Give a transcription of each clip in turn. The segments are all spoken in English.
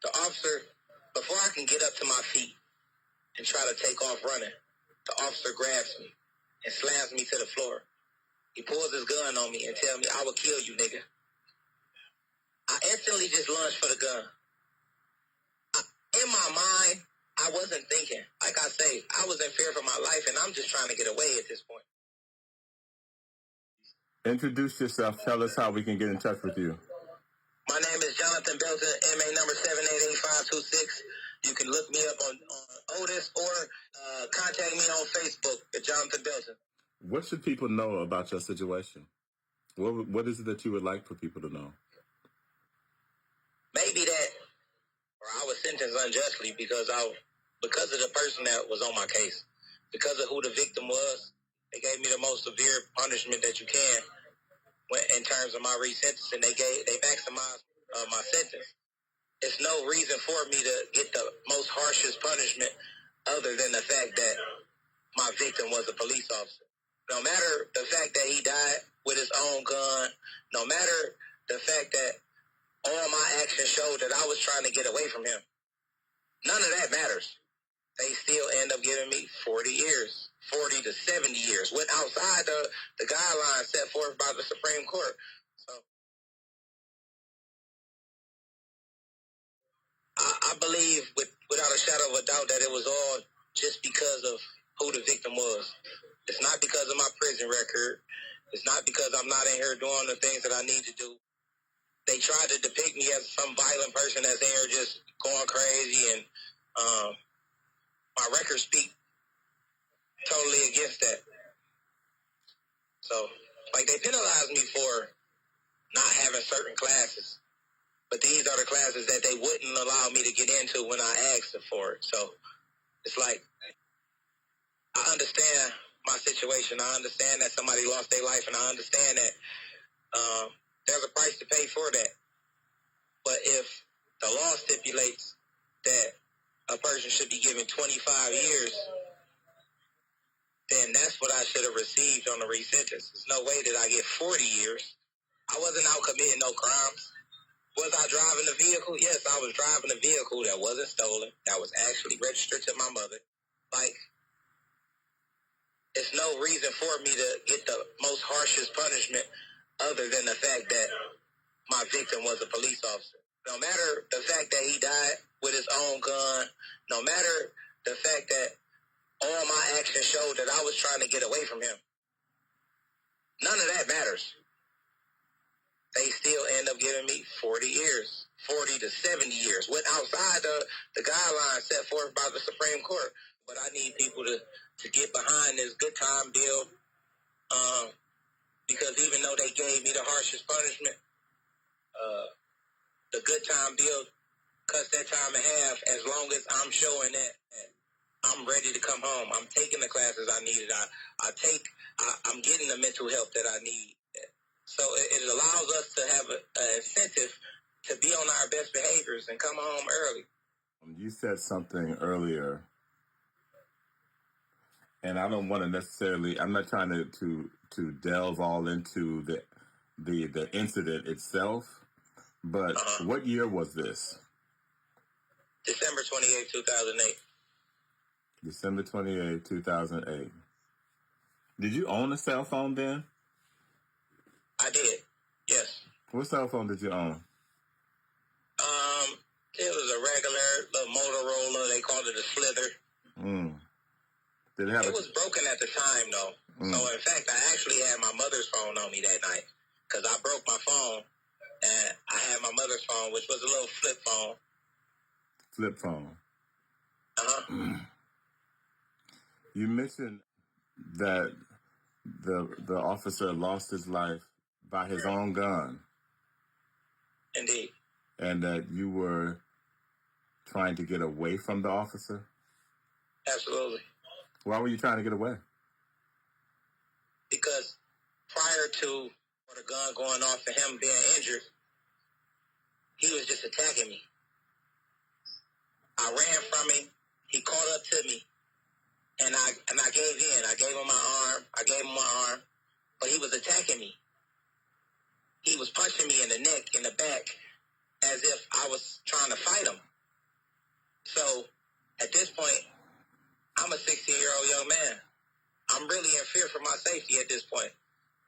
The officer, before I can get up to my feet and try to take off running, the officer grabs me and slams me to the floor. He pulls his gun on me and tells me, "I will kill you, nigga." I instantly just lunged for the gun. In my mind, I wasn't thinking. Like I say, I was in fear for my life, and I'm just trying to get away at this point. Introduce yourself. Tell us how we can get in touch with you. My name is Jonathan Belton, MA number 7888526. You can look me up on Otis or contact me on Facebook at Jonathan Belton. What should people know about your situation? What is it that you would like for people to know? Maybe that, or I was sentenced unjustly because of the person that was on my case, because of who the victim was. They gave me the most severe punishment that you can in terms of my resentencing. They maximized my sentence. It's no reason for me to get the most harshest punishment other than the fact that my victim was a police officer. No matter the fact that he died with his own gun, no matter the fact that all my actions showed that I was trying to get away from him, none of that matters. They still end up giving me 40 years, 40 to 70 years, went outside the guidelines set forth by the Supreme Court. So I believe without a shadow of a doubt that it was all just because of who the victim was. It's not because of my prison record. It's not because I'm not in here doing the things that I need to do. They tried to depict me as some violent person that's in here just going crazy, and my records speak totally against that. So, like, they penalized me for not having certain classes, but these are the classes that they wouldn't allow me to get into when I asked them for it. So, it's like, I understand my situation. I understand that somebody lost their life, and I understand that there's a price to pay for that. But if the law stipulates that a person should be given 25 years, then that's what I should have received on the resentence. There's no way that I get 40 years. I wasn't out committing no crimes. Was I driving a vehicle? Yes, I was driving a vehicle that wasn't stolen, that was actually registered to my mother. Like, it's no reason for me to get the most harshest punishment other than the fact that my victim was a police officer. No matter the fact that he died with his own gun, no matter the fact that all my actions showed that I was trying to get away from him, none of that matters. They still end up giving me 40 years, 40 to 70 years, went outside the guidelines set forth by the Supreme Court. But I need people to get behind this good time bill, because even though they gave me the harshest punishment, the good time bill cuts that time in half as long as I'm showing that I'm ready to come home. I'm taking the classes I needed. I'm getting the mental help that I need. So it allows us to have an incentive to be on our best behaviors and come home early. You said something earlier, and I don't want to necessarily, I'm not trying to delve all into the incident itself, but what year was this? December 28, 2008. December 28, 2008. Did you own a cell phone then? I did, yes. What cell phone did you own? It was a regular little Motorola. They called it a Slither. Did it have? It was broken at the time, though. So, in fact, I actually had my mother's phone on me that night because I broke my phone, and I had my mother's phone, which was a little flip phone. Flip phone. You mentioned that the officer lost his life by his own gun. Indeed. And that you were trying to get away from the officer? Absolutely. Why were you trying to get away? Because prior to the gun going off and him being injured, he was just attacking me. I ran from him. He caught up to me. And I gave in. I gave him my arm. But he was attacking me. He was punching me in the neck, in the back, as if I was trying to fight him. So at this point, I'm a 16-year-old young man. I'm really in fear for my safety at this point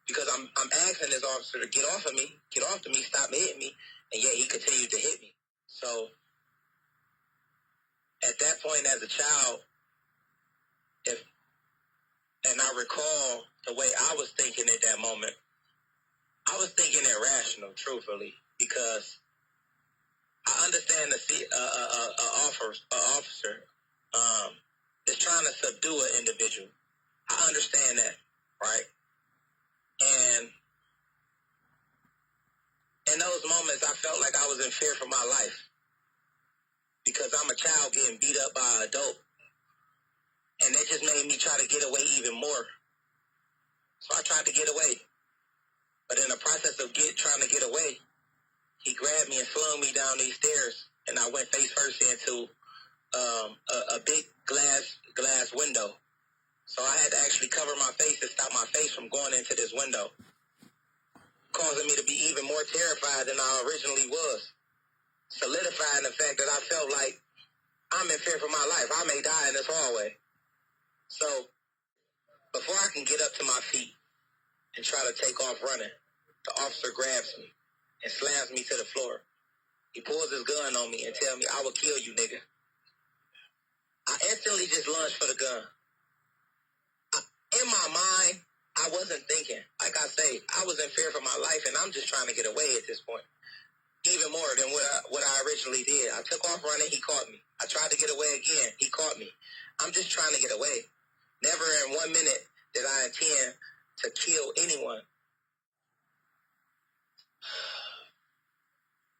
because I'm asking this officer to get off of me, stop hitting me, and yet he continued to hit me. So at that point as a child, and I recall the way I was thinking at that moment, I was thinking irrational, truthfully, because I understand an officer is trying to subdue an individual. I understand that, right? And in those moments, I felt like I was in fear for my life because I'm a child getting beat up by an adult. And that just made me try to get away even more. So I tried to get away. But in the process of trying to get away, he grabbed me and flung me down these stairs. And I went face first into a big glass window. So I had to actually cover my face to stop my face from going into this window, causing me to be even more terrified than I originally was, solidifying the fact that I felt like I'm in fear for my life. I may die in this hallway. So before I can get up to my feet and try to take off running, the officer grabs me and slams me to the floor. He pulls his gun on me and tells me, "I will kill you, nigga." I instantly just lunged for the gun. In my mind, I wasn't thinking. Like I say, I was in fear for my life, and I'm just trying to get away at this point. Even more than what I originally did. I took off running, he caught me. I tried to get away again, he caught me. I'm just trying to get away. Never in 1 minute did I intend to kill anyone.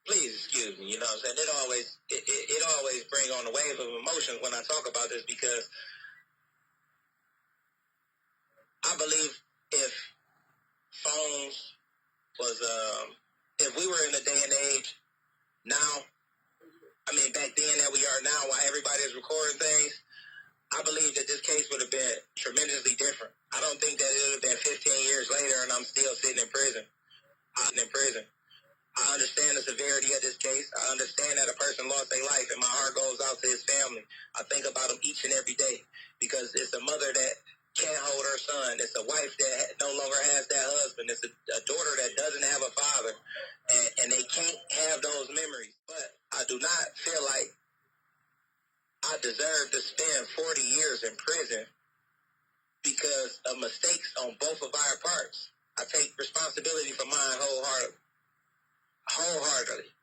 Please excuse me, you know what I'm saying? It always brings on a wave of emotions when I talk about this because I believe if phones was, if we were in a day and age now, I mean, back then that we are now, while everybody is recording things, I believe that this case would have been tremendously different. I don't think that it would have been 15 years later and I'm still sitting in prison. I understand the severity of this case. I understand that a person lost their life and my heart goes out to his family. I think about them each and every day because it's a mother that can't hold her son. It's a wife that no longer has that husband. It's a daughter that doesn't have a father, and they can't have those memories. But I do not feel like I deserve to spend 40 years in prison because of mistakes on both of our parts. I take responsibility for mine wholeheartedly.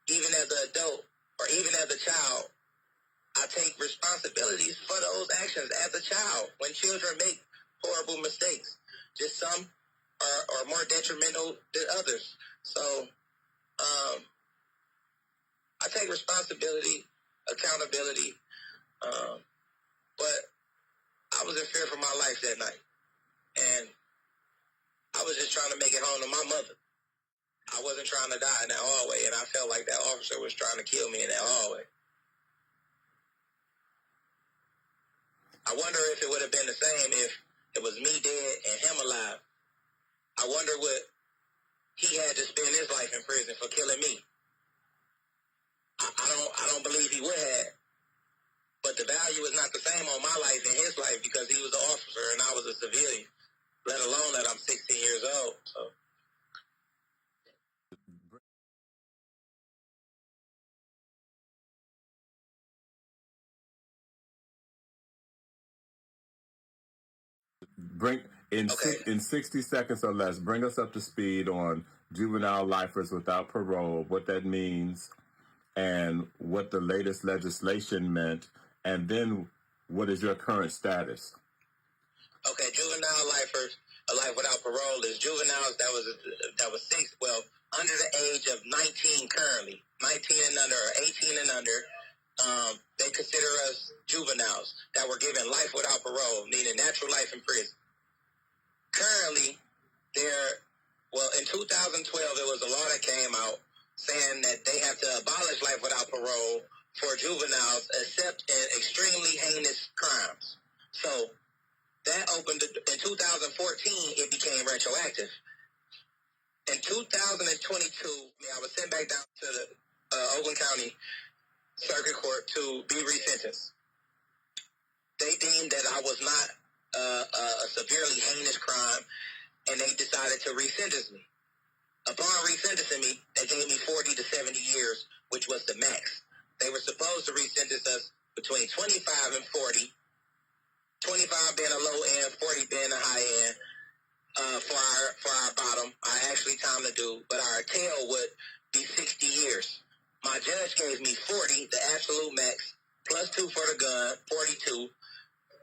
Even as an adult or even as a child, I take responsibilities for those actions as a child. When children make horrible mistakes, just some are more detrimental than others. So I take responsibility, accountability, but I was in fear for my life that night. And I was just trying to make it home to my mother. I wasn't trying to die in that hallway, and I felt like that officer was trying to kill me in that hallway. I wonder if it would have been the same if it was me dead and him alive. I wonder what he had to spend his life in prison for killing me. I don't believe he would have. But the value is not the same on my life and his life because he was an officer and I was a civilian, let alone that I'm 16 years old. So. In 60 seconds or less, bring us up to speed on juvenile lifers without parole, what that means, and what the latest legislation meant, and then what is your current status? Okay, juvenile lifers, a life without parole is juveniles that was under the age of 19 currently, 19 and under or 18 and under. They consider us juveniles that were given life without parole, meaning natural life in prison. Currently, in 2012, there was a law that came out saying that they have to abolish life without parole for juveniles except in extremely heinous crimes. So that opened, in 2014, it became retroactive. In 2022, I was sent back down to the Oakland County circuit court to be resentenced. They deemed that I was not a severely heinous crime, and they decided to resentence me. Upon resentencing me, they gave me 40 to 70 years, which was the max. They were supposed to resentence us between 25 and 40, 25 being a low end, 40 being a high end. For our bottom, I actually timed the dude, but our tail would be 60 years. My judge gave me 40, the absolute max, plus 2 for the gun, 42,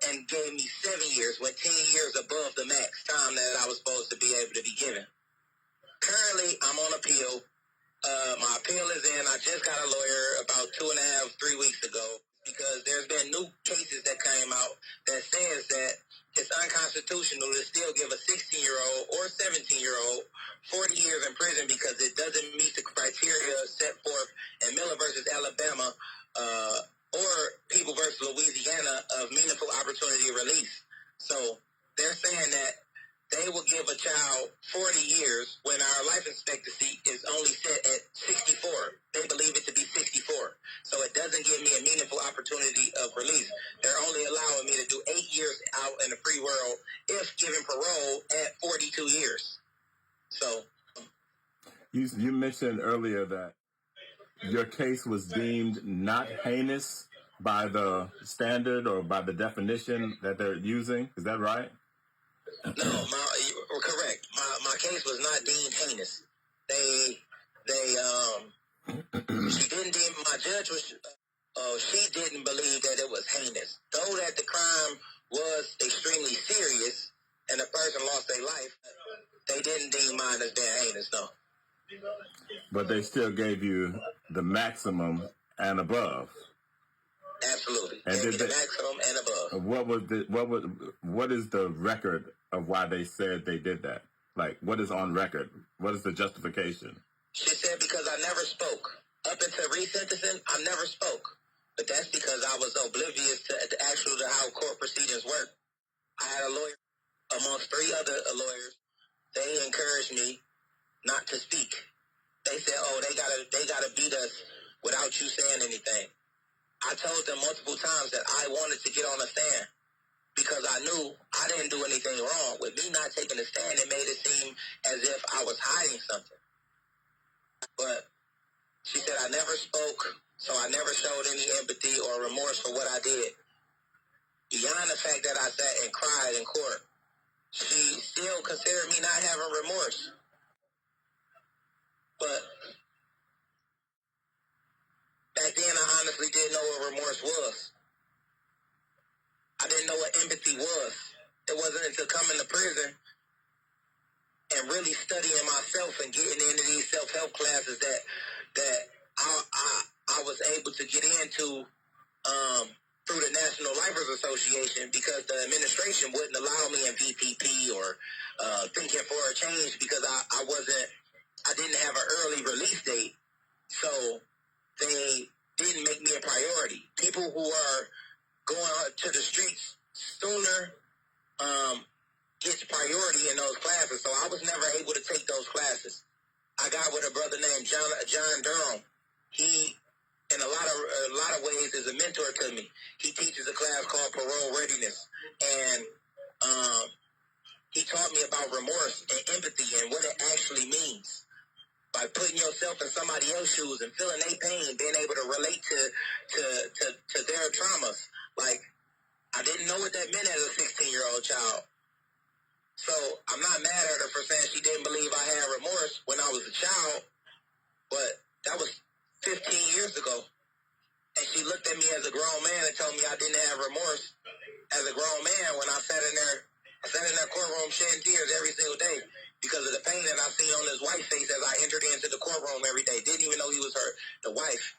and gave me 7 years, went 10 years above the max time that I was supposed to be able to be given. Currently, I'm on appeal. My appeal is in. I just got a lawyer about 2.5, 3 weeks ago because there's been new cases that came out that says that it's unconstitutional to still give a 16-year-old or 17-year-old 40 years in prison because it doesn't meet the criteria set forth in Miller versus Alabama or People versus Louisiana of meaningful opportunity release. So they're saying that they will give a child 40 years when our life expectancy is only set at 64. They believe it to be 64. So it doesn't give me a meaningful opportunity of release. They're only allowing me to do 8 years out in the free world if given parole at 42 years. So you mentioned earlier that your case was deemed not heinous by the standard or by the definition that they're using. Is that right? No, you're correct. My case was not deemed heinous. She didn't deem, my judge was, she didn't believe that it was heinous. Though that the crime was extremely serious and the person lost their life, they didn't deem mine as being heinous, no. But they still gave you the maximum and above. Absolutely. And gave me the maximum and above. What is the record of why they said they did that? Like, what is on record? What is the justification? She said because I never spoke. Up until resentencing, I never spoke. But that's because I was oblivious to how court proceedings work. I had a lawyer amongst 3 other lawyers. They encouraged me not to speak. They said, "Oh, they gotta beat us without you saying anything." I told them multiple times that I wanted to get on a stand because I knew I didn't do anything wrong. With me not taking a stand, it made it seem as if I was hiding something. But she said I never spoke, so I never showed any empathy or remorse for what I did. Beyond the fact that I sat and cried in court, she still considered me not having remorse. But back then, I honestly didn't know what remorse was. I didn't know what empathy was. It wasn't until coming to prison and really studying myself and getting into these self-help classes that I was able to get into through the National Lifers Association because the administration wouldn't allow me in VPP or thinking for a change because I didn't have an early release date. So they didn't make me a priority. People who are going to the streets sooner gets priority in those classes. So I was never able to take those classes. I got with a brother named John Durham. He, in a lot of ways, is a mentor to me. He teaches a class called Parole Readiness, and he taught me about remorse and empathy and what it actually means. By putting yourself in somebody else's shoes and feeling their pain, being able to relate to their traumas. Like, I didn't know what that meant as a 16-year-old child. So I'm not mad at her for saying she didn't believe I had remorse when I was a child, but that was 15 years ago. And she looked at me as a grown man and told me I didn't have remorse as a grown man when I sat in that courtroom shedding tears every single day because of the pain that I seen on his wife's face as I entered into the courtroom every day. Didn't even know he was the wife.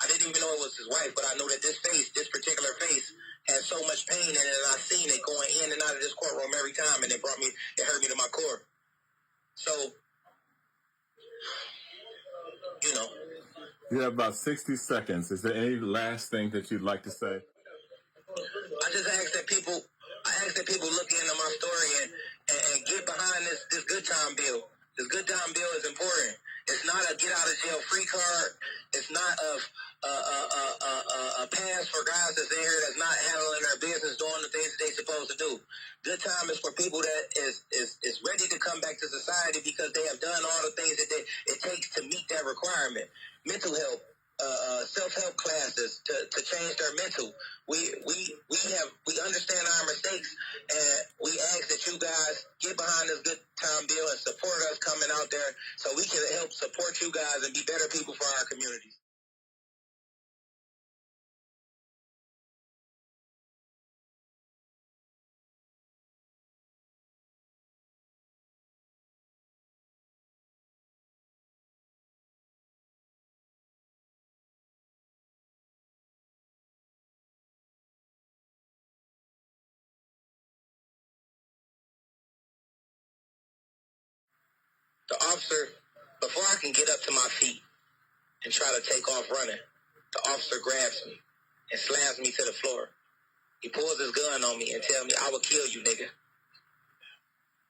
I didn't even know it was his wife, but I know that this particular face, had so much pain in it, and I seen it going in and out of this courtroom every time, and it hurt me to my core. So, you know. You have about 60 seconds. Is there any last thing that you'd like to say? I just ask that people look into my story and get behind this good time bill. This good time bill is important. It's not a get out of jail free card. It's not a pass for guys that's in here that's not handling their business, doing the things that they supposed to do. Good time is for people that is ready to come back to society because they have done all the things that it takes to meet that requirement. Mental health, self-help classes to change their mental. We understand our mistakes, and we ask that you guys get behind this good time bill and support us coming out there so we can help support you guys and be better people for our communities. The officer, before I can get up to my feet and try to take off running, the officer grabs me and slams me to the floor. He pulls his gun on me and tells me, "I will kill you, nigga."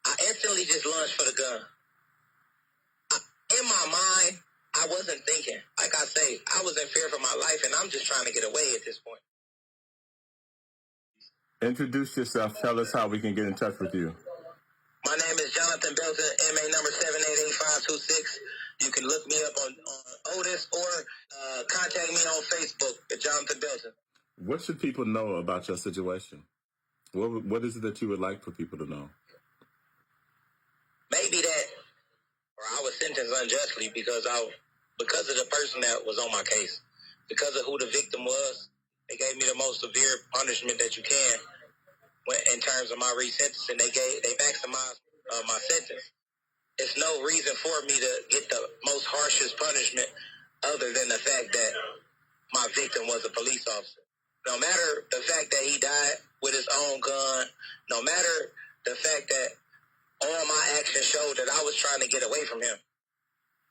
I instantly just lunged for the gun. In my mind, I wasn't thinking. Like I say, I was in fear for my life, and I'm just trying to get away at this point. Introduce yourself. Tell us how we can get in touch with you. My name is Jonathan Belton, MA number 7888526. You can look me up on Otis or contact me on Facebook at Jonathan Belton. What should people know about your situation? What is it that you would like for people to know? Maybe that, or I was sentenced unjustly because of the person that was on my case, because of who the victim was. They gave me the most severe punishment that you can. In terms of my resentencing, they maximized my sentence. It's no reason for me to get the most harshest punishment other than the fact that my victim was a police officer. No matter the fact that he died with his own gun, no matter the fact that all my actions showed that I was trying to get away from him,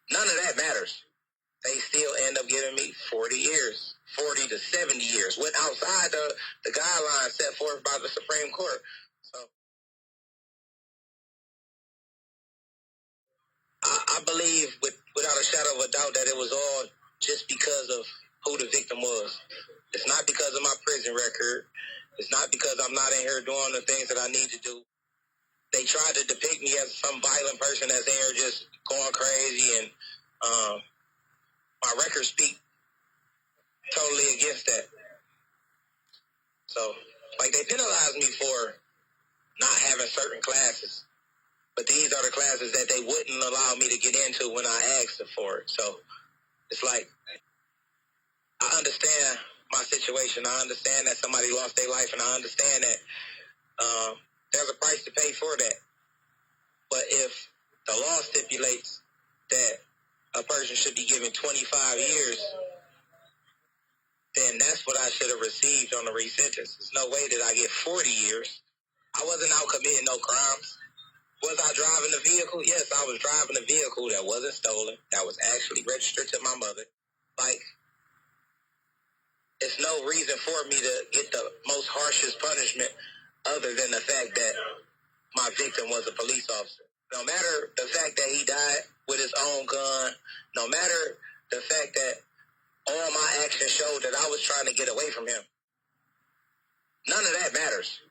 none of that matters. They still end up giving me 40 years, 40 to 70 years, went outside the guidelines set forth by the Supreme Court. So I believe without a shadow of a doubt that it was all just because of who the victim was. It's not because of my prison record. It's not because I'm not in here doing the things that I need to do. They tried to depict me as some violent person that's in here just going crazy, and my records speak totally against that. So, like, they penalized me for not having certain classes, but these are the classes that they wouldn't allow me to get into when I asked for it. So, it's like, I understand my situation. I understand that somebody lost their life, and I understand that there's a price to pay for that. But if the law stipulates that a person should be given 25 years, then that's what I should have received on the resentence. There's no way that I get 40 years. I wasn't out committing no crimes. Was I driving a vehicle? Yes, I was driving a vehicle that wasn't stolen, that was actually registered to my mother. Like, it's no reason for me to get the most harshest punishment other than the fact that my victim was a police officer. No matter the fact that he died with his own gun, no matter the fact that all my actions showed that I was trying to get away from him, none of that matters.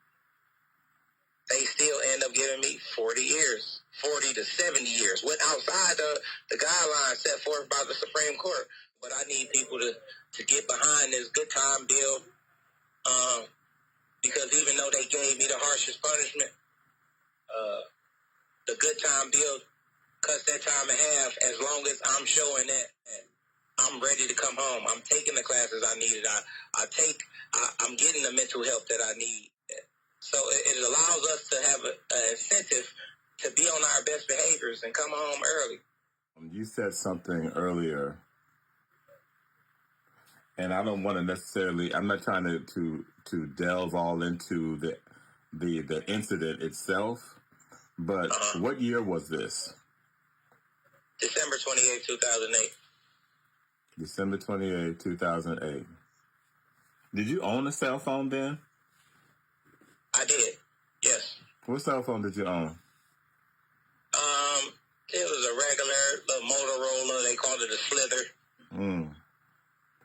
They still end up giving me 40 years, 40 to 70 years, went outside the guidelines set forth by the Supreme Court. But I need people to get behind this good time bill, because even though they gave me the harshest punishment, the good time bill cuts that time in half as long as I'm showing that I'm ready to come home. I'm taking the classes I needed. I'm getting the mental help that I need. So it allows us to have an incentive to be on our best behaviors and come home early. You said something earlier, and I don't want to necessarily, I'm not trying to delve all into the incident itself, but what year was this? December 28, 2008. December 28, 2008. Did you own a cell phone then? I did, yes. What cell phone did you own? It was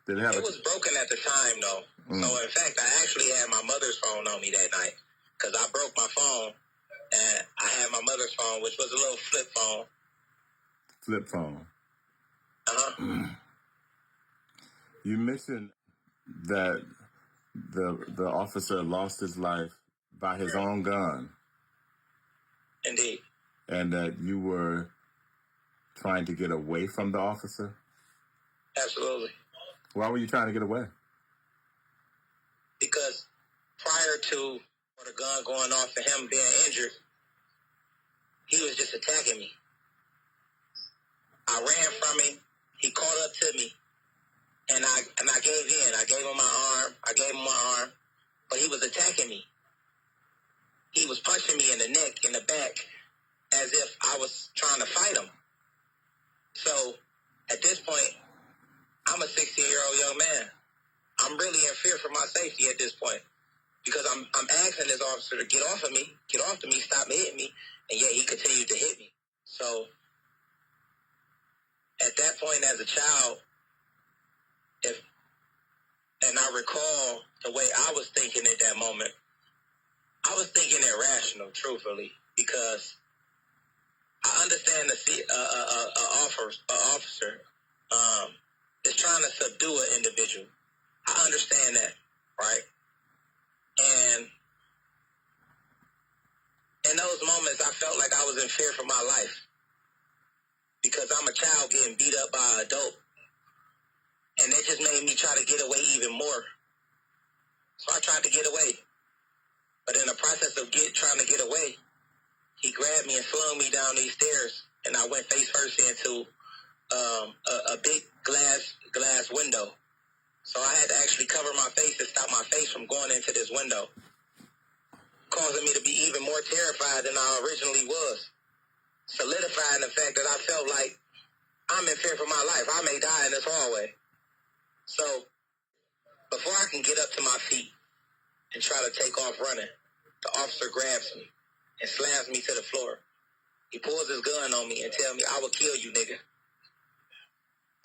It was broken at the time, though. So, in fact, I actually had my mother's phone on me that night because I broke my phone, and I had my mother's phone, which was a little flip phone. Flip phone. Uh-huh. You mentioned that the officer lost his life by his own gun. Indeed. And that you were trying to get away from the officer? Absolutely. Why were you trying to get away? Because prior to the gun going off and him being injured, he was just attacking me. I ran from him. He caught up to me, and I gave in. I gave him my arm. But he was attacking me. He was punching me in the neck, in the back, as if I was trying to fight him. So at this point, I'm a 16-year-old young man. I'm really in fear for my safety at this point because I'm asking this officer to get off of me, stop hitting me, and yet he continued to hit me. So at that point as a child, and I recall the way I was thinking at that moment, I was thinking irrational, truthfully, because I understand an officer is trying to subdue an individual. I understand that, right? And in those moments, I felt like I was in fear for my life because I'm a child getting beat up by an adult. And it just made me try to get away even more. So I tried to get away. But in the process of trying to get away, he grabbed me and flung me down these stairs. And I went face first into a big glass window. So I had to actually cover my face to stop my face from going into this window, causing me to be even more terrified than I originally was, solidifying the fact that I felt like I'm in fear for my life. I may die in this hallway. So before I can get up to my feet and try to take off running, the officer grabs me and slams me to the floor. He pulls his gun on me and tells me, "I will kill you, nigga."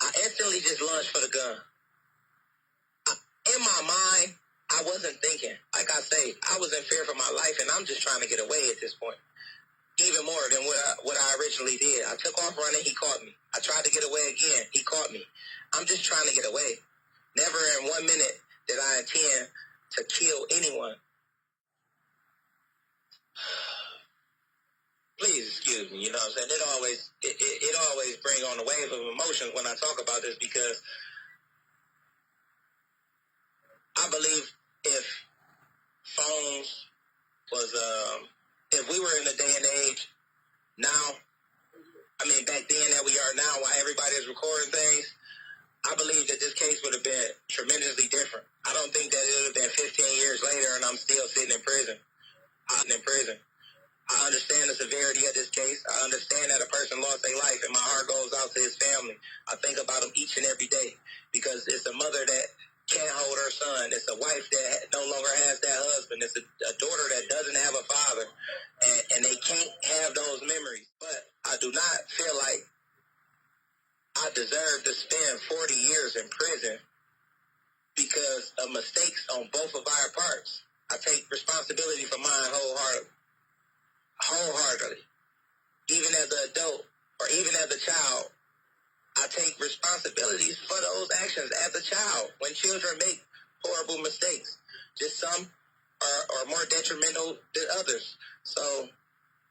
I instantly just lunged for the gun. In my mind, I wasn't thinking. Like I say, I was in fear for my life, and I'm just trying to get away at this point. Even more than what I originally did. I took off running, he caught me. I tried to get away again, he caught me. I'm just trying to get away. Never in 1 minute did I intend to kill anyone. Please excuse me, you know what I'm saying? It always brings on a wave of emotions when I talk about this because I believe if phones was, if we were in the day and age now, I mean, back then that we are now, while everybody is recording things, I believe that this case would have been tremendously different. I don't think that it would have been 15 years later and I'm still sitting in prison. I understand the severity of this case. I understand that a person lost their life and my heart goes out to his family. I think about them each and every day because it's a mother that can't hold her son. It's a wife that no longer has that husband. It's a daughter that doesn't have a father, and they can't have those memories. But I do not feel like I deserve to spend 40 years in prison because of mistakes on both of our parts. I take responsibility for mine wholeheartedly. Even as an adult or even as a child, I take responsibilities for those actions as a child when children make horrible mistakes. Just some are more detrimental than others. So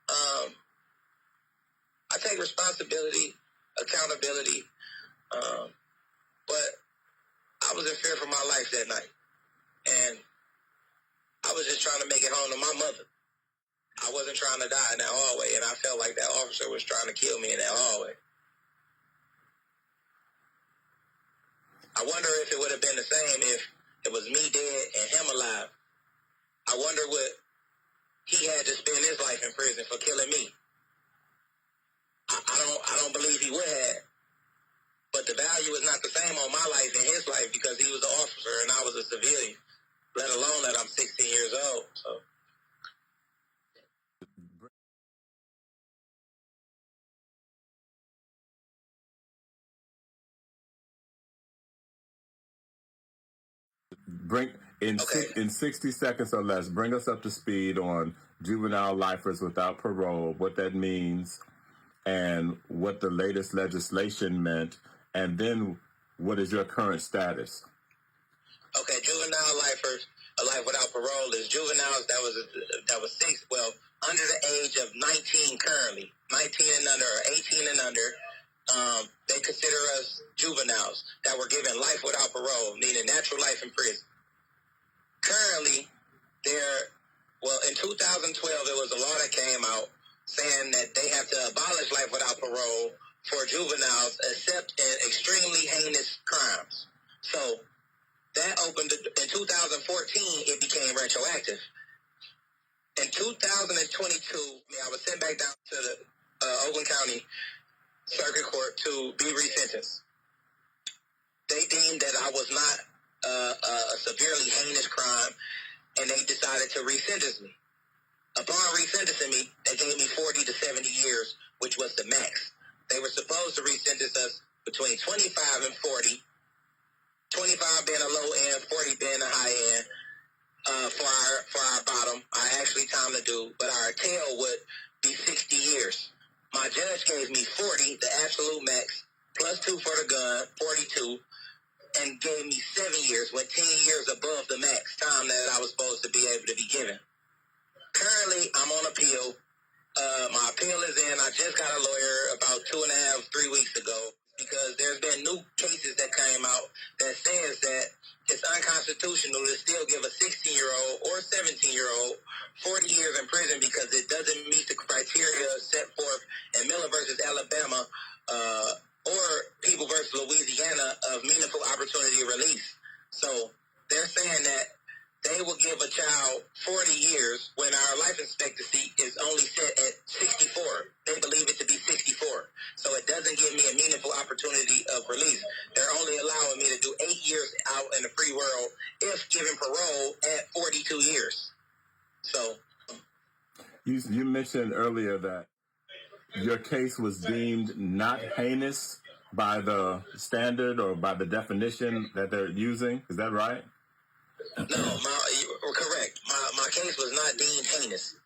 I take responsibility, accountability, but I was in fear for my life that night. And I was just trying to make it home to my mother. I wasn't trying to die in that hallway, and I felt like that officer was trying to kill me in that hallway. I wonder if it would have been the same if it was me dead and him alive. I wonder what he had to spend his life in prison for killing me. I don't believe he would have. But the value is not the same on my life and his life because he was an officer and I was a civilian, let alone that I'm 16 years old. So In 60 seconds or less, bring us up to speed on juvenile lifers without parole, what that means, and what the latest legislation meant, and then what is your current status? Okay, juvenile lifers, a life without parole is juveniles that was under the age of 19 currently, 19 and under or 18 and under. They consider us juveniles that were given life without parole, meaning natural life in prison. Currently, in 2012, there was a law that came out saying that they have to abolish life without parole for juveniles except in extremely heinous crimes. So that opened, in 2014, it became retroactive. In 2022, I was sent back down to the Oakland County Circuit Court to be resentenced. They deemed that I was not a severely heinous crime, and they decided to resentence me. Upon resentencing me, they gave me 40 to 70 years, which was the max. They were supposed to resentence us between 25 and 40, 25 being a low end, 40 being a high end. For our bottom, our actually time to do, but our tail would be 60 years. My judge gave me 40, the absolute max, plus 2 for the gun, 42, and gave me 7 years, went 10 years above the max time that I was supposed to be able to be given. Currently, I'm on appeal. My appeal is in. I just got a lawyer about 2.5, 3 weeks ago because there's been new cases that came out that says that it's unconstitutional to still give a 16-year-old or 17-year-old 40 years in prison because it doesn't meet the criteria set forth in Miller versus Alabama or People versus Louisiana of meaningful opportunity release. So they're saying that they will give a child 40 years when our life expectancy is only set at 64. They believe it to be 64. So it doesn't give me a meaningful opportunity of release. They're only allowing me to do 8 years out in the free world if given parole at 42 years. So you mentioned earlier that your case was deemed not heinous by the standard or by the definition that they're using. Is that right? No, you're correct. My case was not deemed heinous.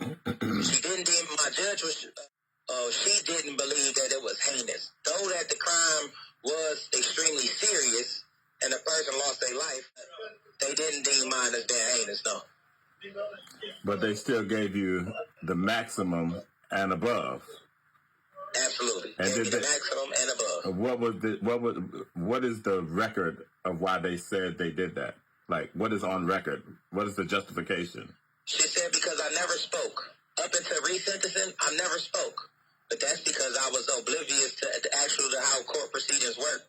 She didn't deem, my judge was, she didn't believe that it was heinous. Though that the crime was extremely serious and the person lost their life, they didn't deem mine as being heinous, no. But they still gave you the maximum and above. Absolutely. Gave me the maximum and above. What is the record of why they said they did that? Like, what is on record? What is the justification? She said because I never spoke. Up until resentencing, I never spoke. But that's because I was oblivious to how court proceedings work.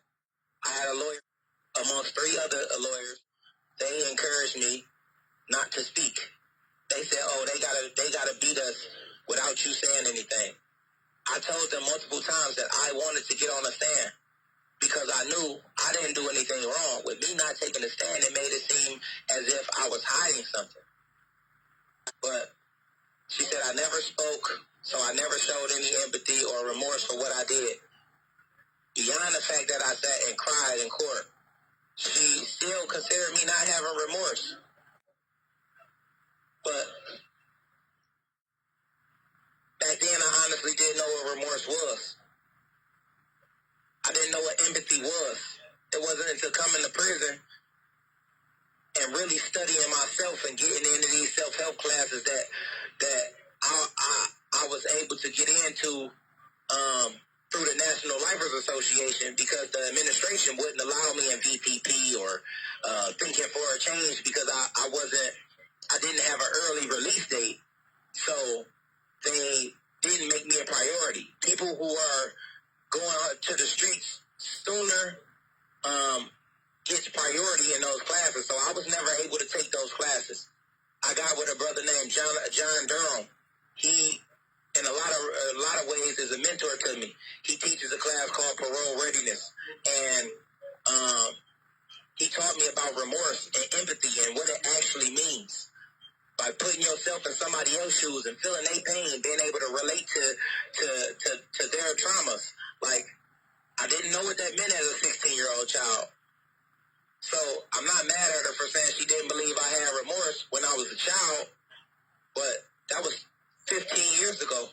I had a lawyer amongst 3 other lawyers. They encouraged me not to speak. They said, they gotta beat us without you saying anything. I told them multiple times that I wanted to get on a stand because I knew I didn't do anything wrong. With me not taking a stand, it made it seem as if I was hiding something. But she said I never spoke, so I never showed any empathy or remorse for what I did. Beyond the fact that I sat and cried in court, she still considered me not having remorse. But back then, I honestly didn't know what remorse was. I didn't know what empathy was. It wasn't until coming to prison and really studying myself and getting into these self-help classes that I was able to get into through the National Lifers Association because the administration wouldn't allow me in VPP or thinking for a change because I didn't have an early release date. So they didn't make me a priority. People who are going out to the streets sooner gets priority in those classes. So I was never able to take those classes. I got with a brother named John Durham. He, in a lot of ways, is a mentor to me. He teaches a class called Parole Readiness, and he taught me about remorse and empathy and what it actually means. By putting yourself in somebody else's shoes and feeling their pain, being able to relate to their traumas. Like, I didn't know what that meant as a 16-year-old child. So I'm not mad at her for saying she didn't believe I had remorse when I was a child, but that was 15 years ago.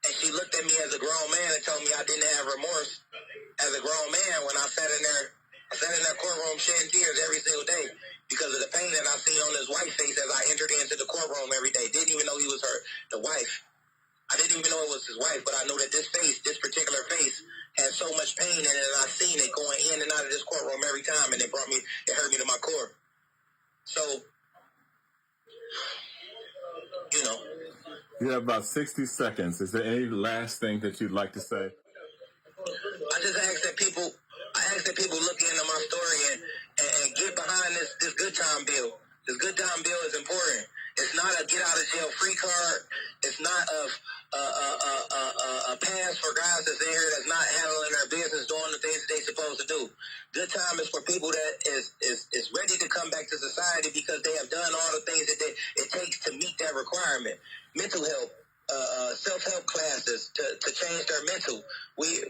And she looked at me as a grown man and told me I didn't have remorse as a grown man when I sat in that courtroom shedding tears every single day because of the pain that I seen on his wife's face as I entered into the courtroom every day. Didn't even know he was the wife. I didn't even know it was his wife, but I know that this particular face, had so much pain in it, and I seen it going in and out of this courtroom every time, and it hurt me to my core. So, you know. You have about 60 seconds. Is there any last thing that you'd like to say? I just ask that people look into my story and get behind this good time bill. This good time bill is important. It's not a get out of jail free card. It's not a pass for guys that's in here that's not handling their business, doing the things that they're supposed to do. Good time is for people that is ready to come back to society because they have done all the things that it takes to meet that requirement. Mental health. Self-help classes to change their mental. We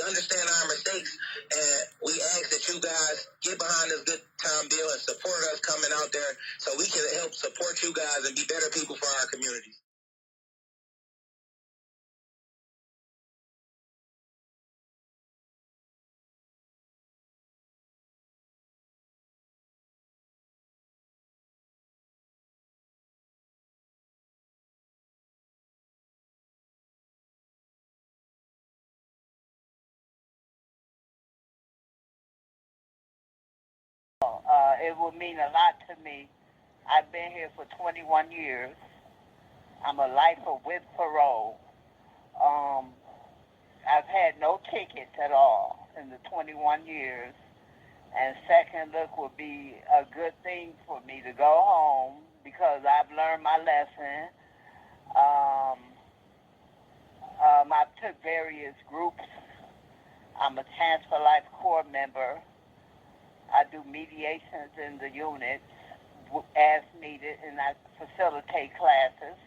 understand our mistakes, and we ask that you guys get behind this good time bill and support us coming out there so we can help support you guys and be better people for our communities. It would mean a lot to me. I've been here for 21 years. I'm a lifer with parole. I've had no tickets at all in the 21 years. And second look would be a good thing for me to go home because I've learned my lesson. I took various groups. I'm a Chance for Life Corps member. I do mediations in the units as needed, and I facilitate classes.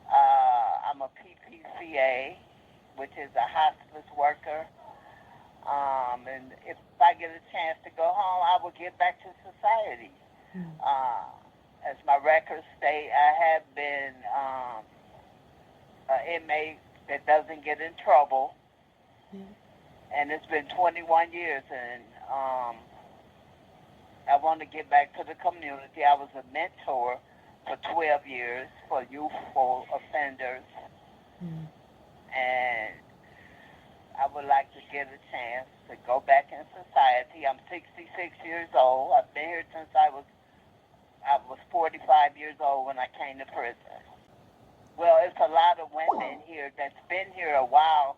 I'm a PPCA, which is a hospice worker. And if I get a chance to go home, I will get back to society. As my records state, I have been an inmate that doesn't get in trouble. And it's been 21 years, and I want to get back to the community. I was a mentor for 12 years for youthful offenders. And I would like to get a chance to go back in society. I'm 66 years old. I've been here since I was 45 years old when I came to prison. Well, it's a lot of women here that's been here a while.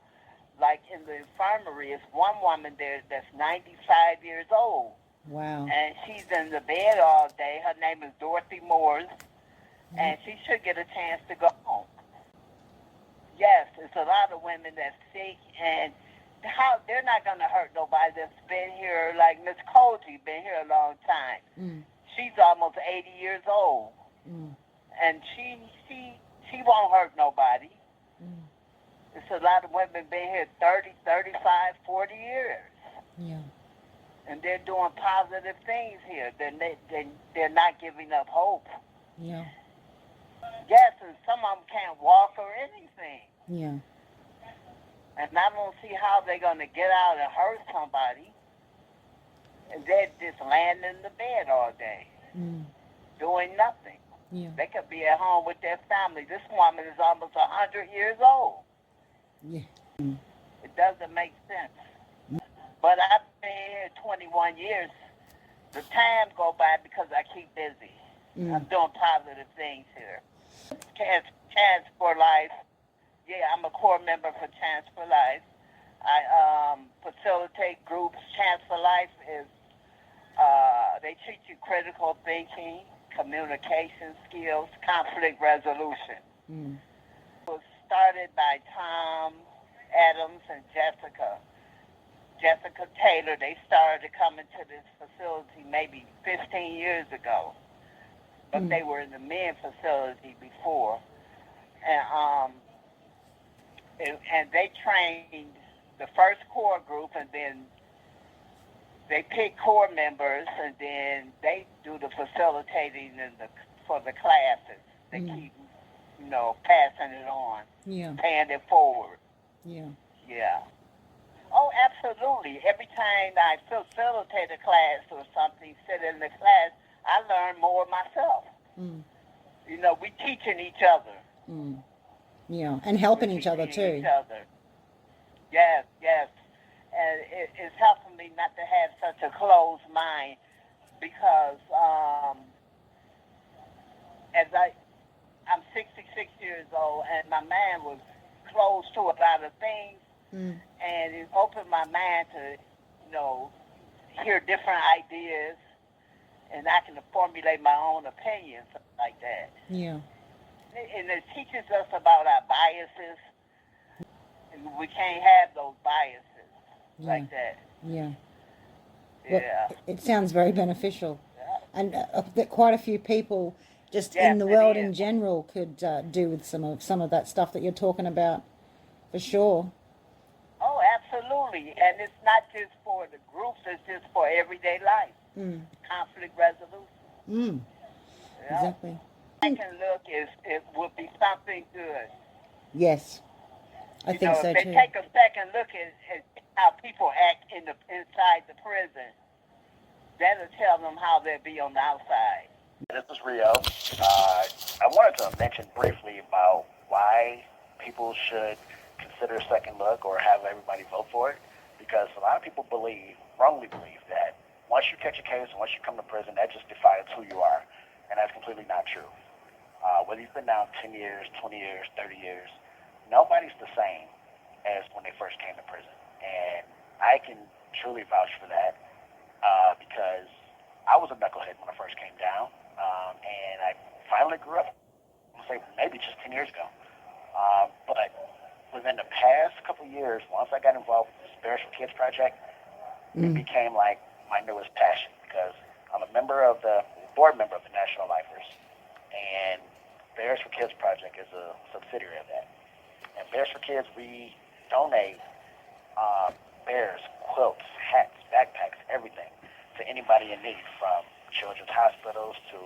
Like in the infirmary, it's one woman there that's 95 years old. Wow. And she's in the bed all day. Her name is Dorothy Moores, and she should get a chance to go home. Yes, it's a lot of women that's sick, and they're not going to hurt nobody that's been here. Like Miss Koji, been here a long time. She's almost 80 years old, and she won't hurt nobody. It's a lot of women been here 30, 35, 40 years. Yeah. And they're doing positive things here. They're not giving up hope. Yeah. Yes, and some of them can't walk or anything. Yeah. And I don't see how they're going to get out and hurt somebody. And they're just laying in the bed all day, doing nothing. Yeah. They could be at home with their family. This woman is almost 100 years old. Yeah. It doesn't make sense. But I've been here 21 years. The time go by because I keep busy. I'm doing positive things here. Chance for Life. Yeah, I'm a core member for Chance for Life. I facilitate groups. Chance for Life is, they teach you critical thinking, communication skills, conflict resolution. It was started by Tom Adams and Jessica Taylor. They started coming to this facility maybe 15 years ago, but they were in the men facility before, and they trained the first core group, and then they pick core members, and then they do the facilitating for the classes. They keep, passing it on, paying it forward. Yeah. Yeah. Oh, absolutely. Every time I facilitate a class or something, sit in the class, I learn more myself. We teaching each other. Yeah, and helping each other too. Each other. Yes, yes. And it's helping me not to have such a closed mind because I'm 66 years old and my mind was closed to a lot of things. And it opened my mind to, hear different ideas, and I can formulate my own opinions like that. Yeah. And it teaches us about our biases, and we can't have those biases like that. Yeah. Yeah. Well, it sounds very beneficial. Yeah. And that quite a few people just in the world in general could do with some of that stuff that you're talking about, for sure. Oh, absolutely. And it's not just for the groups, it's just for everyday life. Conflict resolution. Yeah. Exactly. Second look it would be something good. Yes. I think so if they too. take a second look at how people act inside the prison, that'll tell them how they'll be on the outside. This is Rio. I wanted to mention briefly about why people should consider a second look or have everybody vote for it, because a lot of people wrongly believe that once you catch a case and once you come to prison, that just defines who you are, and that's completely not true. Whether you've been down 10 years, 20 years, 30 years, nobody's the same as when they first came to prison, and I can truly vouch for that because I was a knucklehead when I first came down, and I finally grew up, say maybe just 10 years ago. But within the past couple of years, once I got involved with the Bears for Kids project, it became like my newest passion because I'm a board member of the National Lifers, and Bears for Kids project is a subsidiary of that. And Bears for Kids, we donate bears, quilts, hats, backpacks, everything to anybody in need, from children's hospitals to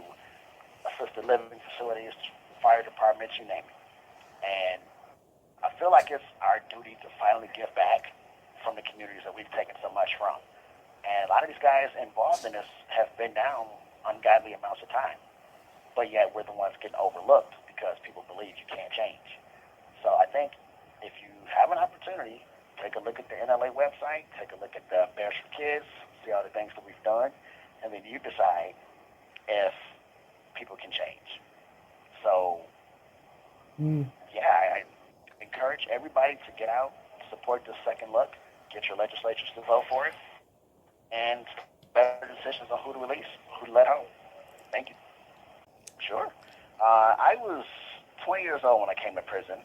assisted living facilities, fire departments, you name it. And I feel like it's our duty to finally give back from the communities that we've taken so much from. And a lot of these guys involved in this have been down ungodly amounts of time, but yet we're the ones getting overlooked because people believe you can't change. So I think if you have an opportunity, take a look at the NLA website, take a look at the Bears for Kids, see all the things that we've done, and then you decide if people can change. So, I encourage everybody to get out, support this second look, get your legislatures to vote for it, and better decisions on who to release, who to let home. Thank you. Sure. I was 20 years old when I came to prison.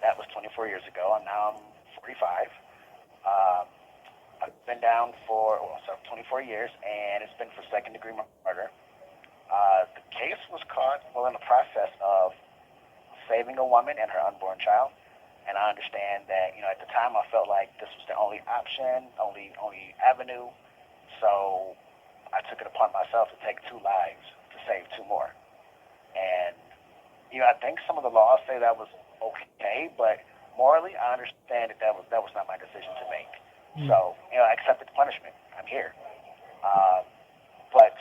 That was 24 years ago, and now I'm 45. I've been down for 24 years, and it's been for second-degree murder. The case was caught in the process of saving a woman and her unborn child. And I understand that, at the time I felt like this was the only option, only avenue. So I took it upon myself to take 2 lives to save 2 more. And, I think some of the laws say that was okay, but morally I understand that was not my decision to make. So, I accepted the punishment. I'm here. But,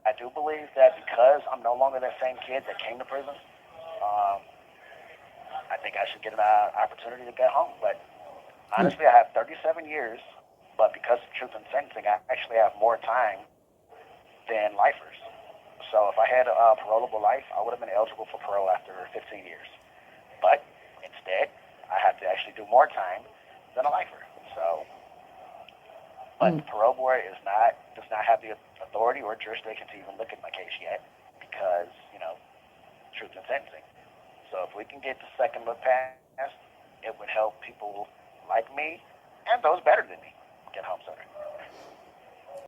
I do believe that because I'm no longer that same kid that came to prison, I think I should get an opportunity to get home. But honestly, I have 37 years, but because of truth and sentencing, I actually have more time than lifers. So if I had a parolable life, I would have been eligible for parole after 15 years. But instead, I have to actually do more time than a lifer. So, but the parole board does not have the authority or jurisdiction to even look at my case yet because, truth and sentencing. So if we can get the second look passed, it would help people like me and those better than me get home sooner.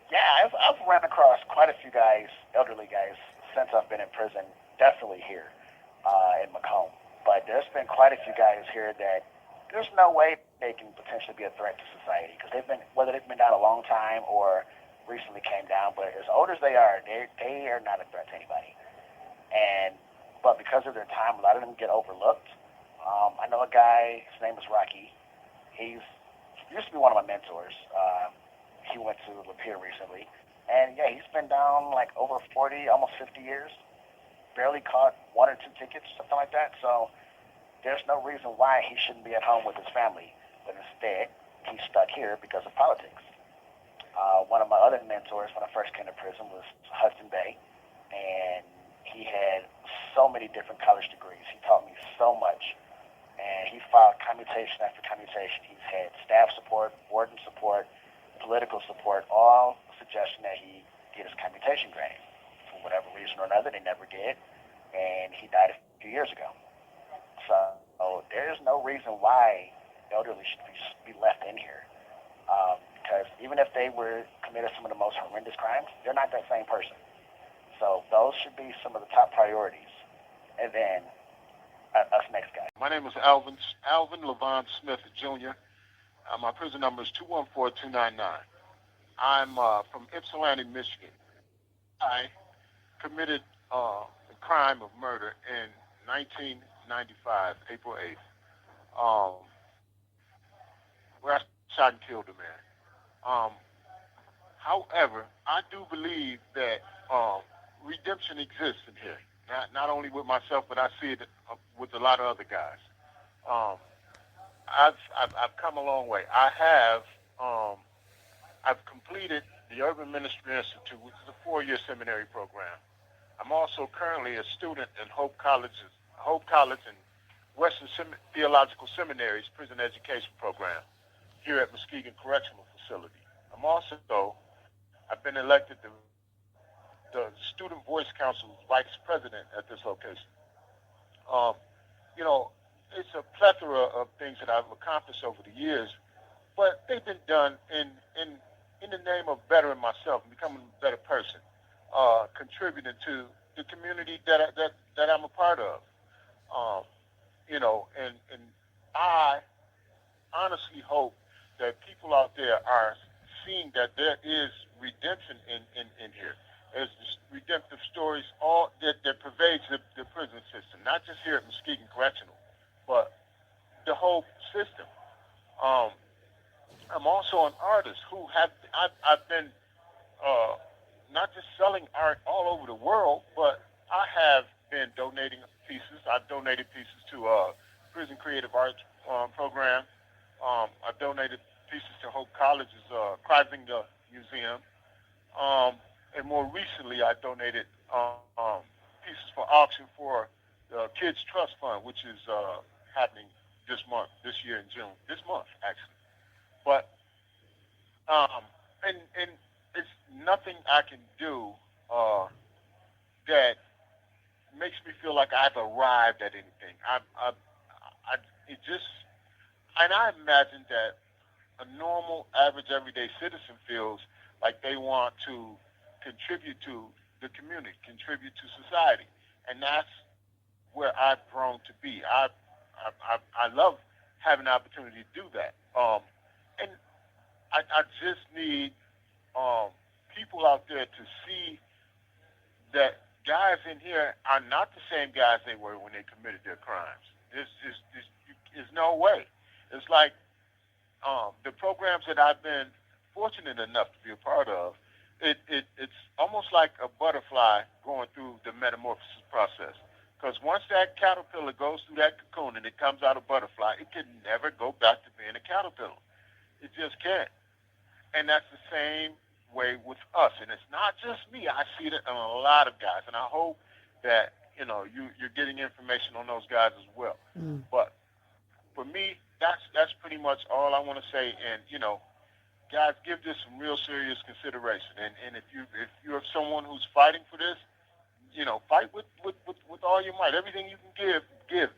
Yeah, I've run across quite a few guys, elderly guys, since I've been in prison, definitely here in Macomb. But there's been quite a few guys here that there's no way they can potentially be a threat to society, because whether they've been down a long time or recently came down, but as old as they are not a threat to anybody. But because of their time, a lot of them get overlooked. I know a guy, his name is Rocky. He used to be one of my mentors. He went to Lapeer recently, and yeah, he's been down like over 40, almost 50 years. Barely caught 1 or 2 tickets, something like that. So there's no reason why he shouldn't be at home with his family, but instead he's stuck here because of politics. One of my other mentors when I first came to prison was Hudson Bay, and he had so many different college degrees. He taught me so much, and he filed commutation after commutation. He's had staff support, warden support, political support, all suggesting that he get his commutation granted. For whatever reason or another, they never did, and he died a few years ago. So there is no reason why elderly should be left in here. Because even if they were committed some of the most horrendous crimes, they're not that same person. So those should be some of the top priorities. And then us next guy. My name is Alvin Levon Smith Jr. My prison number is 214299. I'm from Ypsilanti, Michigan. I committed the crime of murder in 1995, April 8th, where I shot and killed a man. However, I do believe that redemption exists in here. Not only with myself, but I see it with a lot of other guys. I've come a long way. I've completed the Urban Ministry Institute, which is a 4-year seminary program. I'm also currently a student in Hope College and Western Theological Seminary's prison education program here at Muskegon Correctional Facility. I've been elected the Student Voice Council's vice president at this location. It's a plethora of things that I've accomplished over the years, but they've been done in the name of bettering myself and becoming a better person, contributing to the community that I'm a part of. And I honestly hope that people out there are seeing that there is redemption in here. There's redemptive stories all that pervades the prison system, not just here at Muskegon Correctional, but the whole system. I'm also an artist I've been not just selling art all over the world, but I have been donating pieces. I've donated pieces to Prison Creative Arts program. I've donated pieces to Hope College's Kreisinger Museum. And more recently, I donated pieces for auction for the Kids Trust Fund, which is happening this year in June. This month, actually. But and it's nothing I can do that makes me feel like I've arrived at anything. I imagine that a normal, average, everyday citizen feels like they want to contribute to the community, contribute to society, and that's where I've grown to be. I love having the opportunity to do that, and I just need people out there to see that guys in here are not the same guys they were when they committed their crimes. There's no way. It's like the programs that I've been fortunate enough to be a part of, it's almost like a butterfly going through the metamorphosis process. Because once that caterpillar goes through that cocoon and it comes out a butterfly, it can never go back to being a caterpillar. It just can't. And that's the same way with us. And it's not just me. I see it in a lot of guys. And I hope that, you're getting information on those guys as well. Mm. But for me, that's pretty much all I want to say. And, guys, give this some real serious consideration. And if you're someone who's fighting for this, fight with all your might. Everything you can give.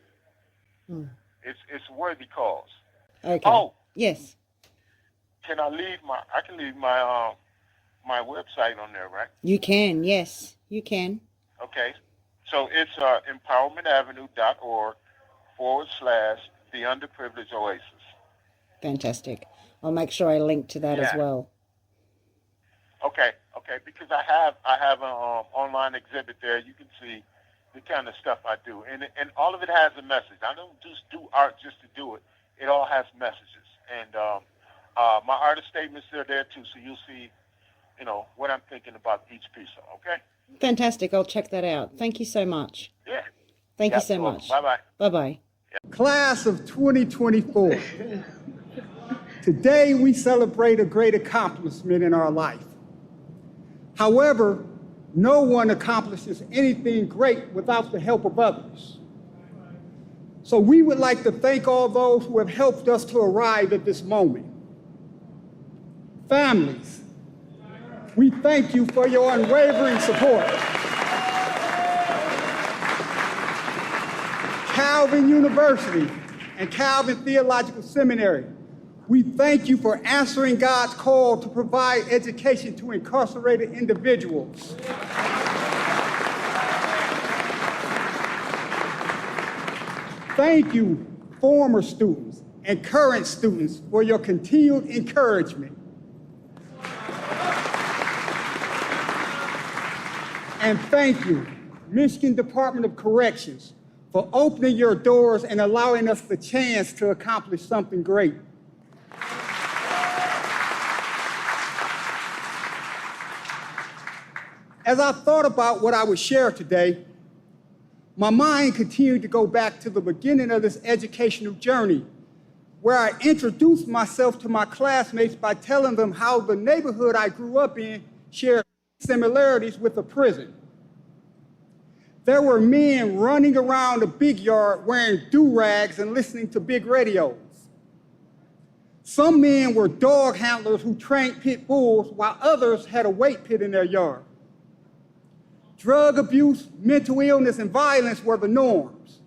Mm. It's a worthy cause. Okay. Oh, yes. I can leave my my website on there, right? You can, yes, you can. Okay. So it's empowermentavenue.org/the underprivileged oasis. Fantastic. I'll make sure I link to that as well. Okay, because I have an online exhibit there. You can see the kind of stuff I do, and all of it has a message. I don't just do art just to do it. It all has messages, and my artist statements are there too, so you'll see, what I'm thinking about each piece. Okay. Fantastic. I'll check that out. Thank you so much. Yeah. Thank you so much. Bye bye. Bye bye. Class of 2024. Today we celebrate a great accomplishment in our life. However, no one accomplishes anything great without the help of others. So we would like to thank all those who have helped us to arrive at this moment. Families, we thank you for your unwavering support. Calvin University and Calvin Theological Seminary, we thank you for answering God's call to provide education to incarcerated individuals. Thank you, former students and current students, for your continued encouragement. And thank you, Michigan Department of Corrections, for opening your doors and allowing us the chance to accomplish something great. As I thought about what I would share today, my mind continued to go back to the beginning of this educational journey, where I introduced myself to my classmates by telling them how the neighborhood I grew up in shared similarities with a prison. There were men running around the big yard wearing do-rags and listening to big radios. Some men were dog handlers who trained pit bulls, while others had a weight pit in their yard. Drug abuse, mental illness, and violence were the norms.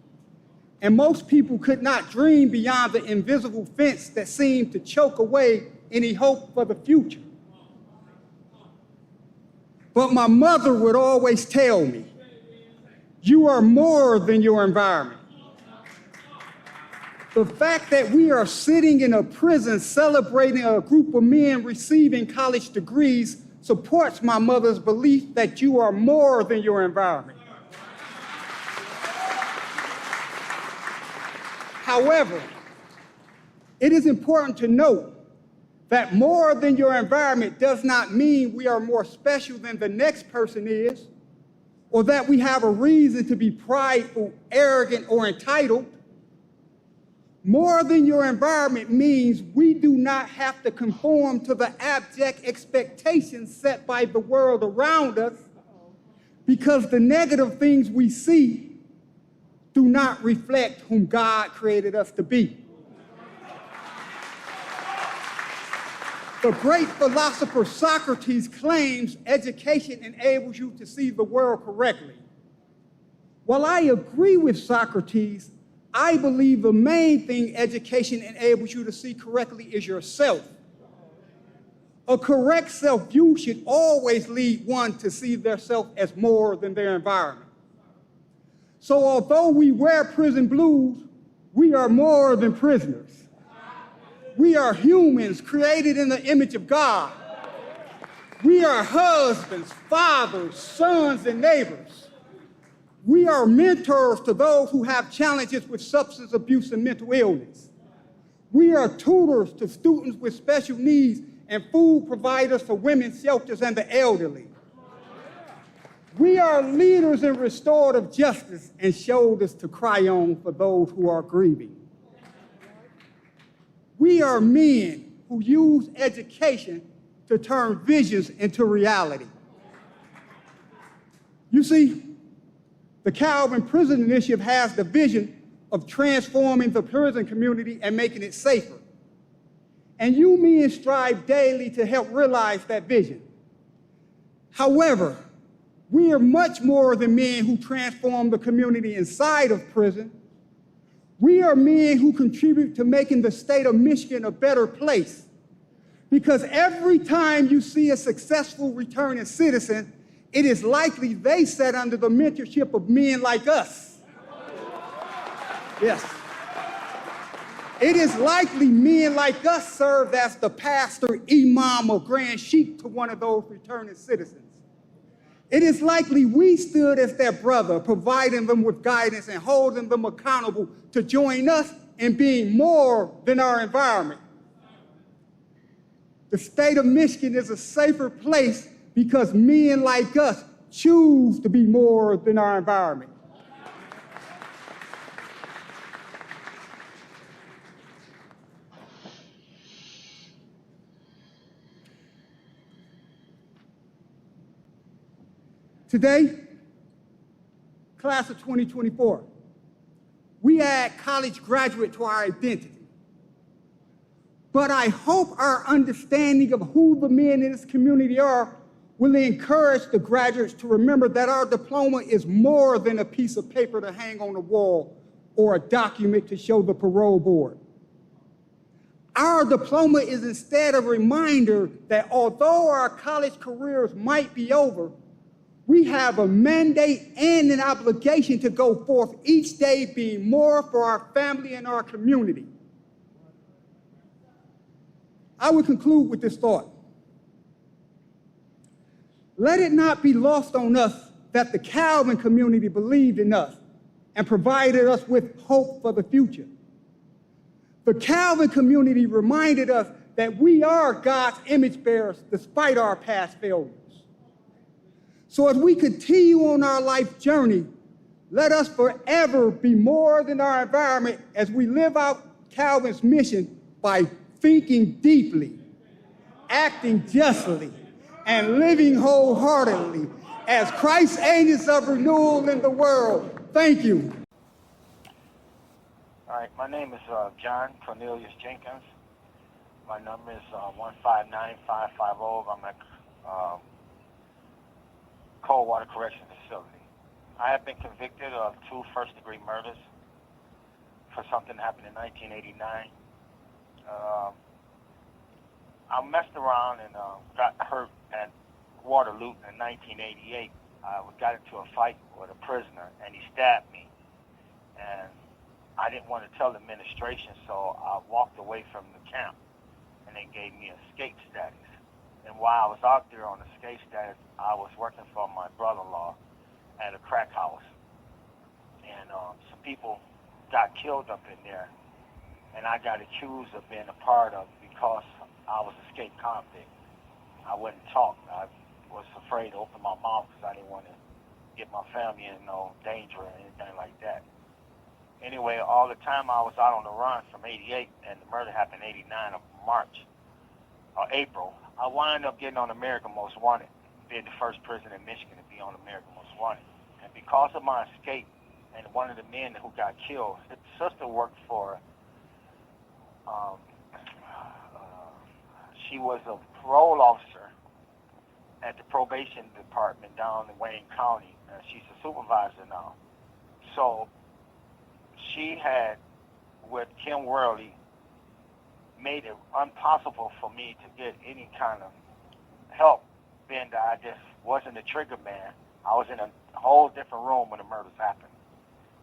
And most people could not dream beyond the invisible fence that seemed to choke away any hope for the future. But my mother would always tell me, you are more than your environment. The fact that we are sitting in a prison celebrating a group of men receiving college degrees supports my mother's belief that you are more than your environment. However, it is important to note that more than your environment does not mean we are more special than the next person is, or that we have a reason to be prideful, arrogant, or entitled. More than your environment means we do not have to conform to the abject expectations set by the world around us, because the negative things we see do not reflect whom God created us to be. The great philosopher Socrates claims education enables you to see the world correctly. While I agree with Socrates, I believe the main thing education enables you to see correctly is yourself. A correct self-view should always lead one to see theirself as more than their environment. So although we wear prison blues, we are more than prisoners. We are humans created in the image of God. We are husbands, fathers, sons, and neighbors. We are mentors to those who have challenges with substance abuse and mental illness. We are tutors to students with special needs and food providers for women's shelters and the elderly. We are leaders in restorative justice and shoulders to cry on for those who are grieving. We are men who use education to turn visions into reality. You see, the Calvin Prison Initiative has the vision of transforming the prison community and making it safer. And you men strive daily to help realize that vision. However, we are much more than men who transform the community inside of prison. We are men who contribute to making the state of Michigan a better place. Because every time you see a successful returning citizen, it is likely they sat under the mentorship of men like us. Yes. It is likely men like us served as the pastor, imam, or grand sheik to one of those returning citizens. It is likely we stood as their brother, providing them with guidance and holding them accountable to join us in being more than our environment. The state of Michigan is a safer place because men like us choose to be more than our environment. Today, class of 2024, we add college graduate to our identity. But I hope our understanding of who the men in this community are will encourage the graduates to remember that our diploma is more than a piece of paper to hang on the wall or a document to show the parole board. Our diploma is instead a reminder that although our college careers might be over, we have a mandate and an obligation to go forth each day being more for our family and our community. I would conclude with this thought. Let it not be lost on us that the Calvin community believed in us and provided us with hope for the future. The Calvin community reminded us that we are God's image bearers despite our past failures. So as we continue on our life journey, let us forever be more than our environment as we live out Calvin's mission by thinking deeply, acting justly, and living wholeheartedly as Christ's agents of renewal in the world. Thank you. All right, my name is John Cornelius Jenkins. My number is 159-550. I'm at Coldwater Correctional Facility. I have been convicted of 2 first-degree murders for something that happened in 1989. I messed around and got hurt at Waterloo in 1988. I got into a fight with a prisoner, and he stabbed me. And I didn't want to tell the administration, so I walked away from the camp, and they gave me escape status. And while I was out there on escape status, I was working for my brother-in-law at a crack house. And some people got killed up in there, and I got accused of being a part of it because I was an escaped convict. I wouldn't talk. I was afraid to open my mouth because I didn't want to get my family in no danger or anything like that. Anyway, all the time I was out on the run from 88, and the murder happened 89 of March or April. I wound up getting on American Most Wanted, being the first person in Michigan to be on American Most Wanted. And because of my escape, and one of the men who got killed, his sister worked for, she was a parole officer at the probation department down in Wayne County. She's a supervisor now. So she had, with Kim Worley, made it impossible for me to get any kind of help, being that I just wasn't a trigger man. I was in a whole different room when the murders happened.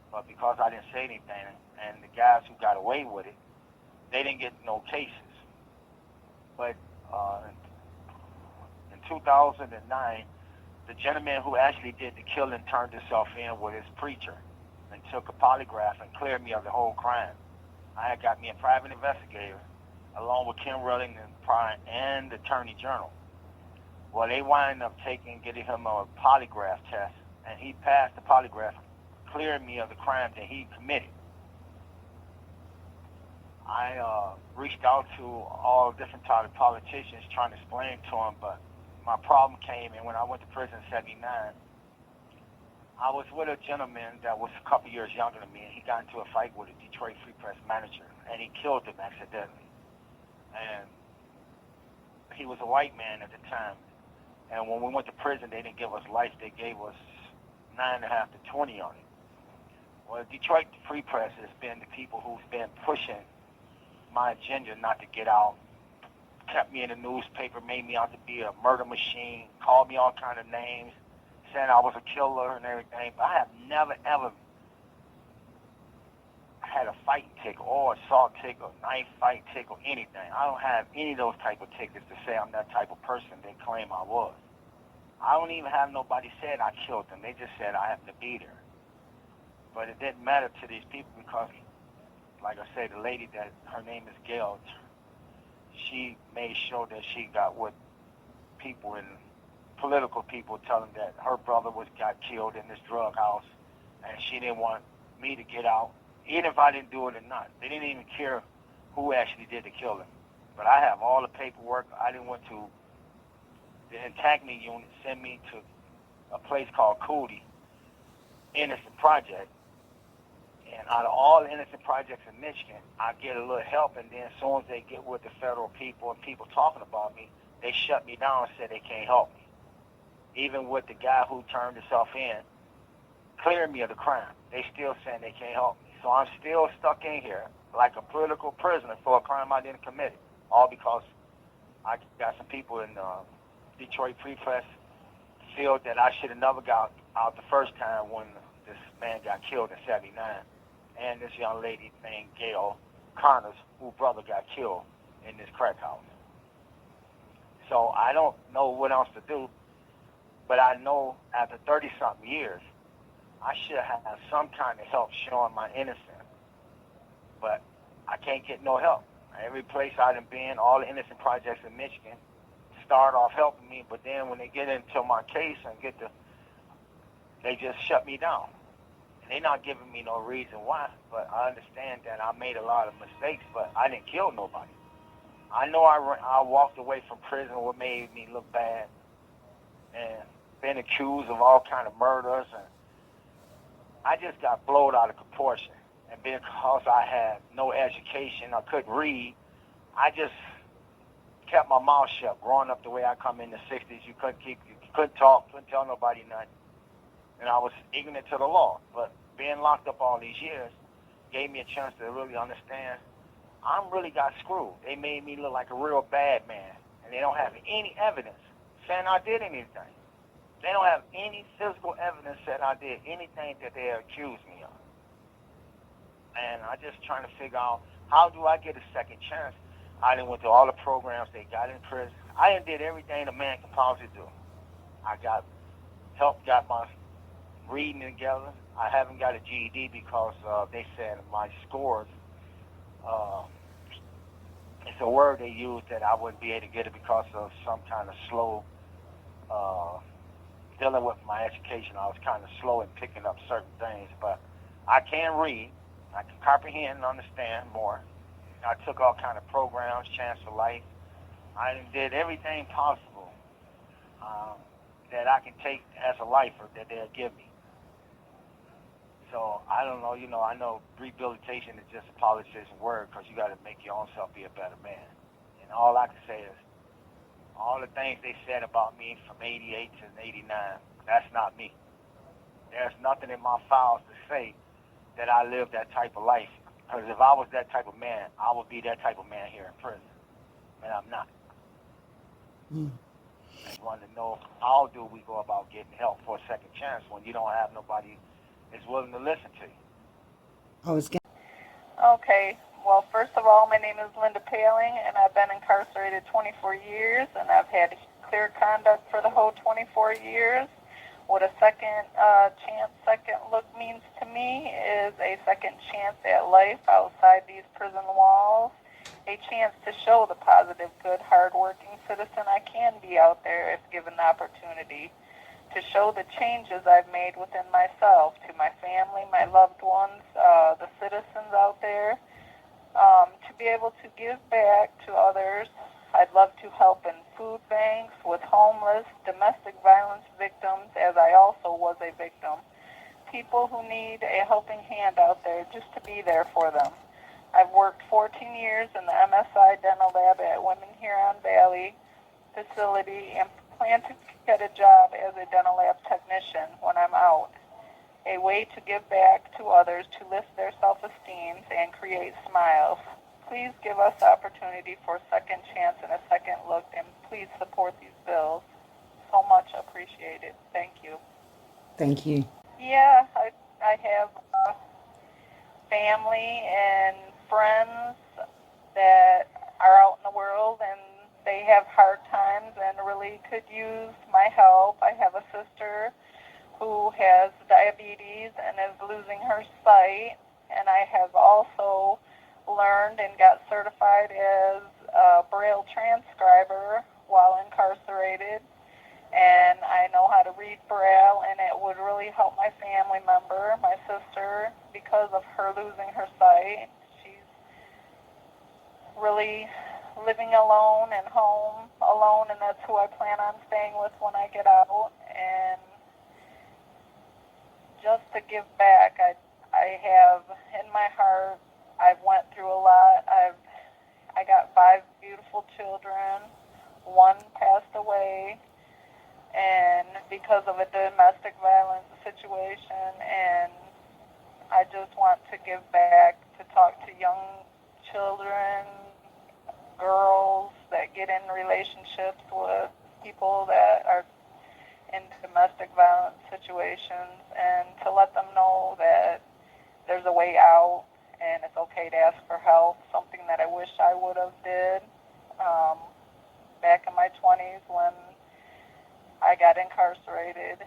But because I didn't say anything, and the guys who got away with it, they didn't get no cases. But in 2009, the gentleman who actually did the killing turned himself in with his preacher and took a polygraph and cleared me of the whole crime. I had got me a private investigator, along with Kim Rutting and the Attorney General. Well, they wind up getting him a polygraph test, and he passed the polygraph, cleared me of the crime that he committed. I reached out to all different types of politicians trying to explain to them, but my problem came in when I went to prison in 79. I was with a gentleman that was a couple years younger than me, and he got into a fight with a Detroit Free Press manager, and he killed him accidentally. And he was a white man at the time. And when we went to prison, they didn't give us life. They gave us 9.5 to 20 on it. Well, Detroit Free Press has been the people who's been pushing my agenda not to get out, kept me in the newspaper, made me out to be a murder machine, called me all kind of names, saying I was a killer and everything. But I have never, ever had a fighting ticket or assault ticket or knife fight ticket or anything. I don't have any of those type of tickets to say I'm that type of person they claim I was. I don't even have nobody said I killed them. They just said I happened to be there. But it didn't matter to these people because, like I said, the lady that her name is Gail, she made sure that she got with people and political people telling that her brother got killed in this drug house, and she didn't want me to get out, even if I didn't do it or not. They didn't even care who actually did the killing. But I have all the paperwork. I didn't want to. The antagonist unit sent me to a place called Cooley Innocent Project. And out of all the innocent projects in Michigan, I get a little help, and then as soon as they get with the federal people and people talking about me, they shut me down and said they can't help me. Even with the guy who turned himself in, cleared me of the crime, they still saying they can't help me. So I'm still stuck in here like a political prisoner for a crime I didn't commit, all because I got some people in Detroit Pre-Press feel that I should have never got out the first time when this man got killed in '79. And this young lady named Gail Connors, whose brother got killed in this crack house. So I don't know what else to do, but I know after 30-something years, I should have some kind of help showing my innocence. But I can't get no help. Every place I've been, all the innocent projects in Michigan, start off helping me, but then when they get into my case and they just shut me down. They're not giving me no reason why, but I understand that I made a lot of mistakes, but I didn't kill nobody. I know I walked away from prison what made me look bad and been accused of all kind of murders, and I just got blown out of proportion. And because I had no education, I couldn't read, I just kept my mouth shut. Growing up the way I come in the 60s, you couldn't talk, couldn't tell nobody nothing. And I was ignorant to the law. But being locked up all these years gave me a chance to really understand I really got screwed. They made me look like a real bad man. And they don't have any evidence saying I did anything. They don't have any physical evidence that I did anything that they accused me of. And I'm just trying to figure out, how do I get a second chance? I done went to all the programs they got in prison. I done did everything a man can possibly do. I got help, got my reading together. I haven't got a GED because they said my scores, it's a word they use that I wouldn't be able to get it because of some kind of slow, dealing with my education. I was kind of slow in picking up certain things, but I can read. I can comprehend and understand more. I took all kind of programs, Chance for Life. I did everything possible that I can take as a lifer that they'll give me. So I don't know, I know rehabilitation is just a politician word because you got to make your own self be a better man. And all I can say is all the things they said about me from 88 to 89, that's not me. There's nothing in my files to say that I lived that type of life. Because if I was that type of man, I would be that type of man here in prison. And I'm not. I want to know, how do we go about getting help for a second chance when you don't have nobody that's willing to listen to you? Okay. Well, first of all, my name is Linda Paling, and I've been incarcerated 24 years, and I've had clear conduct for the whole 24 years. What a second chance, second look means to me is a second chance at life outside these prison walls, a chance to show the positive, good, hardworking citizen I can be out there if given the opportunity, to show the changes I've made within myself, to my family, my loved ones, the citizens out there, to be able to give back to others. I'd love to help in food banks with homeless, domestic violence victims, as I also was a victim. People who need a helping hand out there, just to be there for them. I've worked 14 years in the MSI Dental Lab at Women Huron Valley facility and plan to get a job as a dental lab technician when I'm out. A way to give back to others, to lift their self-esteem and create smiles. Please give us the opportunity for a second chance and a second look, and please support these bills. So much appreciated. Thank you. Thank you. Yeah, I have family and friends that are out in the world and they have hard times and really could use my help. I have a sister who has diabetes and is losing her sight, and I have also learned and got certified as a Braille transcriber while incarcerated, and I know how to read Braille, and it would really help my family member, my sister, because of her losing her sight. She's really living alone and home alone, and that's who I plan on staying with when I get out. And just to give back, I have in my heart, I've went through a lot. I got 5 beautiful children. 1 passed away, and because of a domestic violence situation, and I just want to give back, to talk to young children, girls that get in relationships with people that are in domestic violence situations, and to let them know that there's a way out and it's okay to ask for help, something that I wish I would have did back in my 20s when I got incarcerated,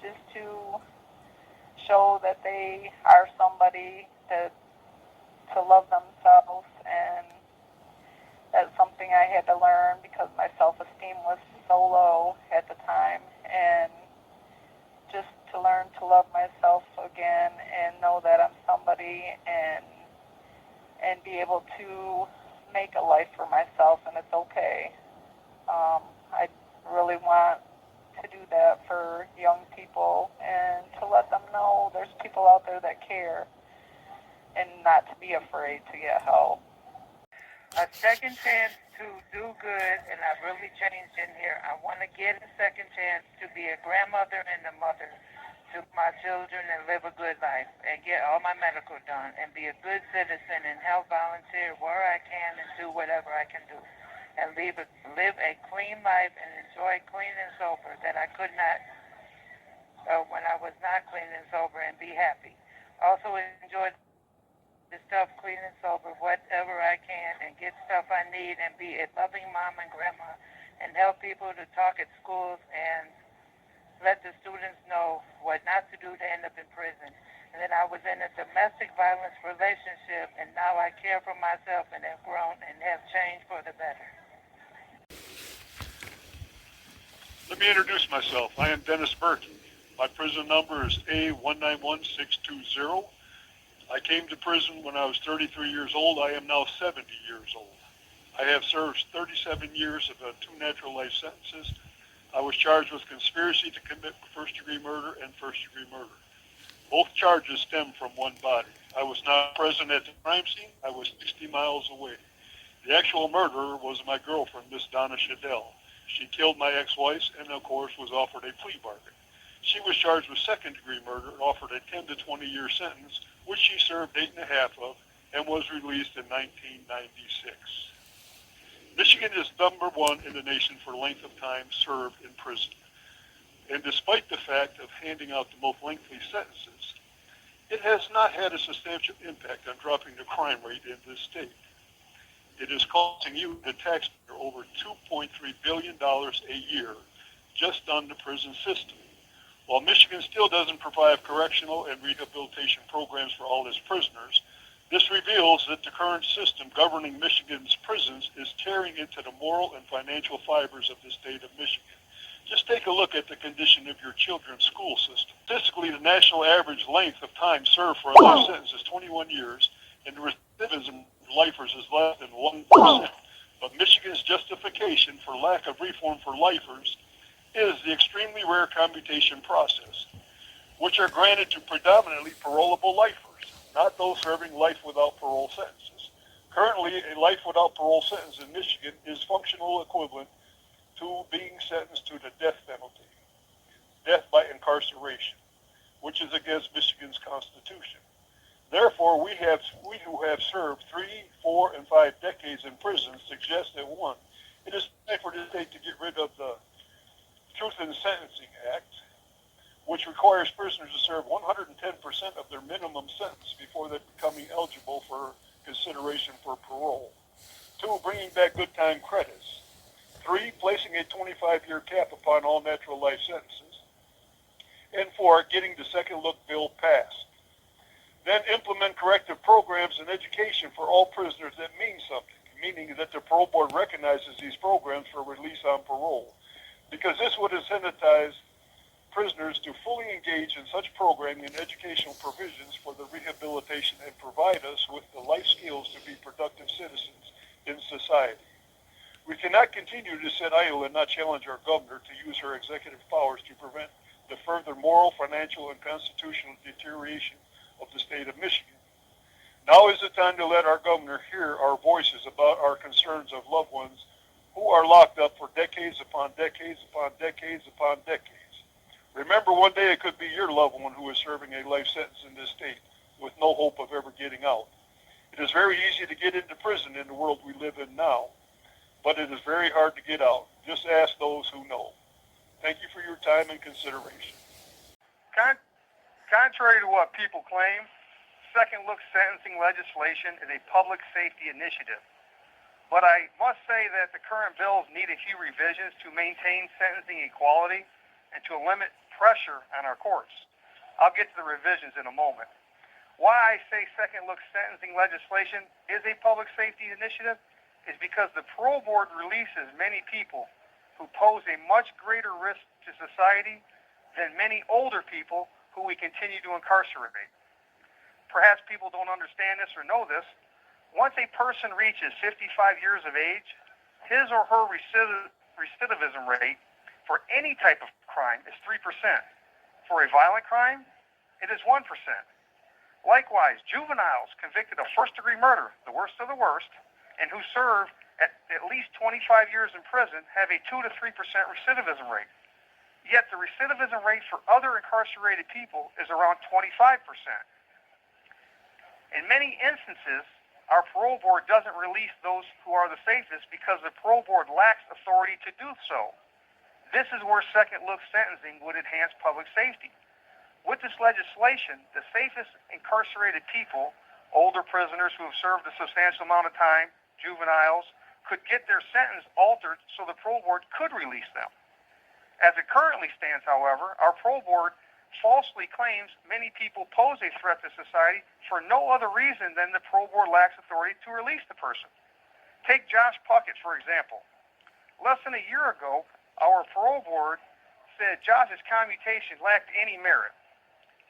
just to show that they are somebody to love themselves. And that's something I had to learn because my self-esteem was so low at the time, and just to learn to love myself again and know that I'm somebody, and be able to make a life for myself, and it's okay. I really want to do that for young people and to let them know there's people out there that care, and not to be afraid to get help. A second chance to do good, and I've really changed in here. I want to get a second chance to be a grandmother and a mother to my children and live a good life and get all my medical done and be a good citizen and help volunteer where I can and do whatever I can do and live a clean life and enjoy clean and sober that I could not when I was not clean and sober, and be happy. Also enjoy the stuff clean and sober, whatever I can, and get stuff I need, and be a loving mom and grandma, and help people to talk at schools and let the students know what not to do to end up in prison. And then I was in a domestic violence relationship, and now I care for myself and have grown and have changed for the better. Let me introduce myself. I am Dennis Burke. My prison number is A191620. I came to prison when I was 33 years old. I am now 70 years old. I have served 37 years of 2 natural life sentences. I was charged with conspiracy to commit first-degree murder and first-degree murder. Both charges stem from one body. I was not present at the crime scene. I was 60 miles away. The actual murderer was my girlfriend, Miss Donna Shadell. She killed my ex-wife and, of course, was offered a plea bargain. She was charged with second-degree murder and offered a 10 to 20-year sentence, which she served 8.5 of and was released in 1996. Michigan is number 1 in the nation for length of time served in prison. And despite the fact of handing out the most lengthy sentences, it has not had a substantial impact on dropping the crime rate in this state. It is costing you, the taxpayer, over $2.3 billion a year just on the prison system. While Michigan still doesn't provide correctional and rehabilitation programs for all its prisoners, this reveals that the current system governing Michigan's prisons is tearing into the moral and financial fibers of the state of Michigan. Just take a look at the condition of your children's school system. Statistically, the national average length of time served for a life sentence is 21 years, and the recidivism of lifers is less than 1%. But Michigan's justification for lack of reform for lifers is the extremely rare commutation process, which are granted to predominantly parolable lifers, not those serving life without parole sentences. Currently, a life without parole sentence in Michigan is functional equivalent to being sentenced to the death penalty, death by incarceration, which is against Michigan's Constitution. Therefore, we who have served 3, 4, and 5 decades in prison suggest that 1, it is time for the state to get rid of the Truth in Sentencing Act, which requires prisoners to serve 110% of their minimum sentence before they're becoming eligible for consideration for parole. 2, bringing back good time credits. 3, placing a 25-year cap upon all natural life sentences. And 4, getting the second look bill passed. Then implement corrective programs and education for all prisoners that mean something, meaning that the parole board recognizes these programs for release on parole, because this would incentivize prisoners to fully engage in such programming and educational provisions for the rehabilitation and provide us with the life skills to be productive citizens in society. We cannot continue to sit idle and not challenge our governor to use her executive powers to prevent the further moral, financial, and constitutional deterioration of the state of Michigan. Now is the time to let our governor hear our voices about our concerns of loved ones who are locked up for decades upon decades upon decades upon decades. Remember, one day it could be your loved one who is serving a life sentence in this state with no hope of ever getting out. It is very easy to get into prison in the world we live in now, but it is very hard to get out. Just ask those who know. Thank you for your time and consideration. Contrary to what people claim, second look sentencing legislation is a public safety initiative. But I must say that the current bills need a few revisions to maintain sentencing equality and to limit pressure on our courts. I'll get to the revisions in a moment. Why I say second look sentencing legislation is a public safety initiative is because the parole board releases many people who pose a much greater risk to society than many older people who we continue to incarcerate. Perhaps people don't understand this or know this. Once a person reaches 55 years of age, his or her recidivism rate for any type of crime is 3%. For a violent crime, it is 1%. Likewise, juveniles convicted of first-degree murder, the worst of the worst, and who serve at least 25 years in prison have a 2 to 3% recidivism rate. Yet the recidivism rate for other incarcerated people is around 25%. In many instances, our parole board doesn't release those who are the safest because the parole board lacks authority to do so. This is where second look sentencing would enhance public safety. With this legislation, the safest incarcerated people, older prisoners who have served a substantial amount of time, juveniles, could get their sentence altered so the parole board could release them. As it currently stands, however, our parole board falsely claims many people pose a threat to society for no other reason than the parole board lacks authority to release the person. Take Josh Puckett, for example. Less than a year ago, our parole board said Josh's commutation lacked any merit.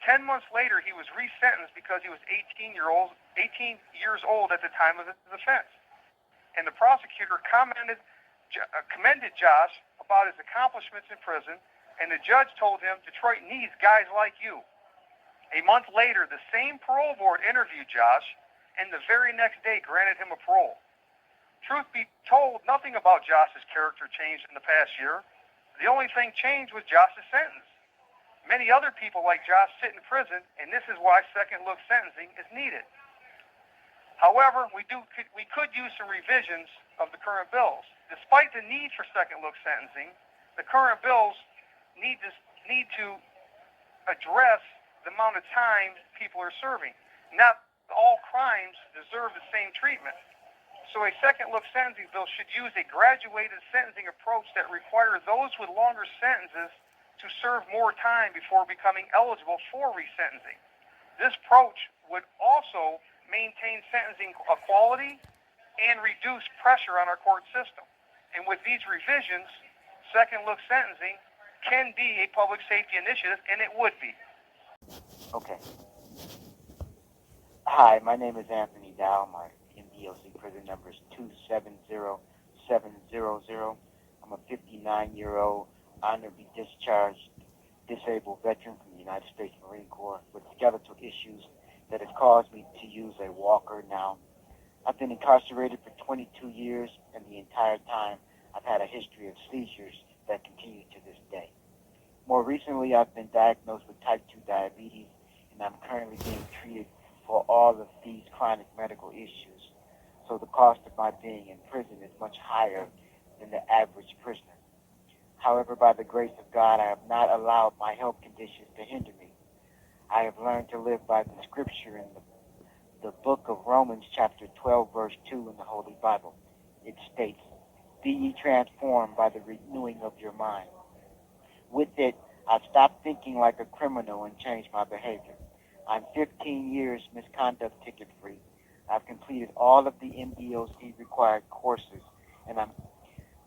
10 months later, he was resentenced because he was 18 years old at the time of his offense. And the prosecutor commended Josh about his accomplishments in prison, and the judge told him, Detroit needs guys like you. A month later, the same parole board interviewed Josh, and the very next day granted him a parole. Truth be told, nothing about Josh's character changed in the past year. The only thing changed was Josh's sentence. Many other people like Josh sit in prison, and this is why second look sentencing is needed. However, we could use some revisions of the current bills. Despite the need for second look sentencing, the current bills need to address the amount of time people are serving. Not all crimes deserve the same treatment. So a second look sentencing bill should use a graduated sentencing approach that requires those with longer sentences to serve more time before becoming eligible for resentencing. This approach would also maintain sentencing equality and reduce pressure on our court system. And with these revisions, second look sentencing can be a public safety initiative, and it would be. Okay. Hi, my name is Anthony Dow. My MDOC prison number is 270700. I'm a 59-year-old honorably discharged disabled veteran from the United States Marine Corps with skeletal issues that has caused me to use a walker now. I've been incarcerated for 22 years, and the entire time I've had a history of seizures that continue to this day. More recently, I've been diagnosed with type 2 diabetes, and I'm currently being treated for all of these chronic medical issues. So the cost of my being in prison is much higher than the average prisoner. However, by the grace of God, I have not allowed my health conditions to hinder me. I have learned to live by the scripture in the book of Romans chapter 12, verse 2 in the Holy Bible. It states, "Be ye transformed by the renewing of your mind." With it, I've stopped thinking like a criminal and changed my behavior. I'm 15 years misconduct ticket free. I've completed all of the MDOC required courses, and I'm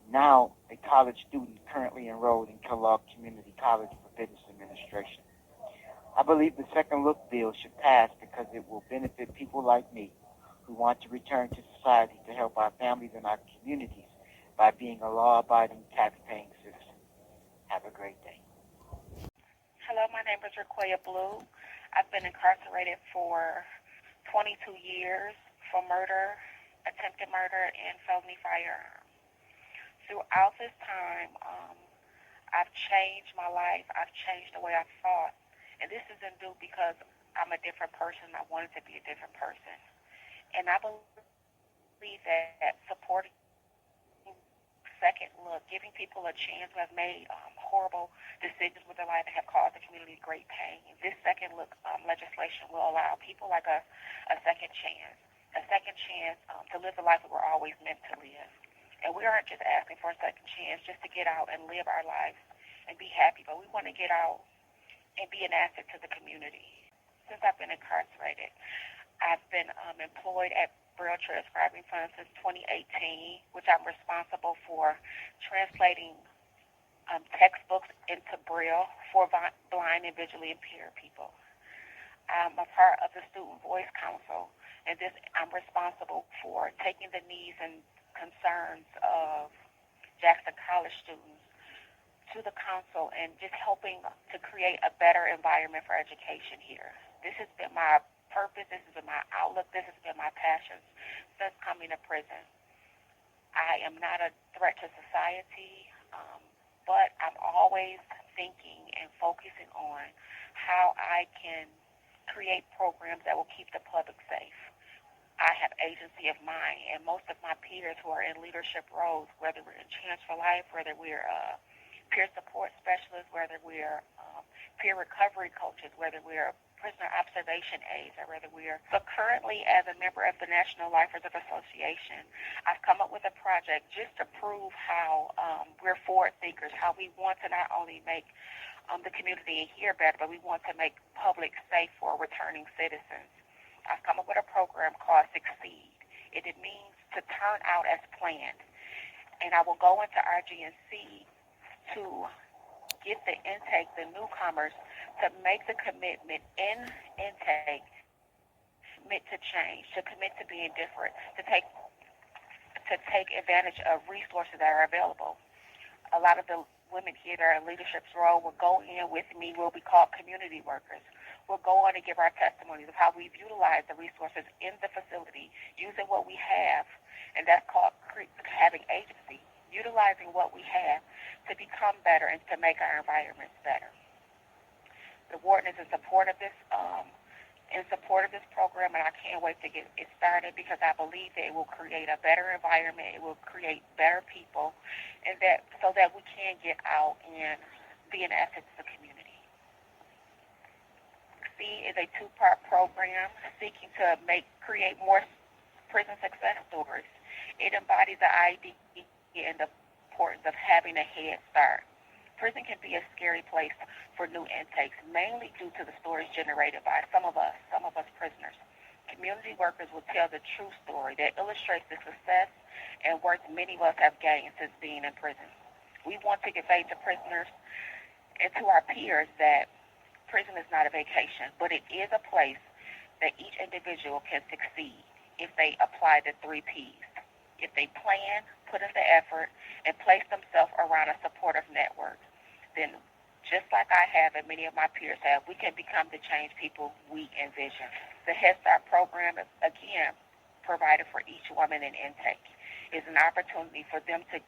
now a college student currently enrolled in Kellogg Community College for Business Administration. I believe the Second Look bill should pass because it will benefit people like me who want to return to society to help our families and our communities by being a law-abiding, tax-paying citizen. Have a great day. Hello, my name is Raquel Blue. I've been incarcerated for 22 years for murder, attempted murder, and felony firearm. Throughout this time, I've changed my life. I've changed the way I thought. And this isn't due because I'm a different person. I wanted to be a different person. And I believe that supporting Second Look, giving people a chance who have made horrible decisions with their life and have caused the community great pain. This Second Look legislation will allow people like us a second chance to live the life that we're always meant to live. And we aren't just asking for a second chance just to get out and live our lives and be happy, but we want to get out and be an asset to the community. Since I've been incarcerated, I've been employed at Braille Transcribing Fund since 2018, which I'm responsible for translating textbooks into Braille for blind and visually impaired people. I'm a part of the Student Voice Council, and I'm responsible for taking the needs and concerns of Jackson College students to the council and just helping to create a better environment for education here. This has been my purpose, this has been my outlook, this has been my passion since coming to prison. I am not a threat to society, but I'm always thinking and focusing on how I can create programs that will keep the public safe. I have agency of mind, and most of my peers who are in leadership roles, whether we're in Chance for Life, whether we're peer support specialists, whether we're peer recovery coaches, whether we're prisoner observation aides, or whether we're... So currently, as a member of the National Lifers of Association, I've come up with a project just to prove how we're forward thinkers, how we want to not only make the community here better, but we want to make public safe for returning citizens. I've come up with a program called Succeed. It means to turn out as planned. And I will go into RGNC to get the intake, the newcomers, to make the commitment in intake, commit to change, to commit to being different, to take advantage of resources that are available. A lot of the women here that are in leadership's role will go in with me, will be called community workers. We'll go on and give our testimonies of how we've utilized the resources in the facility, using what we have, and that's called having agency, utilizing what we have to become better and to make our environments better. The warden is in support of this program, and I can't wait to get it started because I believe that it will create a better environment, it will create better people, and so that we can get out and be an asset to the community. C is a two-part program seeking to create more prison success stories. It embodies the idea and the importance of having a head start. Prison can be a scary place for new intakes, mainly due to the stories generated by some of us prisoners. Community workers will tell the true story that illustrates the success and worth many of us have gained since being in prison. We want to convey to prisoners and to our peers that prison is not a vacation, but it is a place that each individual can succeed if they apply the 3 Ps. If they plan, put in the effort, and place themselves around a supportive network, then just like I have and many of my peers have, we can become the change people we envision. The Head Start program is, again, provided for each woman in intake. It's an opportunity for them to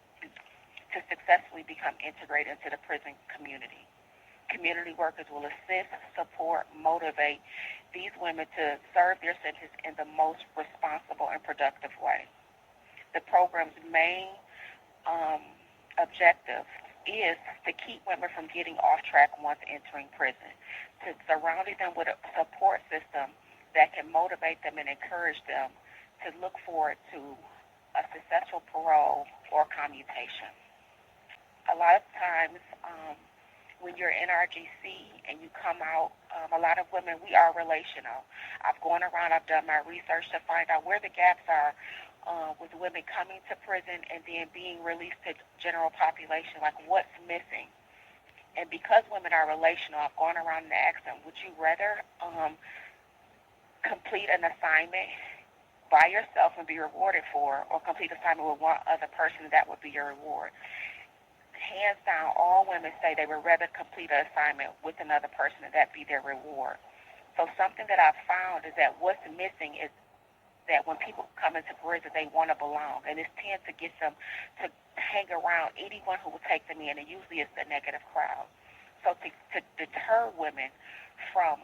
successfully become integrated into the prison community. Community workers will assist, support, motivate these women to serve their sentence in the most responsible and productive way. The program's main objective is to keep women from getting off track once entering prison, to surrounding them with a support system that can motivate them and encourage them to look forward to a successful parole or commutation. A lot of times when you're in RGC and you come out, a lot of women, we are relational. I've gone around, I've done my research to find out where the gaps are with women coming to prison and then being released to general population, like what's missing. And because women are relational, I've gone around and asked them, would you rather complete an assignment by yourself and be rewarded for, or complete an assignment with one other person that would be your reward? Hands down, all women say they would rather complete an assignment with another person and that be their reward. So something that I've found is that what's missing is that when people come into prison, they want to belong, and it tends to get them to hang around anyone who will take them in, and usually it's the negative crowd. So to deter women from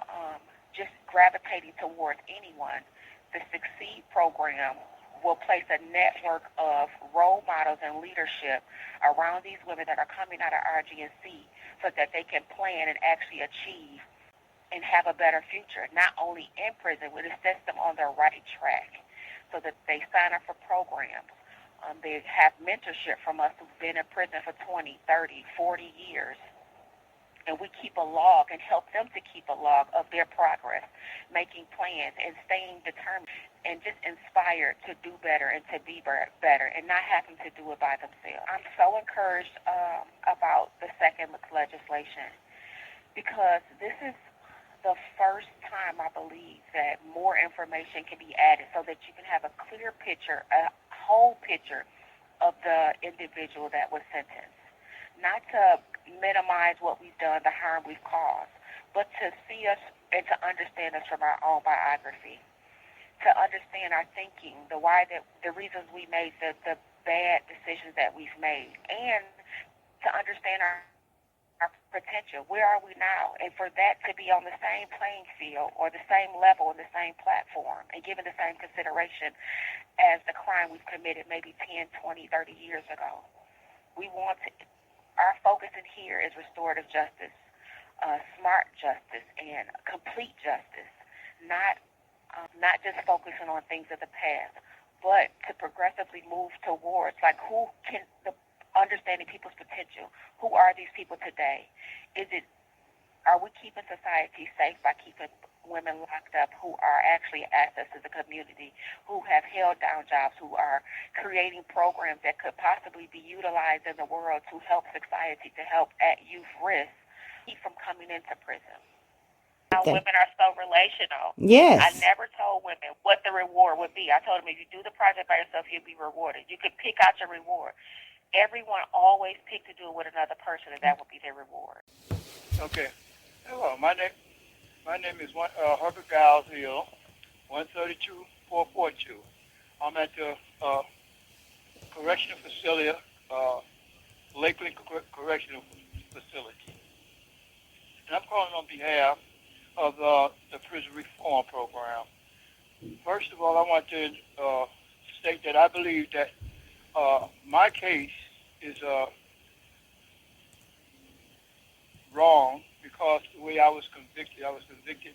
just gravitating towards anyone, the Succeed program will place a network of role models and leadership around these women that are coming out of RG&C so that they can plan and actually achieve and have a better future, not only in prison, but it sets them on the right track so that they sign up for programs. They have mentorship from us who've been in prison for 20, 30, 40 years. And we keep a log and help them to keep a log of their progress, making plans and staying determined and just inspired to do better and to be better and not having to do it by themselves. I'm so encouraged about the second look legislation because this is the first time I believe that more information can be added so that you can have a clear picture, a whole picture of the individual that was sentenced. Not to minimize what we've done, the harm we've caused, but to see us and to understand us from our own biography, to understand our thinking, the reasons we made the bad decisions that we've made, and to understand our potential. Where are we now? And for that to be on the same playing field or the same level and the same platform and given the same consideration as the crime we've committed maybe 10, 20, 30 years ago. Our focus in here is restorative justice, smart justice, and complete justice, not just focusing on things of the past, but to progressively move towards understanding people's potential. Who are these people today? Are we keeping society safe by keeping women locked up who are actually assets to the community, who have held down jobs, who are creating programs that could possibly be utilized in the world to help society, to help at youth risk, keep from coming into prison? Now, women are so relational. Yes. I never told women what the reward would be. I told them if you do the project by yourself, you'll be rewarded. You could pick out your reward. Everyone always picked to do it with another person, and that would be their reward. Okay. Hello, my name is Herbert Giles Hill, 132442. I'm at the correctional facility, Lakeland Correctional Facility. And I'm calling on behalf of the Prison Reform Program. First of all, I want to state that I believe that my case is wrong because the way I was convicted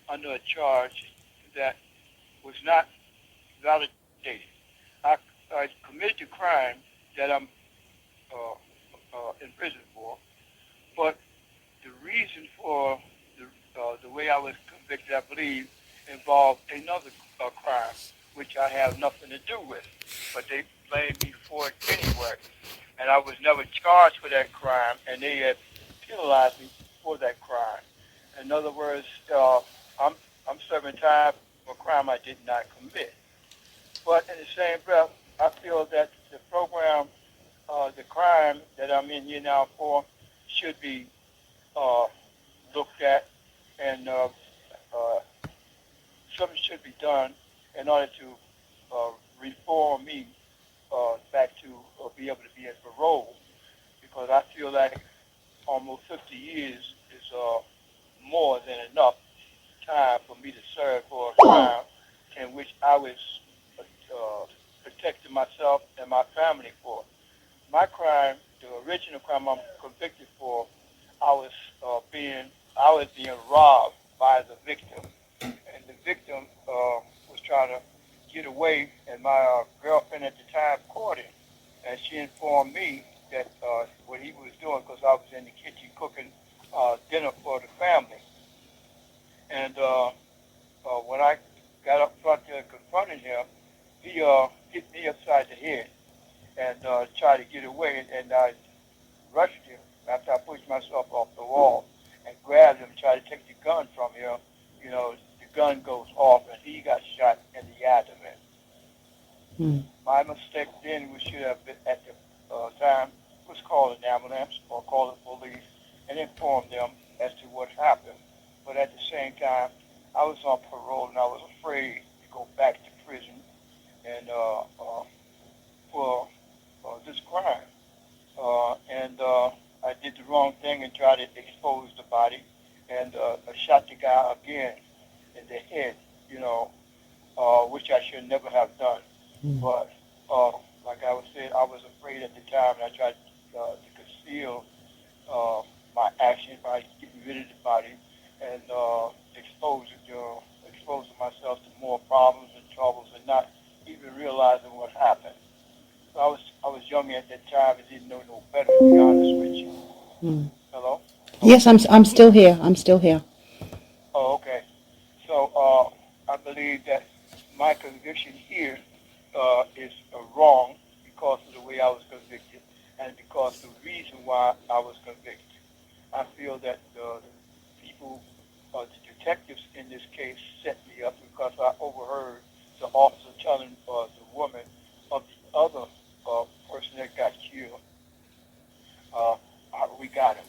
under a charge that was not validated. I committed the crime that I'm in prison for, but the reason for the way I was convicted, I believe, involved another crime, which I have nothing to do with, but they blamed me for it anyway. And I was never charged for that crime, and they had penalized me for that crime. In other words, I'm serving time for a crime I did not commit. But in the same breath, I feel that the program, the crime that I'm in here now for, should be looked at, and something should be done in order to reform me back to be able to be in parole, because I feel like almost 50 years is more than enough time for me to serve for a crime in which I was protecting myself and my family for. My crime the original crime I'm convicted for, I was being robbed by the victim, and the victim was trying to get away, and my girlfriend at the time caught him, and she informed me that what he was doing, because I was in the kitchen cooking dinner for the family, and when I got up front there confronting him, he hit me upside the head and tried to get away, and I rushed him after I pushed myself off the wall and grabbed him, tried to take the gun from him. You know, the gun goes off and he got shot in the abdomen. My mistake then, we should have been at the time, was call an ambulance or call the police and inform them as to what happened. But at the same time, I was on parole and I was afraid to go back to prison and for this crime. And I did the wrong thing and tried to expose the body, and I shot the guy again in the head, you know, which I should never have done. But like I was saying, I was afraid at the time, and I tried to conceal my action by getting rid of the body and exposing myself to more problems and troubles, and not even realizing what happened. So I was young at that time and didn't know no better, to be honest with you. Hello? Yes, I'm still here. I'm still here. Oh, okay. So I believe that my conviction here is wrong because of the way I was convicted and because of the reason why I was convicted. I feel that the people, the detectives in this case, set me up because I overheard the officer telling the woman of the other person that got killed, we got him.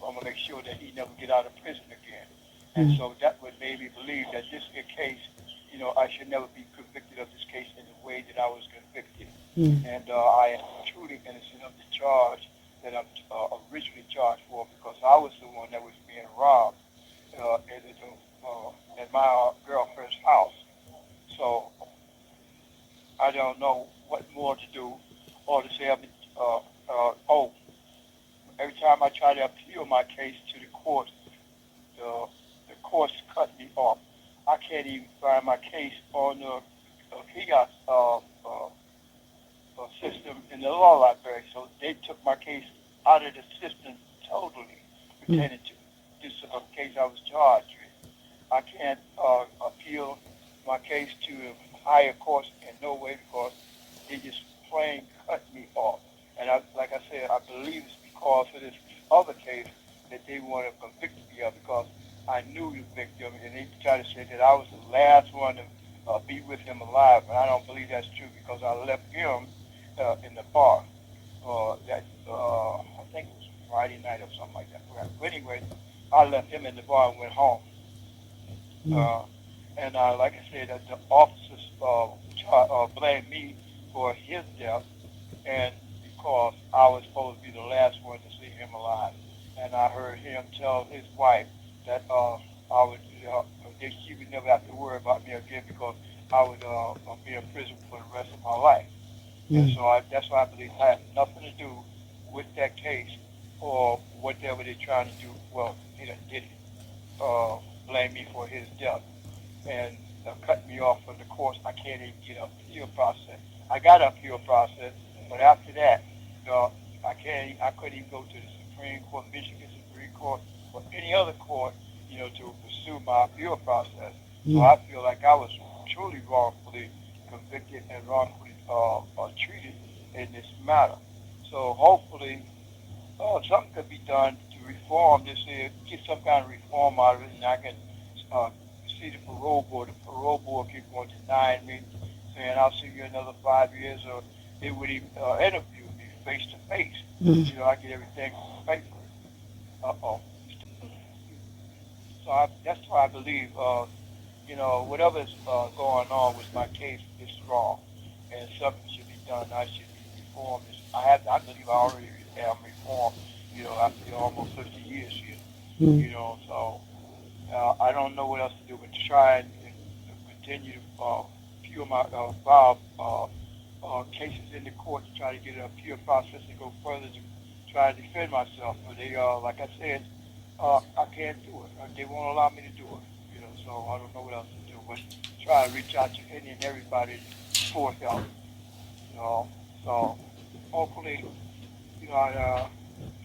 I'm going to make sure that he never get out of prison again. And so that would make me believe that this case, you know, I should never be convicted of this case in the way that I was convicted. And I am truly innocent of the charge that I'm originally charged for, because I was the one that was being robbed at my girlfriend's house. So I don't know what more to do or to say. Every time I try to appeal my case to the court, the courts cut me off. I can't even find my case on the kiosk system in the law library. So they took my case out of the system totally pertaining to this case I was charged with. I can't appeal my case to higher courts in no way because they just plain cut me off. And like I said, I believe it's because of this other case that they want to convict me of, because I knew the victim, and they tried to say that I was the last one to be with him alive. And I don't believe that's true, because I left him in the bar. I think it was Friday night or something like that. But anyway, I left him in the bar and went home. And like I said, that the officers blamed me for his death, and because I was supposed to be the last one to see him alive. And I heard him tell his wife that she would never have to worry about me again, because I would be in prison for the rest of my life. And so that's why I believe I had nothing to do with that case or whatever they're trying to do. Well, they did blame me for his death and cut me off from the course. I can't even get up appeal process. I got an appeal process, but after that, I couldn't even go to the Supreme Court, Michigan Supreme Court, or any other court, to pursue my appeal process. So I feel like I was truly wrongfully convicted and wrongfully treated in this matter. So hopefully, something could be done to reform this, get some kind of reform out of it, and I can see the parole board. The parole board keep on denying me, saying I'll see you another 5 years, or they would even interview me face to face. I get everything on paper. So that's why I believe, whatever's going on with my case is wrong, and something should be done. I should be reformed. I believe I already am reformed, after almost 50 years here. So I don't know what else to do but to try and continue to appeal my file cases in the court to try to get an appeal process and go further to try to defend myself. But they, like I said, I can't do it. They won't allow me to do it. You know, so I don't know what else to do. But try to reach out to any and everybody for help. You know, so hopefully, you know,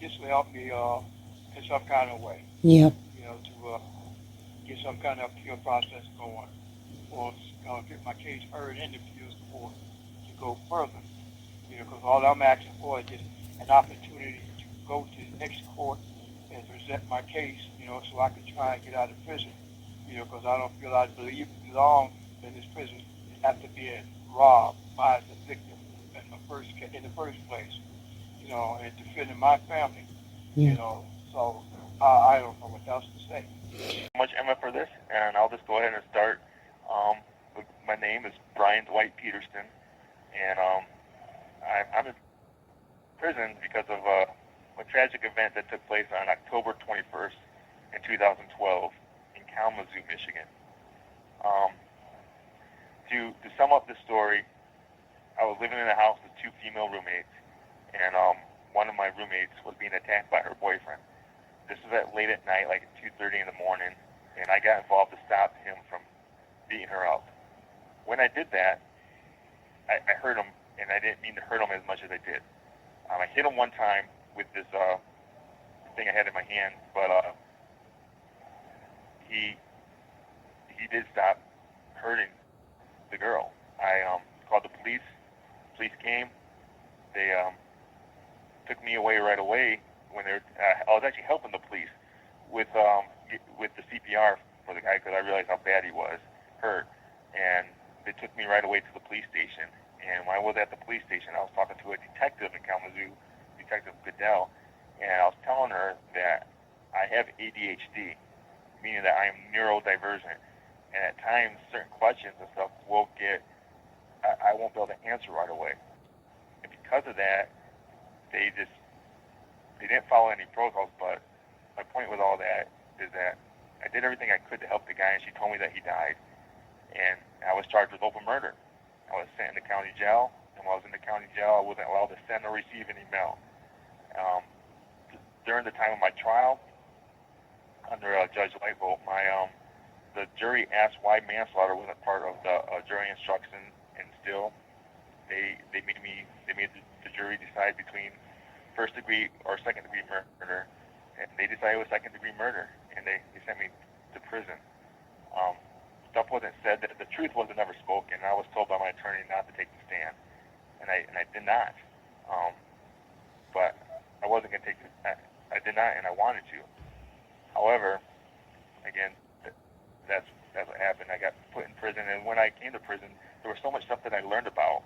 this will help me in some kind of way. Yep. You know, to get some kind of appeal process going, or get my case heard in the appeals court to go further. You know, because all I'm asking for is just an opportunity to go to the next court and present my case, you know, so I can try and get out of prison. You know, because I don't feel I belong in this prison after being robbed by the victim in the first place. You know, and defending my family. Yeah. You know, so I don't know what else to say. Much, Emma, for this, and I'll just go ahead and start. My name is Brian Dwight Peterson, and I'm in prison because of a tragic event that took place on October 21st in 2012 in Kalamazoo, Michigan. To sum up the story, I was living in a house with two female roommates, and one of my roommates was being attacked by her boyfriend. This was late at night, like at 2:30 in the morning, and I got involved to stop him from beating her up. When I did that, I hurt him, and I didn't mean to hurt him as much as I did. I hit him one time with this thing I had in my hand, but he did stop hurting the girl. I called the police. The police came. They took me away right away. When I was actually helping the police with the CPR for the guy because I realized how bad he was hurt, and they took me right away to the police station. And when I was at the police station, I was talking to a detective in Kalamazoo, Detective Goodell, and I was telling her that I have ADHD, meaning that I am neurodivergent, and at times certain questions and stuff will I won't be able to answer right away, and because of that, they didn't follow any protocols. But my point with all that is that I did everything I could to help the guy, and she told me that he died, and I was charged with open murder. I was sent into county jail, and while I was in the county jail, I wasn't allowed to send or receive any mail. During the time of my trial, under Judge Lightvolt, the jury asked why manslaughter wasn't part of the jury instruction, and still they made the jury decide between first degree or second degree murder, and they decided it was second degree murder, and they sent me to prison. Stuff wasn't said, that the truth wasn't ever spoken. I was told by my attorney not to take the stand, and I did not. But I wasn't going to take I did not, and I wanted to. However, again, that's what happened. I got put in prison, and when I came to prison, there was so much stuff that I learned about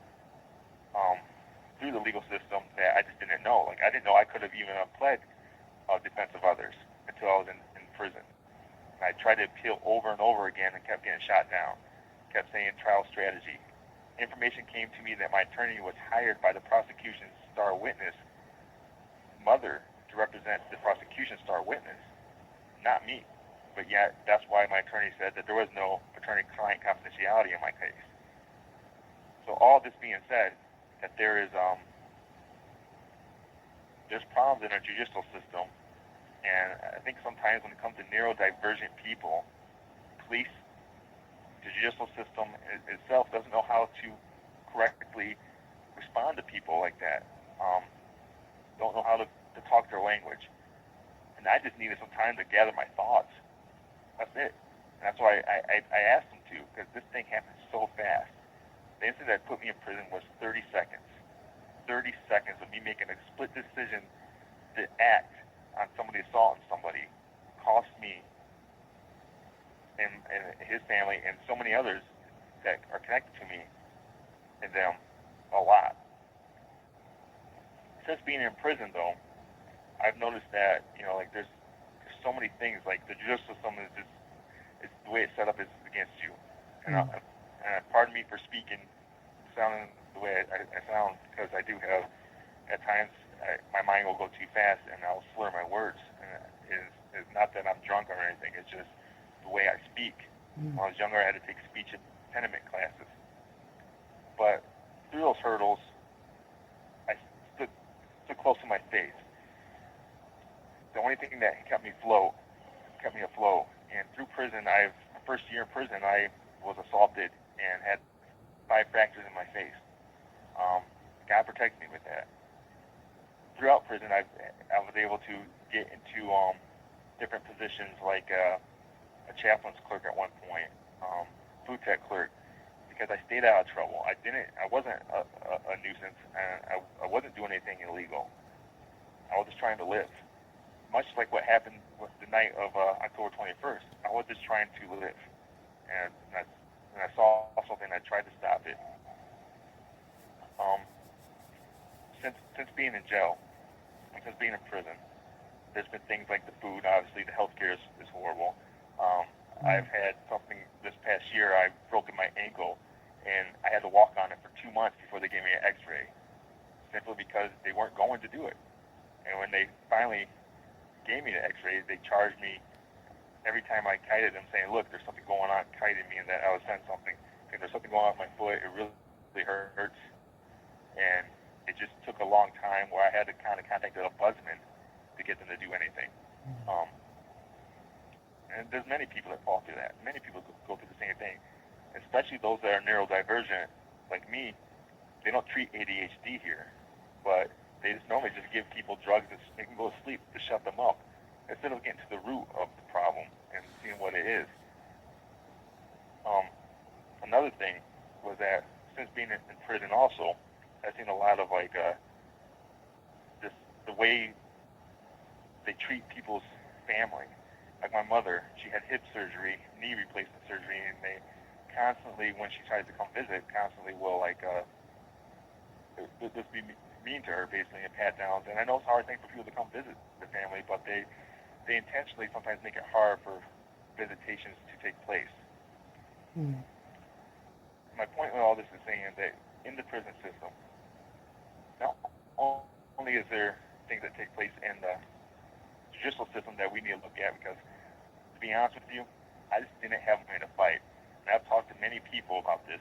through the legal system that I just didn't know. Like, I didn't know I could have even pled defense of others until I was in prison. I tried to appeal over and over again and kept getting shot down. Kept saying trial strategy. Information came to me that my attorney was hired by the prosecution's star witness mother to represent the prosecution's star witness, not me. But yet, that's why my attorney said that there was no attorney-client confidentiality in my case. So all this being said, that there's problems in our judicial system. And I think sometimes when it comes to neurodivergent people, police, the judicial system itself doesn't know how to correctly respond to people like that. Don't know how to talk their language. And I just needed some time to gather my thoughts. That's it. And that's why I asked them to, because this thing happened so fast. The incident that put me in prison was 30 seconds. 30 seconds of me making a split decision to act on somebody assaulting somebody cost me and his family and so many others that are connected to me and them a lot. Since being in prison, though, I've noticed that, like there's so many things, like the judicial system is just, it's the way it's set up is against you. And pardon me for speaking, sounding the way I sound, because I do have, at times, my mind will go too fast and I'll slur my words. And it's not that I'm drunk or anything, it's just the way I speak. When I was younger, I had to take speech impediment classes. But through those hurdles, I stood close to my faith. only thing that kept me afloat. And through prison, my first year in prison, I was assaulted and had 5 fractures in my face. God protected me with that. Throughout prison, I was able to get into different positions, like a chaplain's clerk at one point, food tech clerk, because I stayed out of trouble. I wasn't a nuisance, and I wasn't doing anything illegal. I was just trying to live. Much like what happened with the night of October 21st, I was just trying to live. And I saw something, I tried to stop it. Since being in jail, and since being in prison, there's been things like the food, obviously the healthcare is horrible. I've had something this past year, I've broken my ankle, and I had to walk on it for 2 months before they gave me an x-ray, simply because they weren't going to do it. And when they finally gave me the x-ray, they charged me every time I kited them, saying, look, there's something going on kiting me, and that I was sent something. If there's something going on with my foot, it really hurts. And it just took a long time where I had to kind of contact a ombudsman to get them to do anything. And there's many people that fall through that. Many people go through the same thing, especially those that are neurodivergent, like me. They don't treat ADHD here, but they just normally just give people drugs that make them go to sleep to shut them up, instead of getting to the root of the problem and seeing what it is. Another thing was that since being in prison also, I've seen a lot of the way they treat people's family. Like my mother, she had hip surgery, knee replacement surgery, and they constantly, when she tries to come visit, constantly will just be mean to her, basically, and pat downs. And I know it's a hard thing for people to come visit the family, but they intentionally sometimes make it hard for visitations to take place. My point with all this is saying that in the prison system, not only is there things that take place in the judicial system that we need to look at, because to be honest with you, I just didn't have money to fight. And I've talked to many people about this,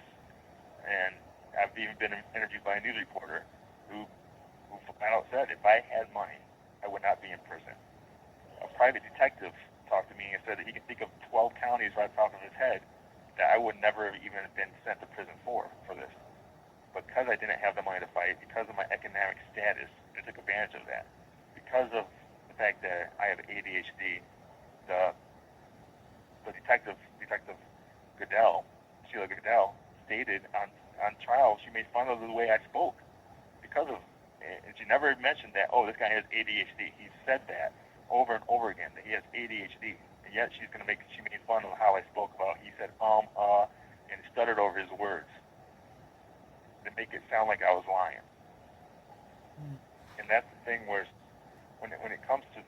and I've even been interviewed by a news reporter who flat out said, if I had money, I would not be in prison. A private detective talked to me and said that he could think of 12 counties right off of his head that I would never have even been sent to prison for this. Because I didn't have the money to fight, because of my economic status, I took advantage of that. Because of the fact that I have ADHD, the detective Goodell, Sheila Goodell, stated on trial, she made fun of the way I spoke and she never mentioned that, oh, this guy has ADHD. He said that over and over again, that he has ADHD, and yet she made fun of how I spoke about it. He said, and stuttered over his words to make it sound like I was lying. And that's the thing where when it comes to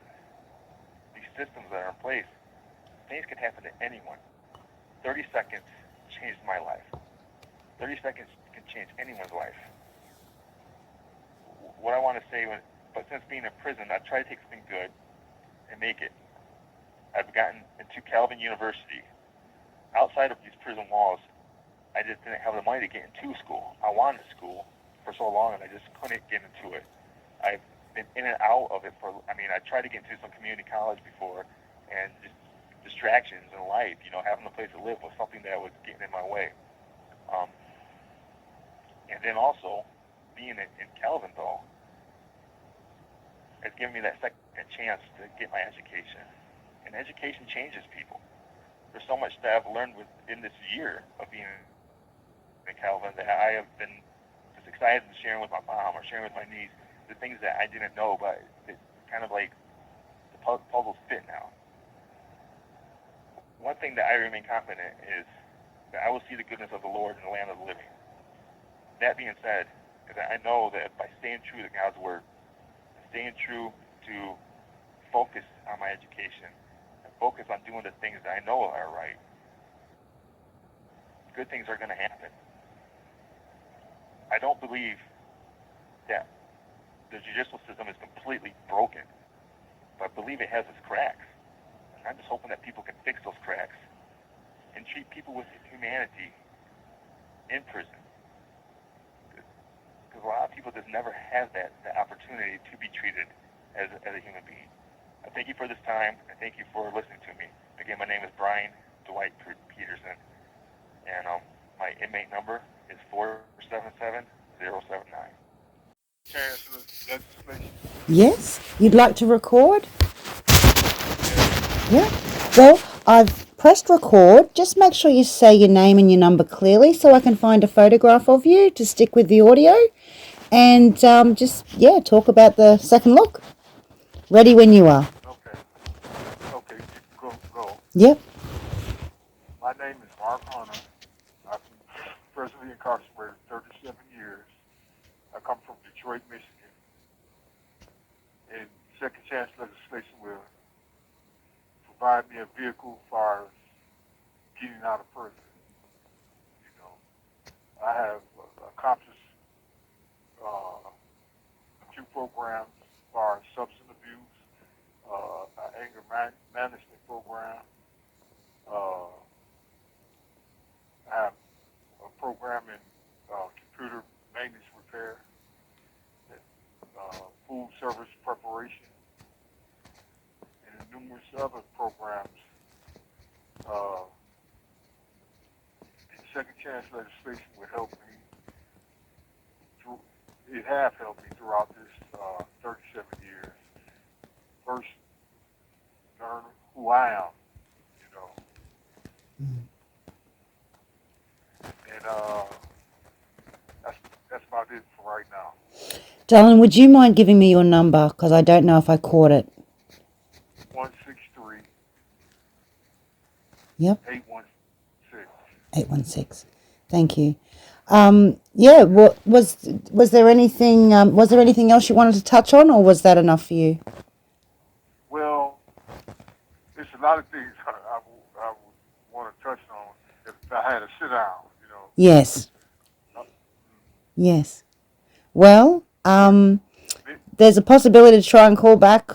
these systems that are in place, things can happen to anyone. 30 seconds changed my life. 30 seconds can change anyone's life. What I want to say, but since being in prison, I've tried to take something good and make it. I've gotten into Calvin University. Outside of these prison walls, I just didn't have the money to get into school. I wanted school for so long, and I just couldn't get into it. I've been in and out of it I tried to get into some community college before, and just distractions in life, having a place to live was something that was getting in my way. And then also, being in Calvin, though, has given me that second chance to get my education. And education changes people. There's so much that I've learned within this year of being in Calvin that I have been just excited and sharing with my mom or sharing with my niece the things that I didn't know, but it's kind of like the puzzles fit now. One thing that I remain confident is that I will see the goodness of the Lord in the land of the living. That being said, I know that by staying true to God's word, staying true to focus on my education, and focus on doing the things that I know are right, good things are going to happen. I don't believe that the judicial system is completely broken, but I believe it has its cracks. And I'm just hoping that people can fix those cracks and treat people with humanity in prison. Because a lot of people just never have that opportunity to be treated as a human being. I thank you for this time. I thank you for listening to me. Again, my name is Brian Dwight Peterson, and my inmate number is 477-079. Yes, you'd like to record? Yeah. Well, I've pressed record. Just make sure you say your name and your number clearly so I can find a photograph of you to stick with the audio. And talk about the second look. Ready when you are. Okay, go. Yep. My name is Mark Hunter. I've been presently incarcerated 37 years. I come from Detroit, Michigan. And second chance legislation will provide me a vehicle for getting out of prison. You know, I have accomplished a few programs as far as substance abuse, an anger management program. I have a program in computer maintenance repair, food service preparation, and numerous other programs. Second chance legislation would help me. It has helped me throughout this 37 years. First, learn who I am, you know. And that's about it for right now. Darling, would you mind giving me your number? Because I don't know if I caught it. 163. Yep. 816. 816. Thank you. Was there anything else you wanted to touch on, or was that enough for you? Well, there's a lot of things I would want to touch on if I had to sit down, you know. Yes. Yes. Well, there's a possibility to try and call back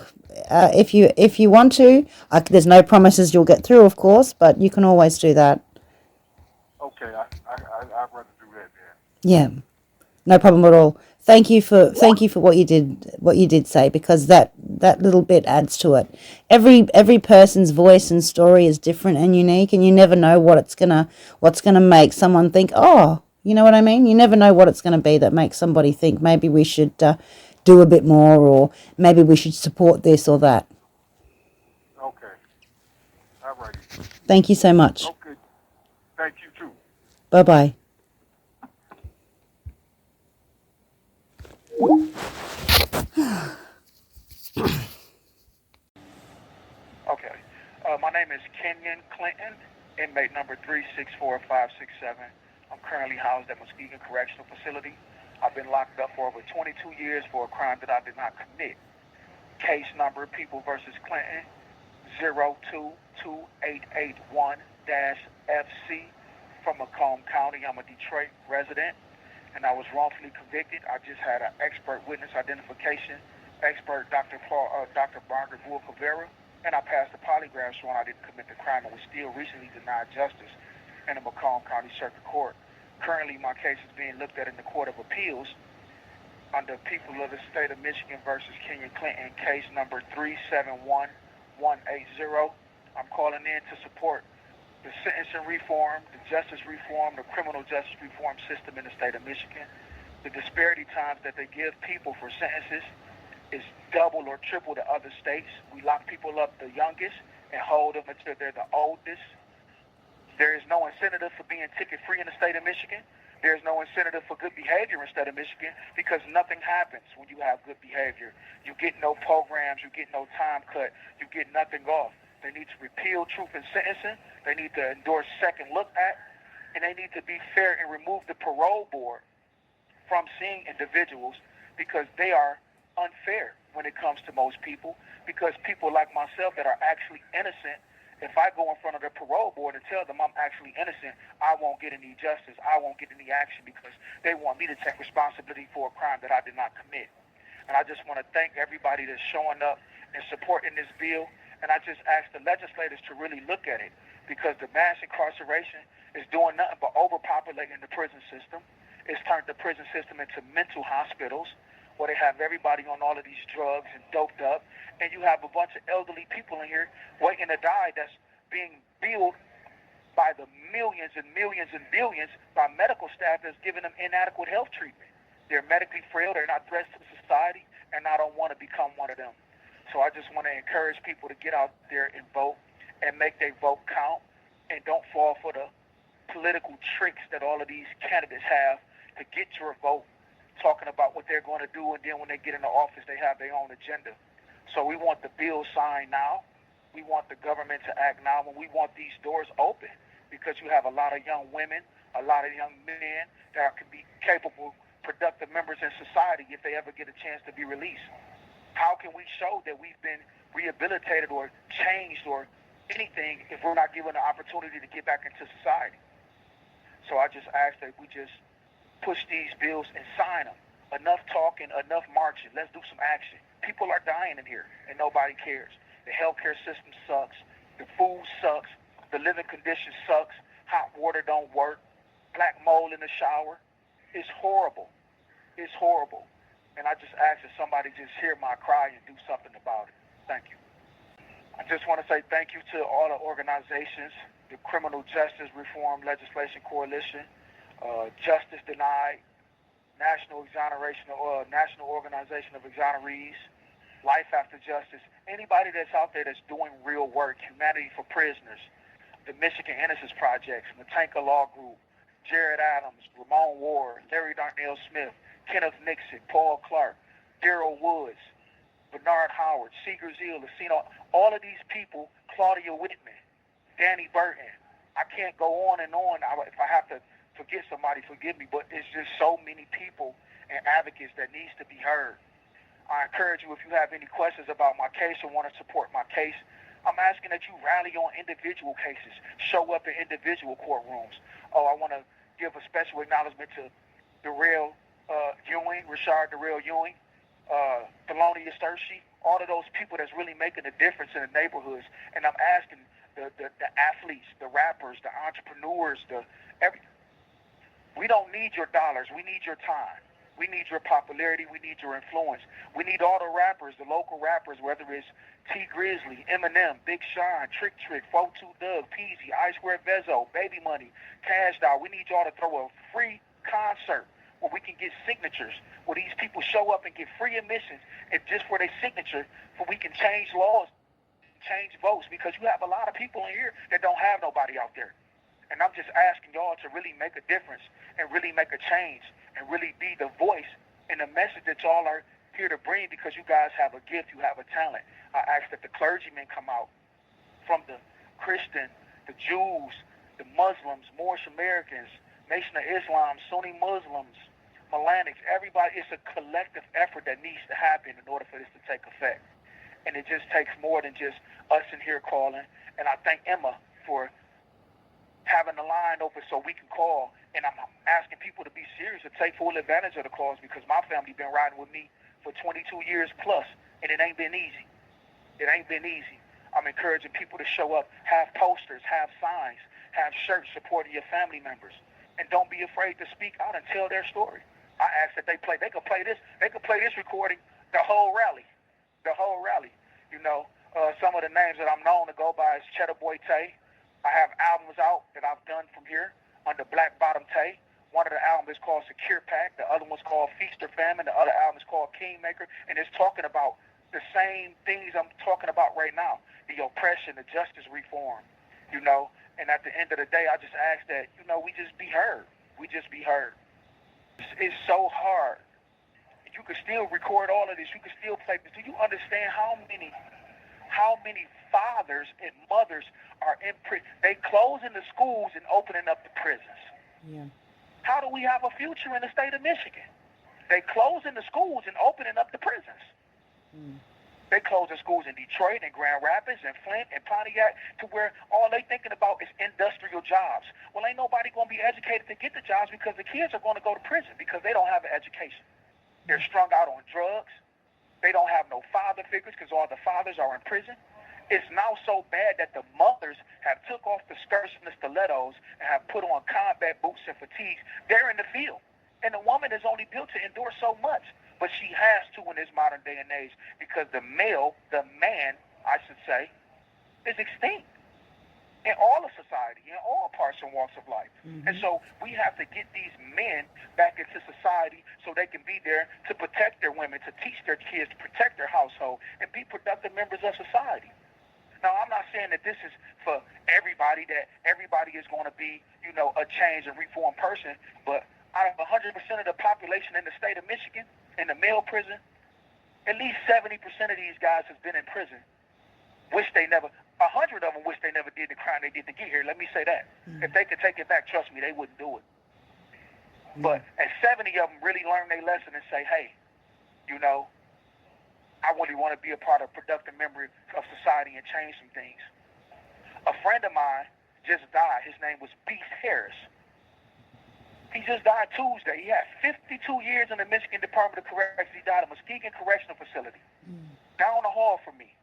if you want to. There's no promises you'll get through, of course, but you can always do that. Okay, I'd rather do that then. Yeah, no problem at all. Thank you for what you did say, because that little bit adds to it. Every person's voice and story is different and unique, and you never know what's gonna make someone think, oh, you know what I mean? You never know what it's gonna be that makes somebody think maybe we should do a bit more, or maybe we should support this or that. Okay. All right. Thank you so much. Okay. Thank you too. Bye-bye. Okay. My name is Kenyon Clinton, inmate number 364567. I'm currently housed at Muskegon Correctional Facility. I've been locked up for over 22 years for a crime that I did not commit. Case number, People versus Clinton, 022881-FC from Macomb County. I'm a Detroit resident, and I was wrongfully convicted. I just had an expert witness identification, expert Dr. Barger Bull-Cavera, and I passed the polygraph showing I didn't commit the crime and was still recently denied justice in the Macomb County Circuit Court. Currently, my case is being looked at in the Court of Appeals under People of the State of Michigan versus Kenyon Clinton, case number 371180. I'm calling in to support the sentencing reform, the justice reform, the criminal justice reform system in the state of Michigan. The disparity times that they give people for sentences is double or triple to other states. We lock people up the youngest and hold them until they're the oldest. There is no incentive for being ticket-free in the state of Michigan. There's no incentive for good behavior in the state of Michigan because nothing happens when you have good behavior. You get no programs, you get no time cut, you get nothing off. They need to repeal truth in sentencing. They need to endorse Second Look Act, and they need to be fair and remove the parole board from seeing individuals because they are unfair when it comes to most people, because people like myself that are actually innocent, if I go in front of the parole board and tell them I'm actually innocent, I won't get any justice, I won't get any action because they want me to take responsibility for a crime that I did not commit. And I just want to thank everybody that's showing up and supporting this bill. And I just ask the legislators to really look at it because the mass incarceration is doing nothing but overpopulating the prison system. It's turned the prison system into mental hospitals. where they have everybody on all of these drugs and doped up, and you have a bunch of elderly people in here waiting to die that's being billed by the millions and millions and billions by medical staff that's giving them inadequate health treatment. They're medically frail, they're not threats to society, and I don't want to become one of them. So I just want to encourage people to get out there and vote and make their vote count, and don't fall for the political tricks that all of these candidates have to get your vote, talking about what they're going to do, and then when they get into office, they have their own agenda. So we want the bill signed now. We want the government to act now, and we want these doors open, because you have a lot of young women, a lot of young men that can be capable, productive members in society if they ever get a chance to be released. How can we show that we've been rehabilitated or changed or anything if we're not given the opportunity to get back into society? So I just ask that we just push these bills and sign them. Enough talking, enough marching. Let's do some action. People are dying in here, and nobody cares. The healthcare system sucks. The food sucks. The living conditions sucks. Hot water don't work. Black mold in the shower. It's horrible. It's horrible. And I just ask that somebody just hear my cry and do something about it. Thank you. I just want to say thank you to all the organizations, the Criminal Justice Reform Legislation Coalition, Justice Denied, National Organization of Exonerees, Life After Justice, anybody that's out there that's doing real work, Humanity for Prisoners, the Michigan Innocence Projects, Matanka Law Group, Jared Adams, Ramon Ward, Larry Darnell Smith, Kenneth Nixon, Paul Clark, Daryl Woods, Bernard Howard, Seeger Zeal, Lucino, all of these people, Claudia Whitman, Danny Burton. I can't go on and on. If I have to forget somebody, forgive me, but there's just so many people and advocates that needs to be heard. I encourage you, if you have any questions about my case or want to support my case, I'm asking that you rally on individual cases, show up in individual courtrooms. Oh, I want to give a special acknowledgement to Darrell Ewing, Rashard Darrell Ewing, Thelonious Sturshey, all of those people that's really making a difference in the neighborhoods. And I'm asking the athletes, the rappers, the entrepreneurs, we don't need your dollars. We need your time. We need your popularity. We need your influence. We need all the rappers, the local rappers, whether it's T Grizzly, Eminem, Big Sean, Trick Trick, 42 Doug, Peasy, I Square Vezo, Baby Money, Cash Doll. We need y'all to throw a free concert where we can get signatures, where these people show up and get free admissions, and just for their signature, so we can change laws, change votes, because you have a lot of people in here that don't have nobody out there. And I'm just asking y'all to really make a difference and really make a change and really be the voice and the message that y'all are here to bring, because you guys have a gift, you have a talent. I ask that the clergymen come out, from the Christian, the Jews, the Muslims, Moorish Americans, Nation of Islam, Sunni Muslims, Melanics, everybody. It's a collective effort that needs to happen in order for this to take effect. And it just takes more than just us in here calling. And I thank Emma for having the line open so we can call. And I'm asking people to be serious, to take full advantage of the calls, because my family been riding with me for 22 years plus, and it ain't been easy. It ain't been easy. I'm encouraging people to show up, have posters, have signs, have shirts supporting your family members, and don't be afraid to speak out and tell their story. I ask that they could play this recording the whole rally. You know, some of the names that I'm known to go by is Cheddar Boy Tay. I have albums out that I've done from here under Black Bottom Tay. One of the albums is called Secure Pack. The other one's called Feast or Famine. The other album is called Kingmaker. And it's talking about the same things I'm talking about right now. The oppression, the justice reform, you know. And at the end of the day, I just ask that, you know, we just be heard. We just be heard. It's so hard. You can still record all of this. You can still play this. Do you understand how many fathers and mothers are in prison? They closing the schools and opening up the prisons. Yeah. How do we have a future in the state of Michigan? They closing the schools and opening up the prisons. They closing schools in Detroit and Grand Rapids and Flint and Pontiac, to where all they thinking about is industrial jobs. Well, ain't nobody going to be educated to get the jobs, because the kids are going to go to prison because they don't have an education. They're strung out on drugs. They don't have no father figures because all the fathers are in prison. It's now so bad that the mothers have took off the skirts and the stilettos and have put on combat boots and fatigues. They're in the field. And the woman is only built to endure so much. But she has to in this modern day and age because the man, I should say, is extinct in all of society, in all parts and walks of life. And so we have to get these men back into society so they can be there to protect their women, to teach their kids, to protect their household, and be productive members of society. Now, I'm not saying that this is for everybody, that everybody is going to be, a change and reformed person, but out of 100% of the population in the state of Michigan, in the male prison, at least 70% of these guys have been in prison. 100 of them wish they never did the crime they did to get here. Let me say that. If they could take it back, trust me, they wouldn't do it. But and 70 of them really learn their lesson and say, hey, I really want to be a part of a productive member of society and change some things. A friend of mine just died. His name was Beast Harris. He just died Tuesday. He had 52 years in the Michigan Department of Corrections. He died at Muskegon Correctional Facility. Down the hall from me.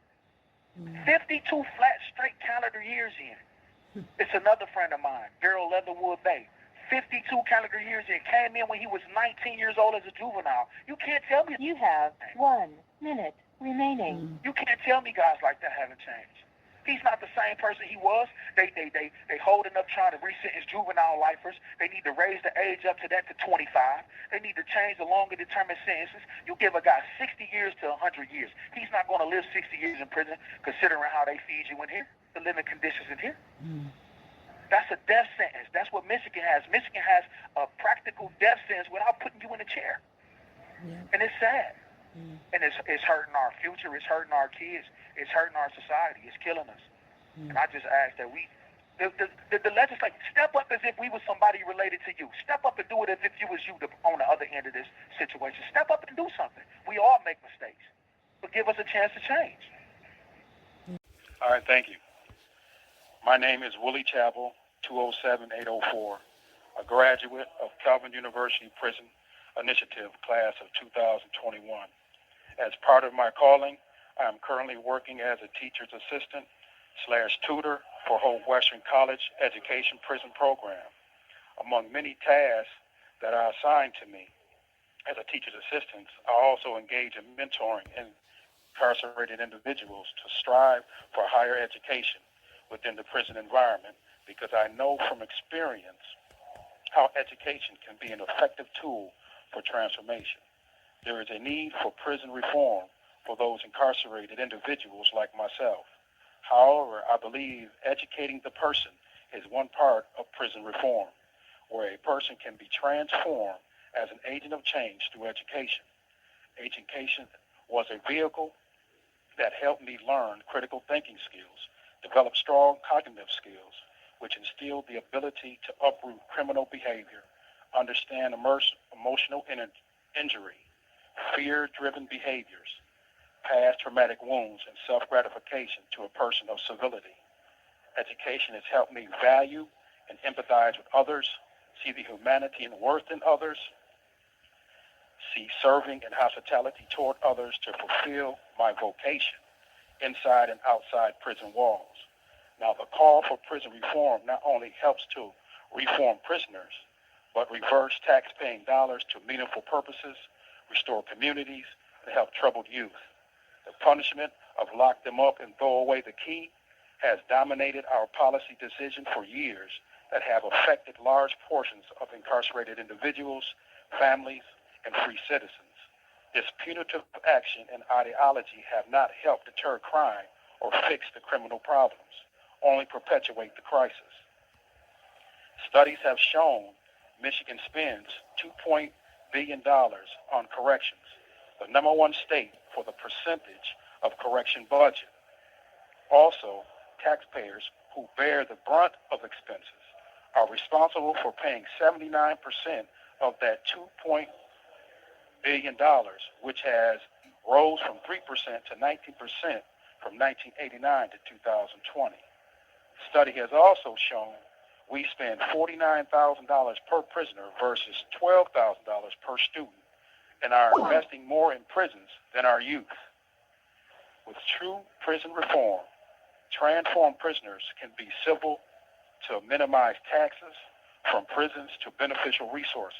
52 flat straight calendar years in. It's another friend of mine, Daryl Leatherwood Bay. 52 calendar years in. Came in when he was 19 years old as a juvenile. You can't tell me. You have 1 minute remaining. You can't tell me guys like that haven't changed. He's not the same person he was. They holding up trying to resentence juvenile lifers. They need to raise the age up to that to 25. They need to change the longer determined sentences. You give a guy 60 years to 100 years. He's not going to live 60 years in prison considering how they feed you in here, the living conditions in here. That's a death sentence. That's what Michigan has. Michigan has a practical death sentence without putting you in a chair. And it's sad. And it's hurting our future. It's hurting our kids. It's hurting our society. It's killing us. And I just ask that the legislature step up as if we was somebody related to you. Step up and do it as if you was you on the other end of this situation. Step up and do something. We all make mistakes. But give us a chance to change. All right, thank you. My name is Willie Chappell, 207804, a graduate of Calvin University Prison Initiative, class of 2021. As part of my calling, I am currently working as a teacher's assistant / tutor for Hope Western College Education Prison Program. Among many tasks that are assigned to me as a teacher's assistant, I also engage in mentoring incarcerated individuals to strive for higher education within the prison environment, because I know from experience how education can be an effective tool for transformation. There is a need for prison reform for those incarcerated individuals like myself. However, I believe educating the person is one part of prison reform, where a person can be transformed as an agent of change through education. Education was a vehicle that helped me learn critical thinking skills, develop strong cognitive skills, which instilled the ability to uproot criminal behavior, understand emotional injury, fear-driven behaviors, past traumatic wounds, and self-gratification to a person of civility. Education has helped me value and empathize with others, see the humanity and worth in others, see serving and hospitality toward others to fulfill my vocation inside and outside prison walls. Now, the call for prison reform not only helps to reform prisoners, but reverse tax-paying dollars to meaningful purposes, restore communities, and help troubled youth. The punishment of lock them up and throw away the key has dominated our policy decision for years that have affected large portions of incarcerated individuals, families, and free citizens. This punitive action and ideology have not helped deter crime or fix the criminal problems, only perpetuate the crisis. Studies have shown Michigan spends $2 billion on corrections, the number one state for the percentage of correction budget. Also, taxpayers who bear the brunt of expenses are responsible for paying 79% of that $2 billion, which has rose from 3% to 19% from 1989 to 2020. Study has also shown we spend $49,000 per prisoner versus $12,000 per student, and are investing more in prisons than our youth. With true prison reform, transformed prisoners can be civil to minimize taxes from prisons to beneficial resources.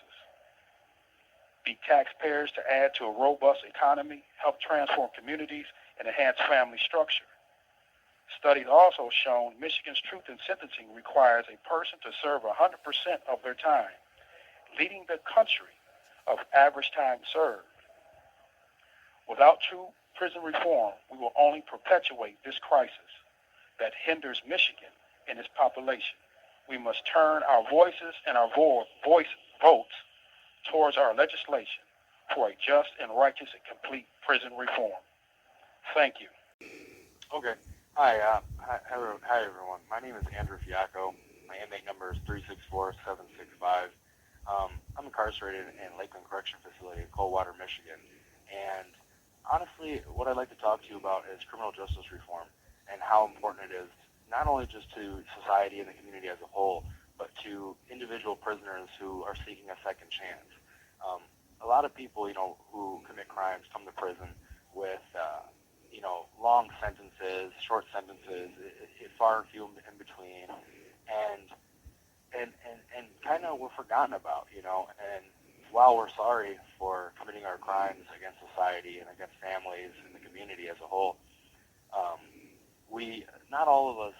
be taxpayers to add to a robust economy, help transform communities, and enhance family structure. Studies also shown Michigan's truth in sentencing requires a person to serve 100% of their time, leading the country of average time served. Without true prison reform, we will only perpetuate this crisis that hinders Michigan and its population. We must turn our voices and our votes towards our legislation for a just and righteous and complete prison reform. Thank you. Okay. Hi, everyone. My name is Andrew Fiacco. My inmate number is 364765. I'm incarcerated in Lakeland Correction Facility in Coldwater, Michigan. And honestly, what I'd like to talk to you about is criminal justice reform and how important it is, not only just to society and the community as a whole, but to individual prisoners who are seeking a second chance. A lot of people, who commit crimes come to prison with, long sentences, short sentences, far and few in between, and kind of we're forgotten about, and while we're sorry for committing our crimes against society and against families and the community as a whole, not all of us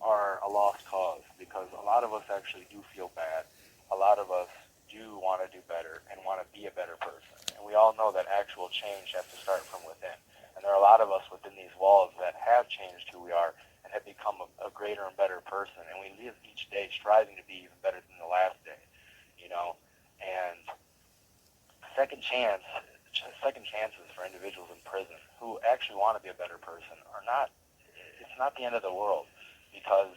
are a lost cause, because a lot of us actually do feel bad. A lot of us do want to do better and want to be a better person. And we all know that actual change has to start from within. And there are a lot of us within these walls that have changed who we are and have become a greater and better person. And we live each day striving to be even better than the last day, And second chances for individuals in prison who actually want to be a better person it's not the end of the world, because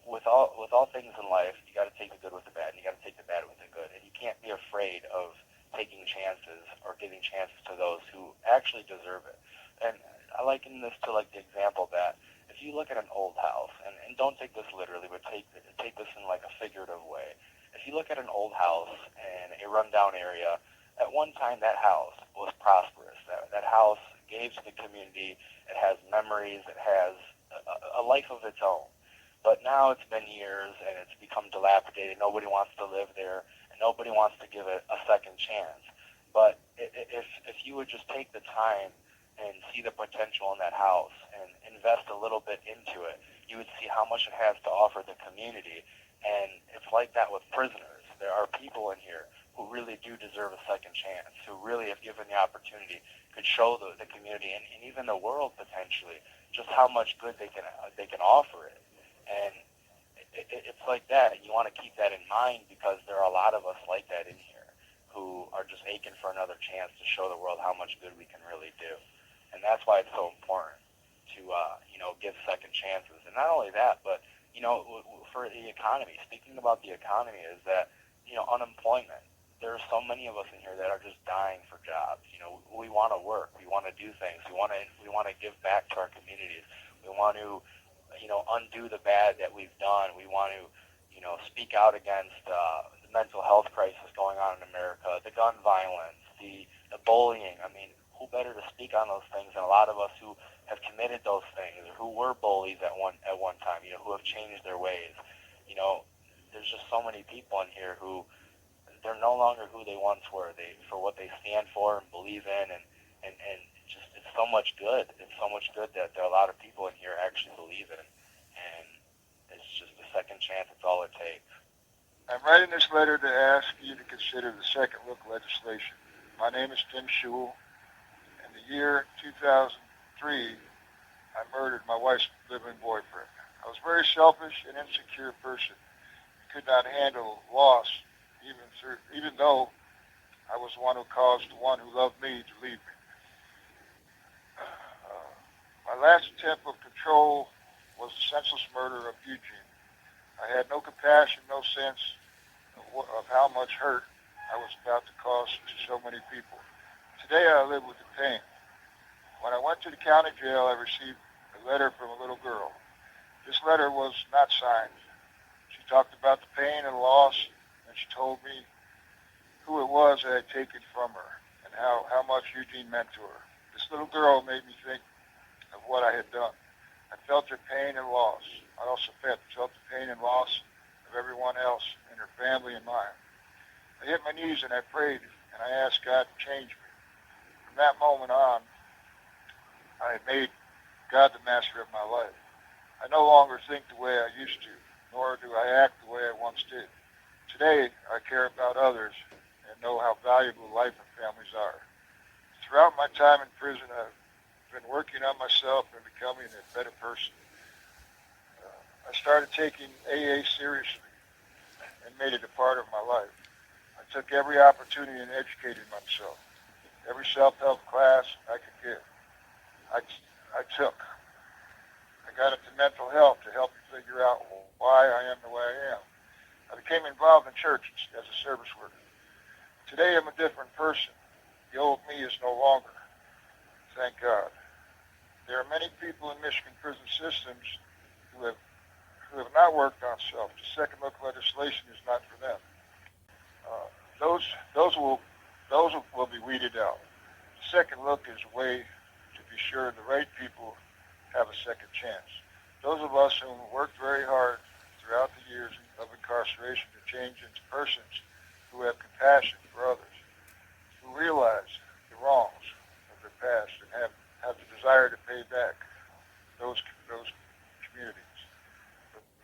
with all things in life, you got to take the good with the bad, and you got to take the bad with the good, and you can't be afraid of taking chances or giving chances to those who actually deserve it. And I liken this to like the example that if you look at an old house, and don't take this literally, but take this in like a figurative way. If you look at an old house in a rundown area, at one time that house was prosperous. That house gave to the community. It has memories. It has a life of its own. But now it's been years and it's become dilapidated. Nobody wants to live there, and nobody wants to give it a second chance. But if you would just take the time and see the potential in that house and invest a little bit into it, you would see how much it has to offer the community. And it's like that with prisoners. There are people in here who really do deserve a second chance, who really, if given the opportunity, could show the community and even the world potentially just how much good they can offer it. And it's like that, and you want to keep that in mind, because there are a lot of us like that in here who are just aching for another chance to show the world how much good we can really do. And that's why it's so important to give second chances. And not only that, but for the economy, speaking about the economy, is that unemployment. There are so many of us in here that are just dying for jobs. We want to work, we want to do things, we want to give back to our communities, we want to undo the bad that we've done. We want to, speak out against the mental health crisis going on in America, the gun violence, the bullying. I mean, who better to speak on those things than a lot of us who have committed those things, or who were bullies at one time, who have changed their ways. There's just so many people in here who they're no longer who they once were. For what they stand for and believe in, and just it's so much good. It's so much good that there are a lot of people in here actually believe in, and it's just a second chance. It's all it takes. I'm writing this letter to ask you to consider the second look legislation. My name is Tim Schewel. In the year 2003, I murdered my wife's living boyfriend. I was a very selfish and insecure person. I could not handle loss, even though I was the one who caused the one who loved me to leave me. My last attempt of control was the senseless murder of Eugene. I had no compassion, no sense of how much hurt I was about to cause to so many people. Today I live with the pain. When I went to the county jail, I received a letter from a little girl. This letter was not signed. She talked about the pain and loss, and she told me who it was that had taken from her and how much Eugene meant to her. This little girl made me think of what I had done. I felt her pain and loss. I also felt the pain and loss of everyone else in her family and mine. I hit my knees and I prayed, and and I asked God to change me. From that moment on, I made God the master of my life. I no longer think the way I used to, nor do I act the way I once did. Today, I care about others and know how valuable life and families are. Throughout my time in prison, I've been working on myself and becoming a better person. I started taking AA seriously and made it a part of my life. I took every opportunity and educated myself. Every self-help class I could get, I took. I got into mental health to help me figure out why I am the way I am. I became involved in church as a service worker. Today I'm a different person. The old me is no longer. Thank God. There are many people in Michigan prison systems who have not worked on self. The second look legislation is not for them. Those will be weeded out. The second look is a way to be sure the right people have a second chance. Those of us who worked very hard throughout the years of incarceration to change into persons who have compassion for others, who realize the wrongs of their past and have the desire to pay back those communities,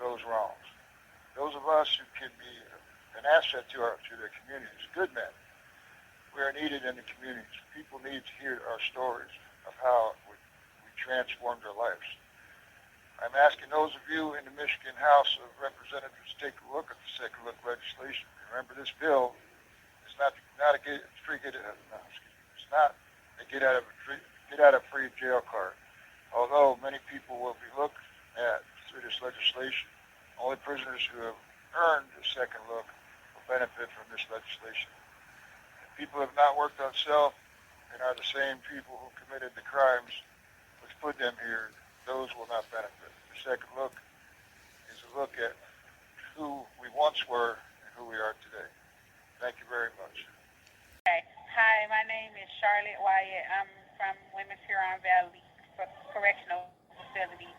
those wrongs. Those of us who can be an asset to their communities, good men. We are needed in the communities. People need to hear our stories of how we transformed our lives. I'm asking those of you in the Michigan House of Representatives to take a look at the second look legislation. Remember, this bill is not a get out of free jail card. Although many people will be looked at through this legislation, only prisoners who have earned a second look will benefit from this legislation. If people have not worked on self and are the same people who committed the crimes which put them here, those will not benefit. The second look is a look at who we once were and who we are today. Thank you very much. Hi, my name is Charlotte Wyatt. I'm from Women's Huron Valley Correctional Facility.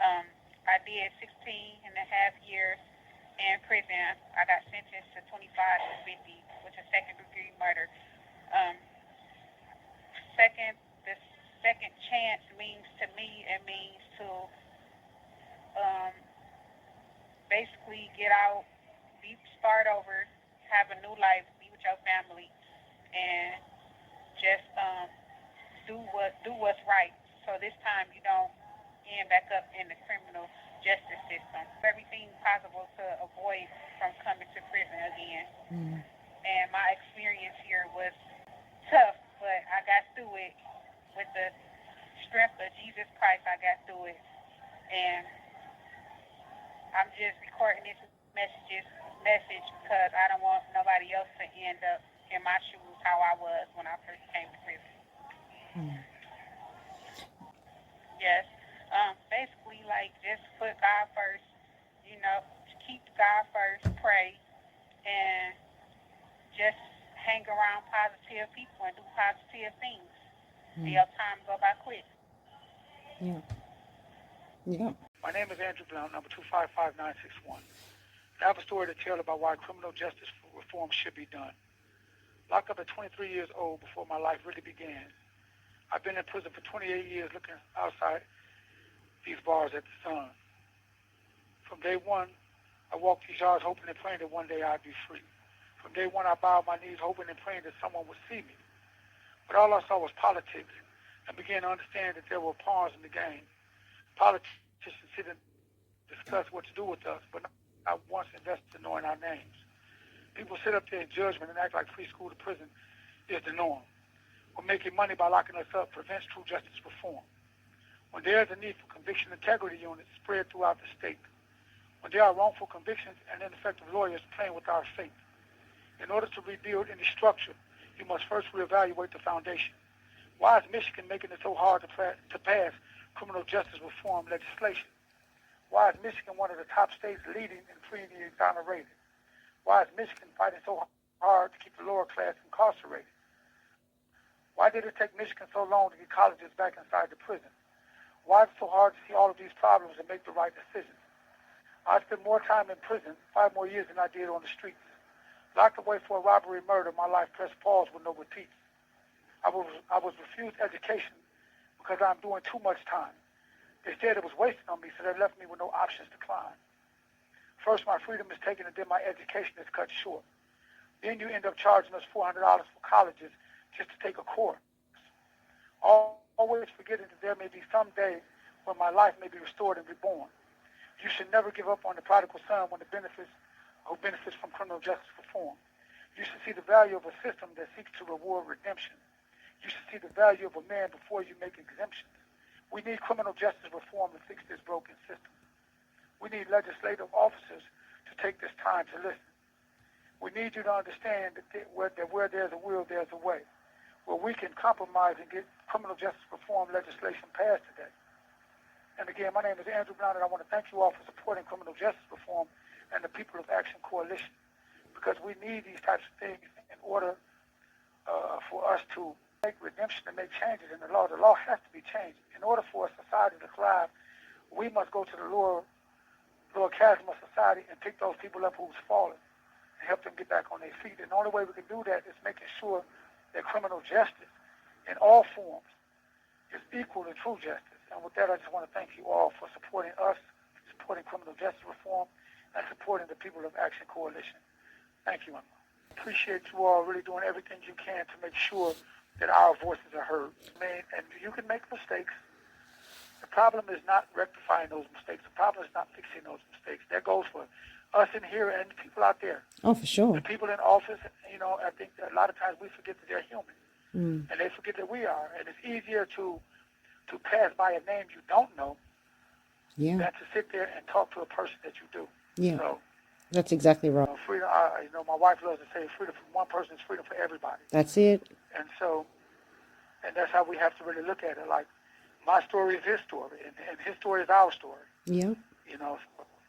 I did 16 and a half years in prison. I got sentenced to 25 to 50, which is second-degree murder. The second chance means to me, it means to basically get out, start over, have a new life, be with your family, and just do what's right. So this time you don't end back up in the criminal justice system. Everything possible to avoid from coming to prison again. And my experience here was tough, but I got through it with the strength of Jesus Christ. I got through it, and I'm just recording this message because I don't want nobody else to end up in my shoes how I was when I first came to prison. Yes. Basically, like, just put God first, keep God first, pray, and just hang around positive people and do positive things. Your time go by quick. Yeah. My name is Andrew Blount, number 255961. I have a story to tell about why criminal justice reform should be done. Locked up at 23 years old before my life really began. I've been in prison for 28 years looking outside these bars at the sun. From day one, I walked these yards hoping and praying that one day I'd be free. From day one, I bowed my knees hoping and praying that someone would see me. But all I saw was politics and began to understand that there were pawns in the game. Politicians sit and discuss what to do with us, but not once invested in knowing our names. People sit up there in judgment and act like free school to prison is the norm. We're making money by locking us up prevents true justice reform. When there is a need for conviction integrity units spread throughout the state, when there are wrongful convictions and ineffective lawyers playing with our fate. In order to rebuild any structure, you must first reevaluate the foundation. Why is Michigan making it so hard to pass criminal justice reform legislation? Why is Michigan one of the top states leading in freeing the exonerated? Why is Michigan fighting so hard to keep the lower class incarcerated? Why did it take Michigan so long to get colleges back inside the prison? Why is it so hard to see all of these problems and make the right decisions? I spent more time in prison, 5 more years than I did on the streets. Locked away for a robbery murder, my life pressed pause with no repeats. I was refused education because I'm doing too much time. They said it was wasted on me, so they left me with no options to climb. First, my freedom is taken, and then my education is cut short. Then you end up charging us $400 for colleges just to take a course. Always forgetting that there may be some day when my life may be restored and reborn. You should never give up on the prodigal son who benefits from criminal justice reform. You should see the value of a system that seeks to reward redemption. You should see the value of a man before you make exemptions. We need criminal justice reform to fix this broken system. We need legislative officers to take this time to listen. We need you to understand that where there's a will, there's a way. Where we can compromise and get criminal justice reform legislation passed today. And again, my name is Andrew Brown, and I want to thank you all for supporting criminal justice reform and the People of Action Coalition, because we need these types of things in order for us to make redemption and make changes in the law. The law has to be changed. In order for a society to thrive, we must go to the lower chasm of society and pick those people up who's fallen and help them get back on their feet. And the only way we can do that is making sure that criminal justice in all forms is equal to true justice. And with that, I just want to thank you all for supporting us, supporting criminal justice reform, and supporting the People of Action Coalition. Thank you, Emma. Appreciate you all really doing everything you can to make sure that our voices are heard. And you can make mistakes. The problem is not rectifying those mistakes. The problem is not fixing those mistakes. That goes for us in here and the people out there. Oh, for sure. The people in office, I think that a lot of times we forget that they're human. And they forget that we are. And it's easier to pass by a name you don't know than to sit there and talk to a person that you do. Yeah. So, that's exactly right. Freedom. My wife loves to say, freedom from one person is freedom for everybody. That's it. And that's how we have to really look at it. Like, my story is his story, and his story is our story. Yeah. So,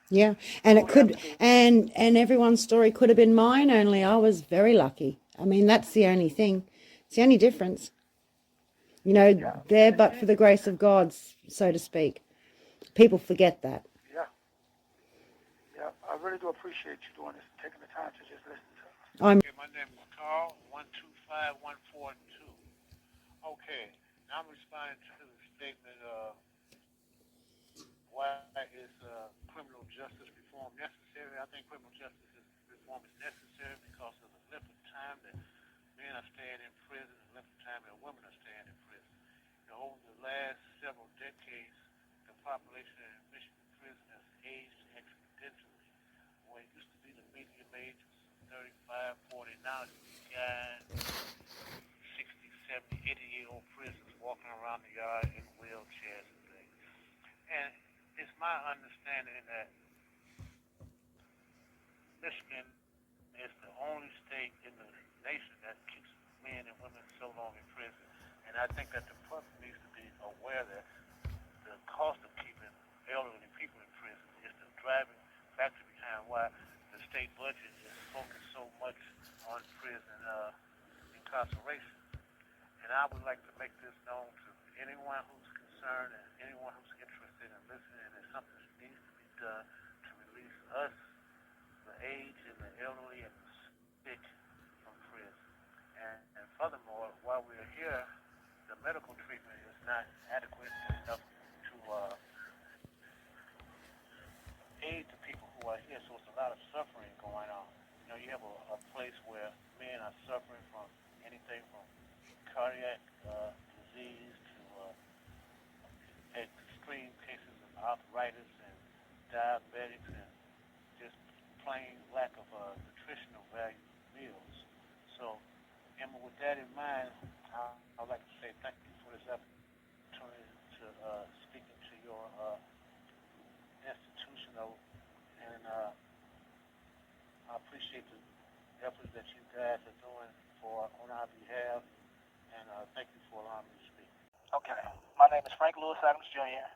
yeah, and it could, and everyone's story could have been mine. Only I was very lucky. I mean, that's the only thing. It's the only difference. There, but for the grace of God, so to speak. People forget that. Yeah, I really do appreciate you doing this and taking the time to just listen to us. Okay, my name is Carl, 125142. Okay, now I'm responding to the statement why is criminal justice reform necessary? I think criminal justice reform is necessary because of the length of time that men are staying in prison and the length of time that women are staying in prison. Over the last several decades, the population in Michigan prison has aged exponentially. When it used to be the median age was 35, 40, now it's guys 60, 70, 80-year-old prisoners walking around the yard in wheelchairs and things. And it's my understanding that Michigan is the only state in the nation that keeps men and women so long in prison. And I think that the public needs to be aware that the cost of keeping elderly people in prison is the driving factor behind why the state budget is focused so much on prison incarceration. And I would like to make this known to anyone who's concerned and anyone who's interested in listening, that something needs to be done to release us, the aged and the elderly and the sick, from prison. And furthermore, while we're here, the medical treatment is not adequate enough to aid the people who are here, so it's a lot of suffering going on. You have a place where men are suffering from anything from cardiac disease to extreme cases of arthritis and diabetics and just plain lack of nutritional value meals. So, Emma, with that in mind, I'd like to say thank you for this opportunity to speak into your institutional, and I appreciate the efforts that you guys are doing on our behalf, and thank you for allowing me to speak. Okay. My name is Frank Lewis Adams Jr.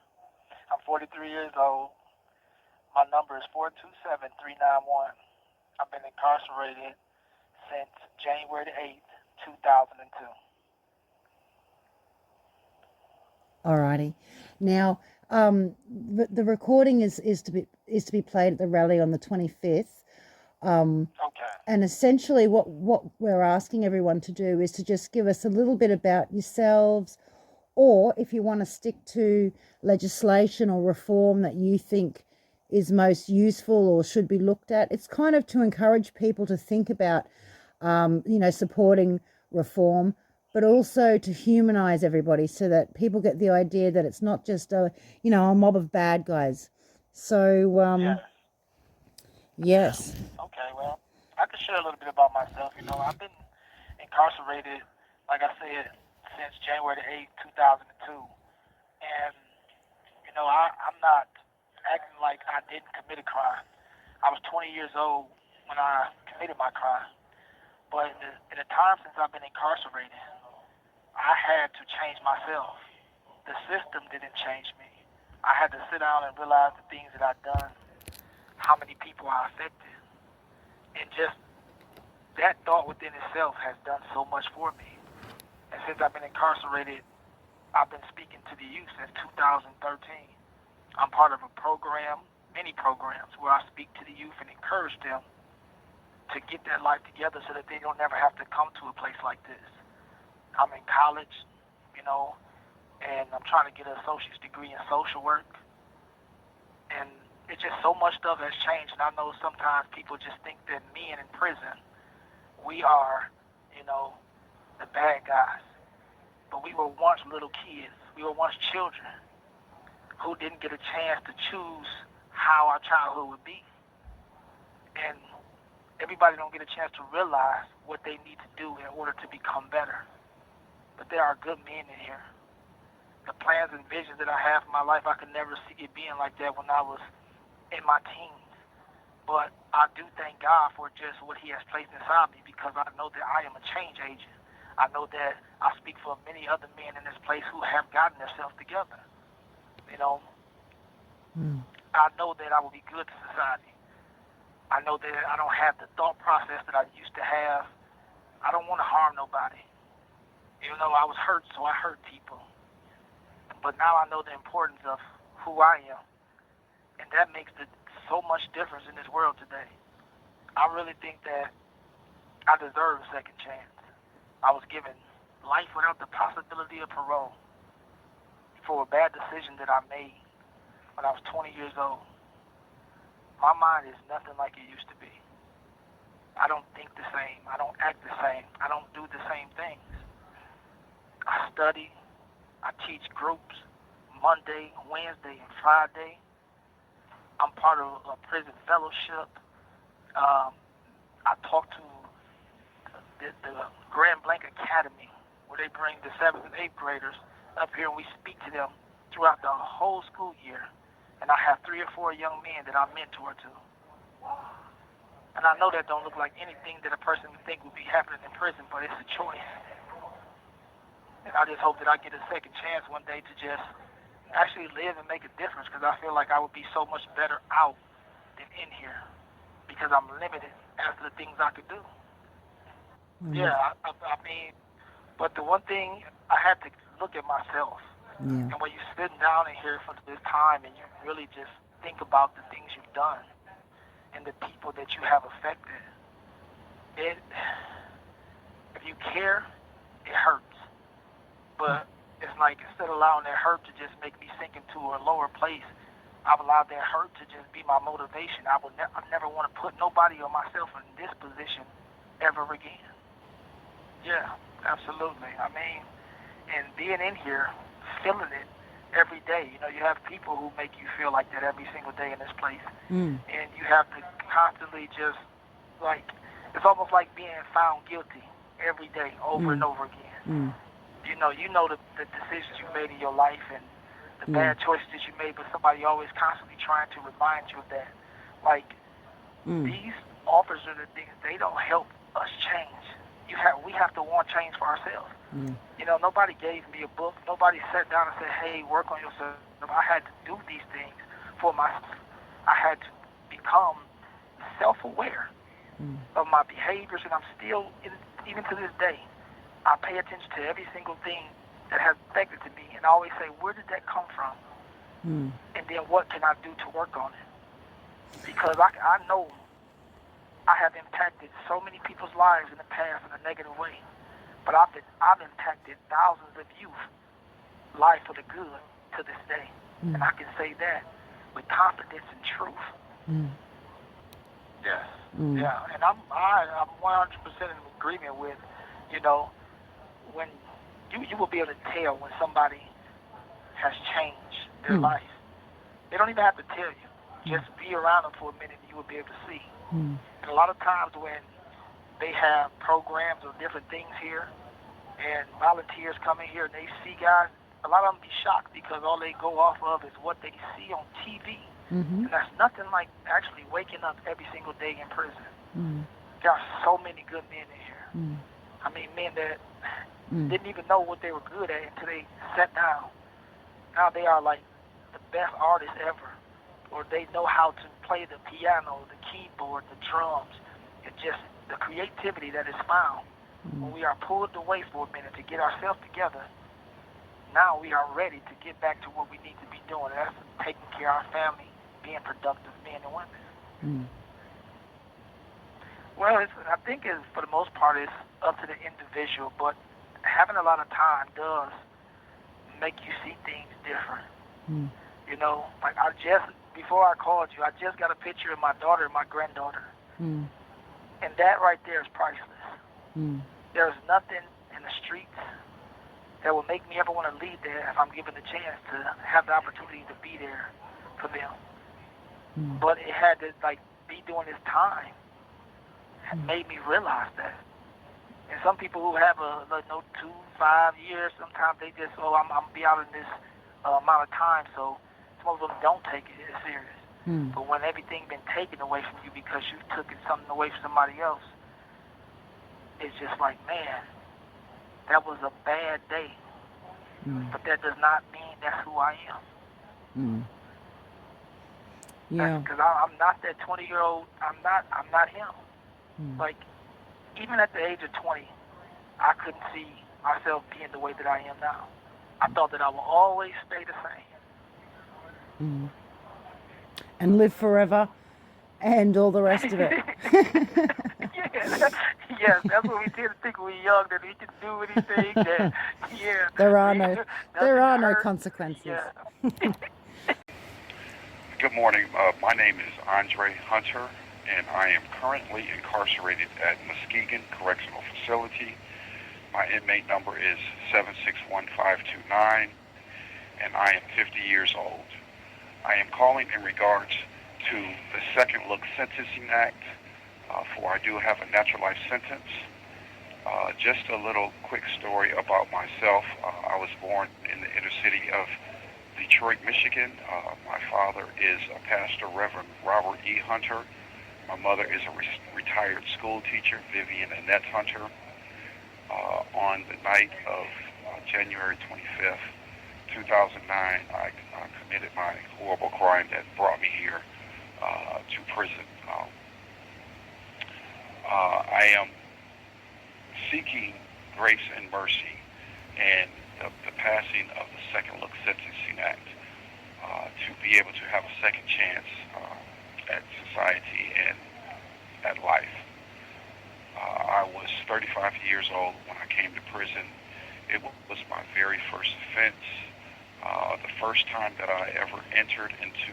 I'm 43 years old. My number is 427391. I've been incarcerated since January the 8th, 2002. Alrighty. Now, the recording is to be played at the rally on the 25th And essentially what we're asking everyone to do is to just give us a little bit about yourselves, or if you want to stick to legislation or reform that you think is most useful or should be looked at. It's kind of to encourage people to think about, supporting reform, but also to humanize everybody so that people get the idea that it's not just a mob of bad guys. So, yes. Okay, well, I can share a little bit about myself. I've been incarcerated, like I said, since January the 8th, 2002. And, I'm not acting like I didn't commit a crime. I was 20 years old when I committed my crime. But in the time since I've been incarcerated, I had to change myself. The system didn't change me. I had to sit down and realize the things that I've done, how many people I affected. And just that thought within itself has done so much for me. And since I've been incarcerated, I've been speaking to the youth since 2013. I'm part of a program, many programs, where I speak to the youth and encourage them to get their life together so that they don't never have to come to a place like this. I'm in college, and I'm trying to get an associate's degree in social work. And it's just so much stuff has changed. And I know sometimes people just think that men in prison, we are, the bad guys. But we were once little kids. We were once children who didn't get a chance to choose how our childhood would be. And everybody don't get a chance to realize what they need to do in order to become better. But there are good men in here. The plans and visions that I have for my life, I could never see it being like that when I was in my teens. But I do thank God for just what he has placed inside me, because I know that I am a change agent. I know that I speak for many other men in this place who have gotten themselves together. I know that I will be good to society. I know that I don't have the thought process that I used to have. I don't want to harm nobody. Even though I was hurt, so I hurt people. But now I know the importance of who I am. And that makes so much difference in this world today. I really think that I deserve a second chance. I was given life without the possibility of parole for a bad decision that I made when I was 20 years old. My mind is nothing like it used to be. I don't think the same. I don't act the same. I don't do the same things. I study. I teach groups Monday, Wednesday, and Friday. I'm part of a prison fellowship. I talk to the Grand Blanc Academy, where they bring the 7th and 8th graders up here, and we speak to them throughout the whole school year. And I have 3 or 4 young men that I mentor to. And I know that don't look like anything that a person would think would be happening in prison, but it's a choice. And I just hope that I get a second chance one day to just actually live and make a difference, because I feel like I would be so much better out than in here, because I'm limited as to the things I could do. Yeah, I mean, but the one thing, I had to look at myself. And when you're sitting down in here for this time and you really just think about the things you've done and the people that you have affected, if you care, it hurts. But it's like, instead of allowing that hurt to just make me sink into a lower place, I've allowed that hurt to just be my motivation. I never want to put nobody or myself in this position ever again. Yeah, absolutely. I mean, and being in here, feeling it every day. You have people who make you feel like that every single day in this place. And you have to constantly just, it's almost like being found guilty every day, over and over again. You know the decisions you made in your life and the bad choices that you made, but somebody always constantly trying to remind you of that. These offers are the things, they don't help us change. We have to want change for ourselves. Nobody gave me a book. Nobody sat down and said, hey, work on yourself. I had to do these things for myself. I had to become self-aware of my behaviors, and I'm still, even to this day, I pay attention to every single thing that has affected me, and I always say, where did that come from? And then what can I do to work on it? Because I know I have impacted so many people's lives in the past in a negative way, but I've impacted thousands of youth life for the good to this day, and I can say that with confidence and truth. Yes. Yeah, and I'm 100% in agreement with, when you will be able to tell when somebody has changed their life. They don't even have to tell you. Just be around them for a minute and you will be able to see. And a lot of times when they have programs or different things here and volunteers come in here and they see guys, a lot of them be shocked because all they go off of is what they see on TV. And that's nothing like actually waking up every single day in prison. There are so many good men in here. I mean, men that didn't even know what they were good at until they sat down. Now they are like the best artists ever. Or they know how to play the piano, the keyboard, the drums. It's just the creativity that is found when we are pulled away for a minute to get ourselves together. Now we are ready to get back to what we need to be doing. That's taking care of our family, being productive men and women. Well, I think for the most part, it's up to the individual, but having a lot of time does make you see things different. Like before I called you, I just got a picture of my daughter and my granddaughter. And that right there is priceless. There's nothing in the streets that will make me ever want to leave there if I'm given the chance to have the opportunity to be there for them. But it had to be during this time. It made me realize that. And some people who have 2, 5 years, sometimes they just, I'm be out in this amount of time, so some of them don't take it as serious. But when everything been taken away from you because you took something away from somebody else, it's just like, man, that was a bad day. But that does not mean that's who I am. Yeah. Because I'm not that 20-year-old. I'm not him. Like, even at the age of 20, I couldn't see myself being the way that I am now. I thought that I would always stay the same. And live forever and all the rest of it. Yes, that's what we tend to think when we're young, that we can do anything. That, there are no consequences. Yeah. Good morning. My name is Andre Hunter, and I am currently incarcerated at Muskegon Correctional Facility. My inmate number is 761529, and I am 50 years old. I am calling in regards to the Second Look Sentencing Act, for I do have a natural life sentence. Just a little quick story about myself. I was born in the inner city of Detroit, Michigan. My father is a pastor, Reverend Robert E. Hunter. My mother is a retired school teacher, Vivian Annette Hunter. On the night of January 25th, 2009, I committed my horrible crime that brought me here to prison. I am seeking grace and mercy and the passing of the Second Look Sentencing Act to be able to have a second chance at society and at life. I was 35 years old when I came to prison. It was my very first offense. The first time that I ever entered into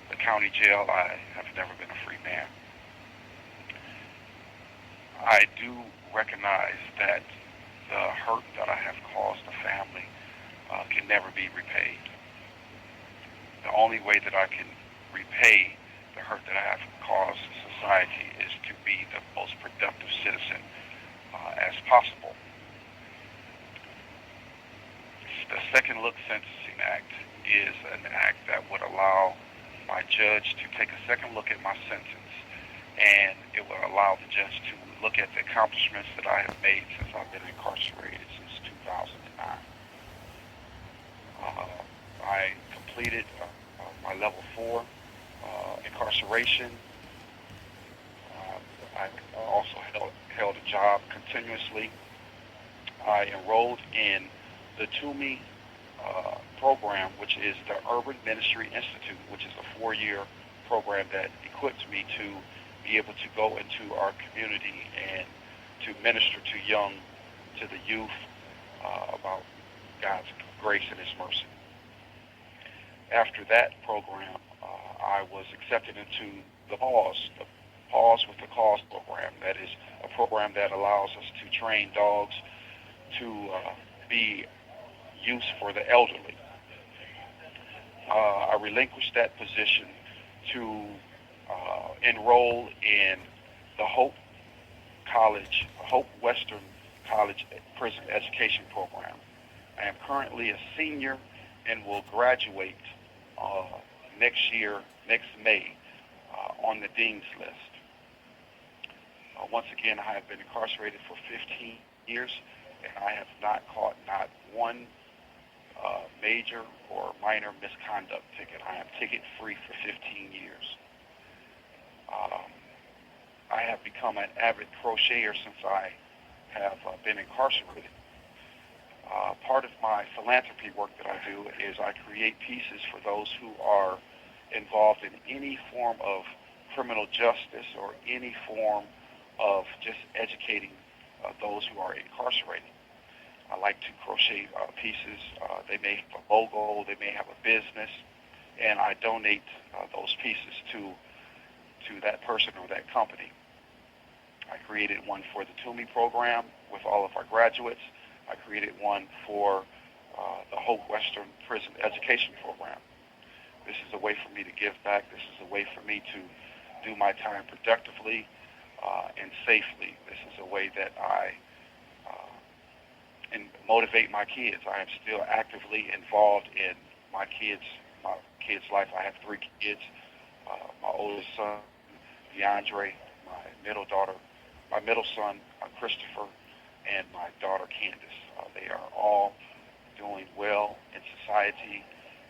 the county jail. I have never been a free man. I do recognize that the hurt that I have caused the family can never be repaid. The only way that I can repay the hurt that I have caused society is to be the most productive citizen as possible. The Second Look Sentencing Act is an act that would allow my judge to take a second look at my sentence, and it will allow the judge to look at the accomplishments that I have made since I've been incarcerated since 2009. I completed my level 4 incarceration. I also held a job continuously. I enrolled in the TUMI program, which is the Urban Ministry Institute, which is a 4-year program that equipped me to be able to go into our community and to minister to the youth about God's grace and His mercy. After that program, I was accepted into the Pause with the Cause program. That is a program that allows us to train dogs to be use for the elderly. I relinquished that position to enroll in the Hope Western College Prison Education Program. I am currently a senior and will graduate next May, on the Dean's List. Once again, I have been incarcerated for 15 years, and I have not caught not one major or minor misconduct ticket. I am ticket-free for 15 years. I have become an avid crocheter since I have been incarcerated. Part of my philanthropy work that I do is I create pieces for those who are involved in any form of criminal justice or any form of just educating those who are incarcerated. I like to crochet pieces. They may have a logo, they may have a business, and I donate those pieces to that person or that company. I created one for the Toomey program with all of our graduates. I created one for the Hope Western Prison Education Program. This is a way for me to give back. This is a way for me to do my time productively and safely. This is a way that I motivate my kids. I am still actively involved in my kids' life. I have 3 kids. My oldest son, DeAndre, my middle son, Christopher, and my daughter, Candace. They are all doing well in society,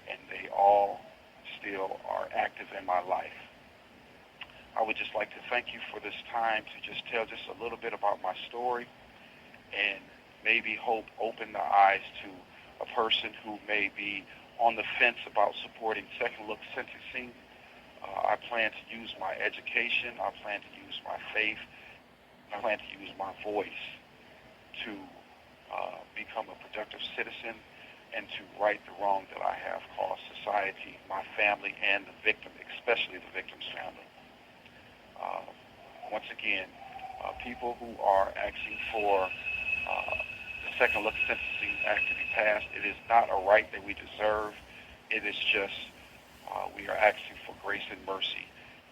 and they all still are active in my life. I would just like to thank you for this time to just tell just a little bit about my story and maybe hope open the eyes to a person who may be on the fence about supporting second look sentencing. I plan to use my education. I plan to use my faith. I plan to use my voice to become a productive citizen and to right the wrong that I have caused society, my family, and the victim, especially the victim's family. Once again, people who are asking for the Second Look Sentencing Act to be passed, it is not a right that we deserve. It is just we are asking for grace and mercy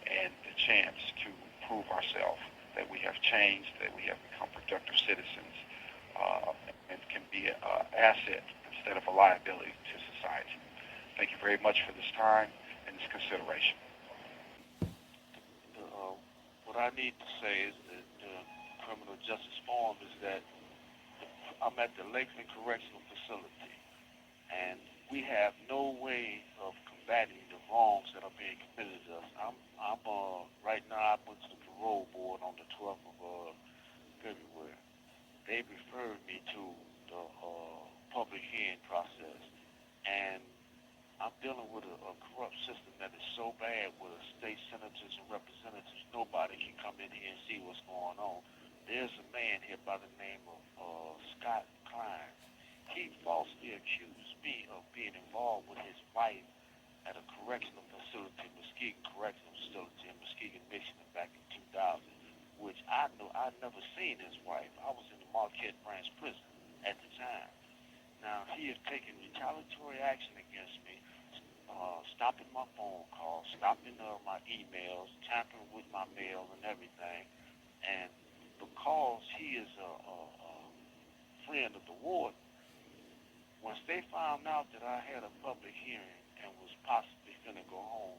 and the chance to prove ourselves that we have changed, that we have become productive citizens, and can be an asset instead of a liability to society. Thank you very much for this time and this consideration. What I need to say is that the criminal justice forum is that I'm at the Lakeland Correctional Facility, and we have no way of combating the wrongs that are being committed to us. I'm right now I went to the parole board on the 12th of February. They referred me to the public hearing process, and I'm dealing with a corrupt system that is so bad with state senators and representatives, nobody can come in here and see what's going on. There's a man here by the name of Scott Klein. He falsely accused me of being involved with his wife at a correctional facility, Muskegon Correctional Facility in Muskegon, Michigan, back in 2000, which I know I'd never seen his wife. I was in the Marquette Branch prison at the time. Now, he has taken retaliatory action against me, stopping my phone calls, stopping my emails, tampering with my mail and everything. And because he is a friend of the warden, once they found out that I had a public hearing and was possibly going to go home,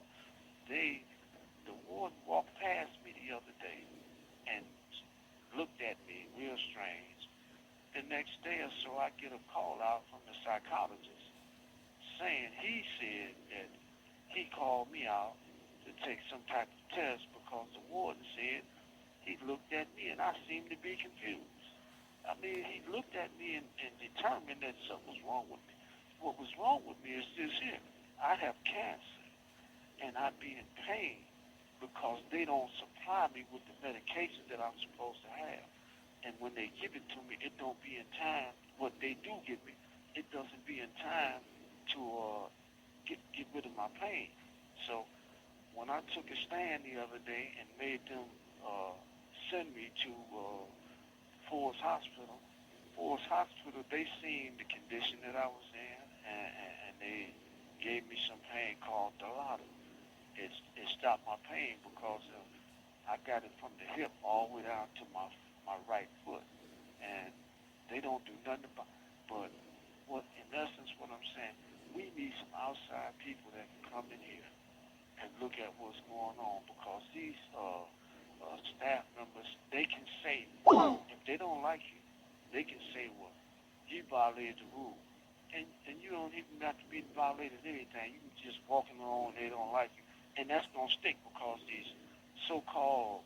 the warden walked past me the other day and looked at me real strange. The next day or so, I get a call out from the psychologist saying he said that he called me out to take some type of test because the warden said he looked at me and I seemed to be confused. I mean, he looked at me and determined that something was wrong with me. What was wrong with me is this here. I have cancer, and I'd be in pain because they don't support supply me with the medication that I'm supposed to have. And when they give it to me, it don't be in time. What they do give me, it doesn't be in time to get rid of my pain. So when I took a stand the other day and made them send me to Forest Hospital, they seen the condition that I was in, and they gave me some pain called Dorado. It stopped my pain because I got it from the hip all the way down to my right foot, and they don't do nothing about it. But in essence, what I'm saying, we need some outside people that can come in here and look at what's going on, because these staff members, they can say, if they don't like you, they can say, well, you violated the rule. And you don't even have to be violated anything. You can just walk in the room and they don't like you. And that's going to stick, because these so-called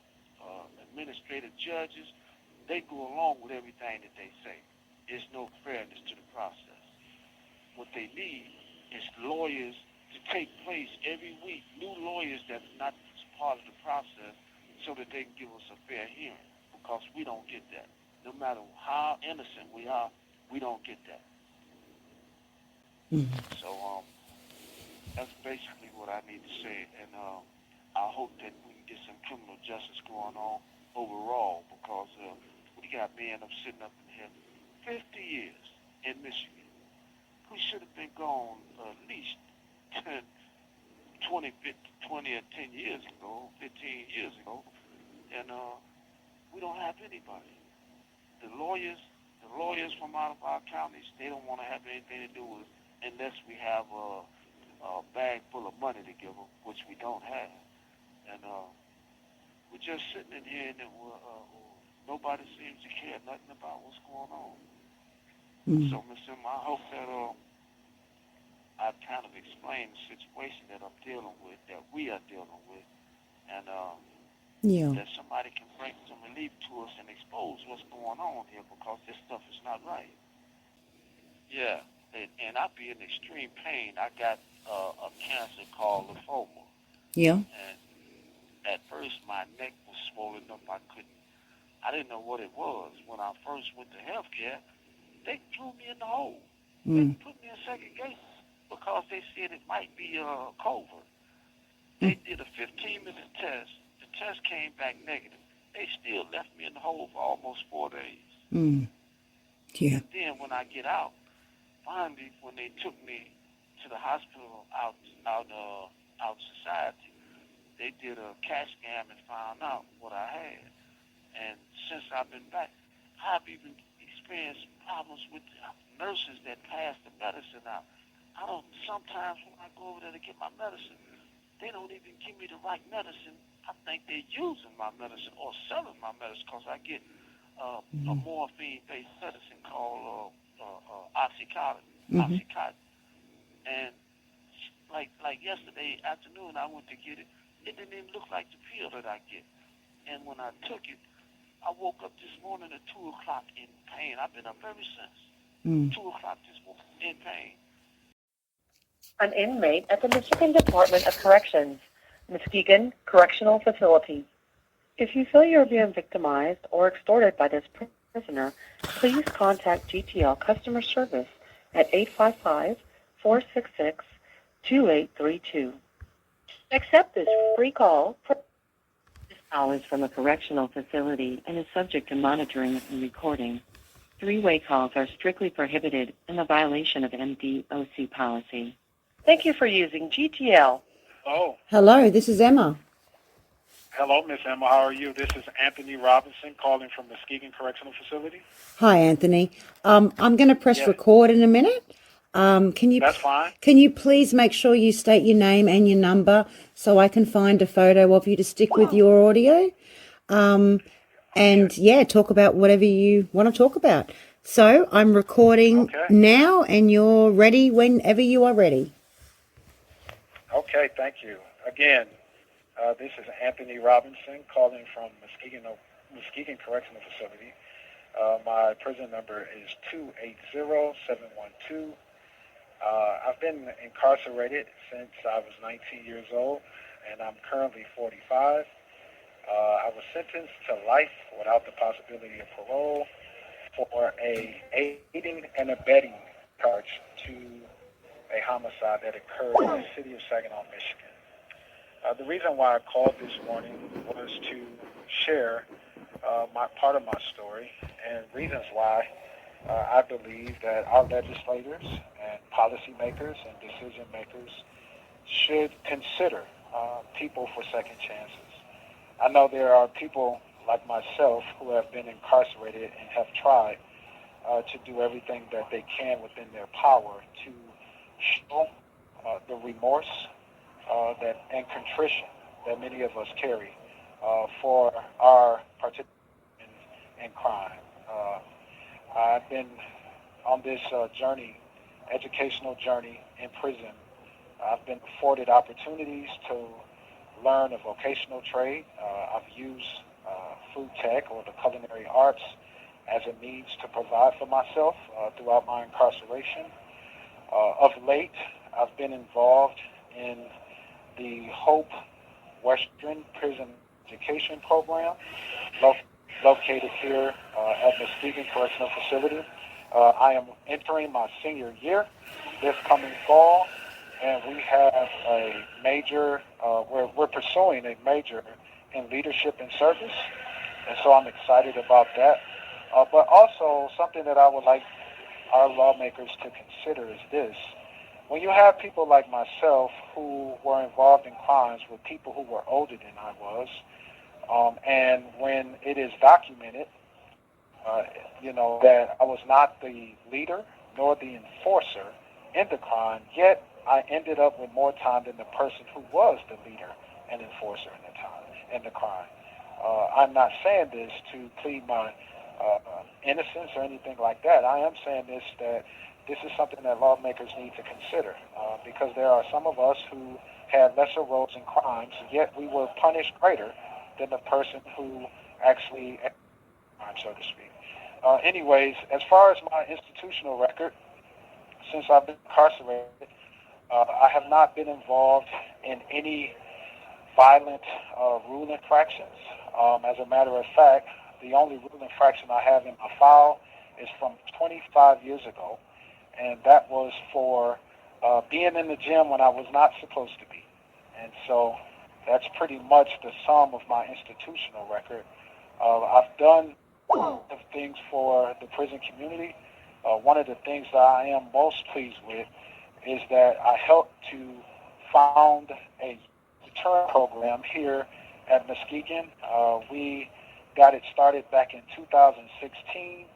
administrative judges, they go along with everything that they say. There's no fairness to the process. What they need is lawyers to take place every week, new lawyers that are not part of the process, so that they can give us a fair hearing, because we don't get that. No matter how innocent we are, we don't get that. So that's basically what I need to say, and I hope that we can get some criminal justice going on overall, because we got men sitting up in here 50 years in Michigan. We should have been gone at least 10, 20 or 10 years ago, 15 years ago, and we don't have anybody. The lawyers from out of our counties, they don't want to have anything to do with it unless we have a bag full of money to give them, which we don't have. And we're just sitting in here and nobody seems to care nothing about what's going on. So, Ms. Emma, I hope that I've kind of explained the situation that I'm dealing with, that we are dealing with, and that somebody can bring some relief to us and expose what's going on here, because this stuff is not right. Yeah, and I be in extreme pain. I got a cancer called lymphoma. Yeah. And at first my neck was swollen up. I didn't know what it was. When I first went to healthcare, they threw me in the hole. They put me in segregation because they said it might be COVID. They did a 15-minute test. The test came back negative. They still left me in the hole for almost 4 days. Yeah. And then when I get out, finally, when they took me to the hospital out society, they did a CAT scan and found out what I had. And since I've been back, I've even experienced problems with nurses that pass the medicine out. Sometimes when I go over there to get my medicine, they don't even give me the right medicine. I think they're using my medicine or selling my medicine, because I get a morphine-based medicine called Oxycontin. And like yesterday afternoon, I went to get it. It didn't even look like the pill that I get. And when I took it, I woke up this morning at 2 o'clock in pain. I've been up ever since. 2 o'clock this morning in pain. An inmate at the Michigan Department of Corrections, Muskegon Correctional Facility. If you feel you're being victimized or extorted by this prisoner, please contact GTL Customer Service at 855-466-2832. Accept this free call. This call is from a correctional facility and is subject to monitoring and recording. Three-way calls are strictly prohibited and a violation of MDOC policy. Thank you for using GTL. Oh, Hello, this is Emma. hello, Miss Emma. How are you? This is Anthony Robinson calling from Muskegon Correctional Facility. Hi, Anthony. I'm going to press record in a minute. That's fine. Can you please make sure you state your name and your number so I can find a photo of you to stick with your audio? And talk about whatever you want to talk about. So I'm recording now, and you're ready whenever you are ready. Okay, thank you. Again, this is Anthony Robinson calling from Muskegon Correctional Facility. My prison number is 280712. I've been incarcerated since I was 19 years old, and I'm currently 45. I was sentenced to life without the possibility of parole for a aiding and abetting charge to a homicide that occurred in the city of Saginaw, Michigan. The reason why I called this morning was to share my part of my story and reasons why I believe that our legislators and policymakers and decision makers should consider people for second chances. I know there are people like myself who have been incarcerated and have tried to do everything that they can within their power to show the remorse and contrition that many of us carry for our participation in crime. I've been on this educational journey in prison. I've been afforded opportunities to learn a vocational trade. I've used food tech or the culinary arts as a means to provide for myself throughout my incarceration. Of late, I've been involved in the Hope Western Prison Education Program, located here at Muskegon Correctional Facility. I am entering my senior year this coming fall, and we have a major, we're pursuing a major in leadership and service, and so I'm excited about that. But also something that I would like our lawmakers to consider is this. When you have people like myself who were involved in crimes with people who were older than I was, and when it is documented, that I was not the leader nor the enforcer in the crime, yet I ended up with more time than the person who was the leader and enforcer in the crime. I'm not saying this to plead my innocence or anything like that. I am saying that this is something that lawmakers need to consider because there are some of us who had lesser roles in crimes, yet we were punished greater than the person who actually crime, so to speak. Anyways, as far as my institutional record, since I've been incarcerated, I have not been involved in any violent rule infractions. As a matter of fact, the only rule infraction I have in my file is from 25 years ago, and that was for being in the gym when I was not supposed to be. And so that's pretty much the sum of my institutional record. I've done things for the prison community. One of the things that I am most pleased with is that I helped to found a return program here at Muskegon. We got it started back in 2016,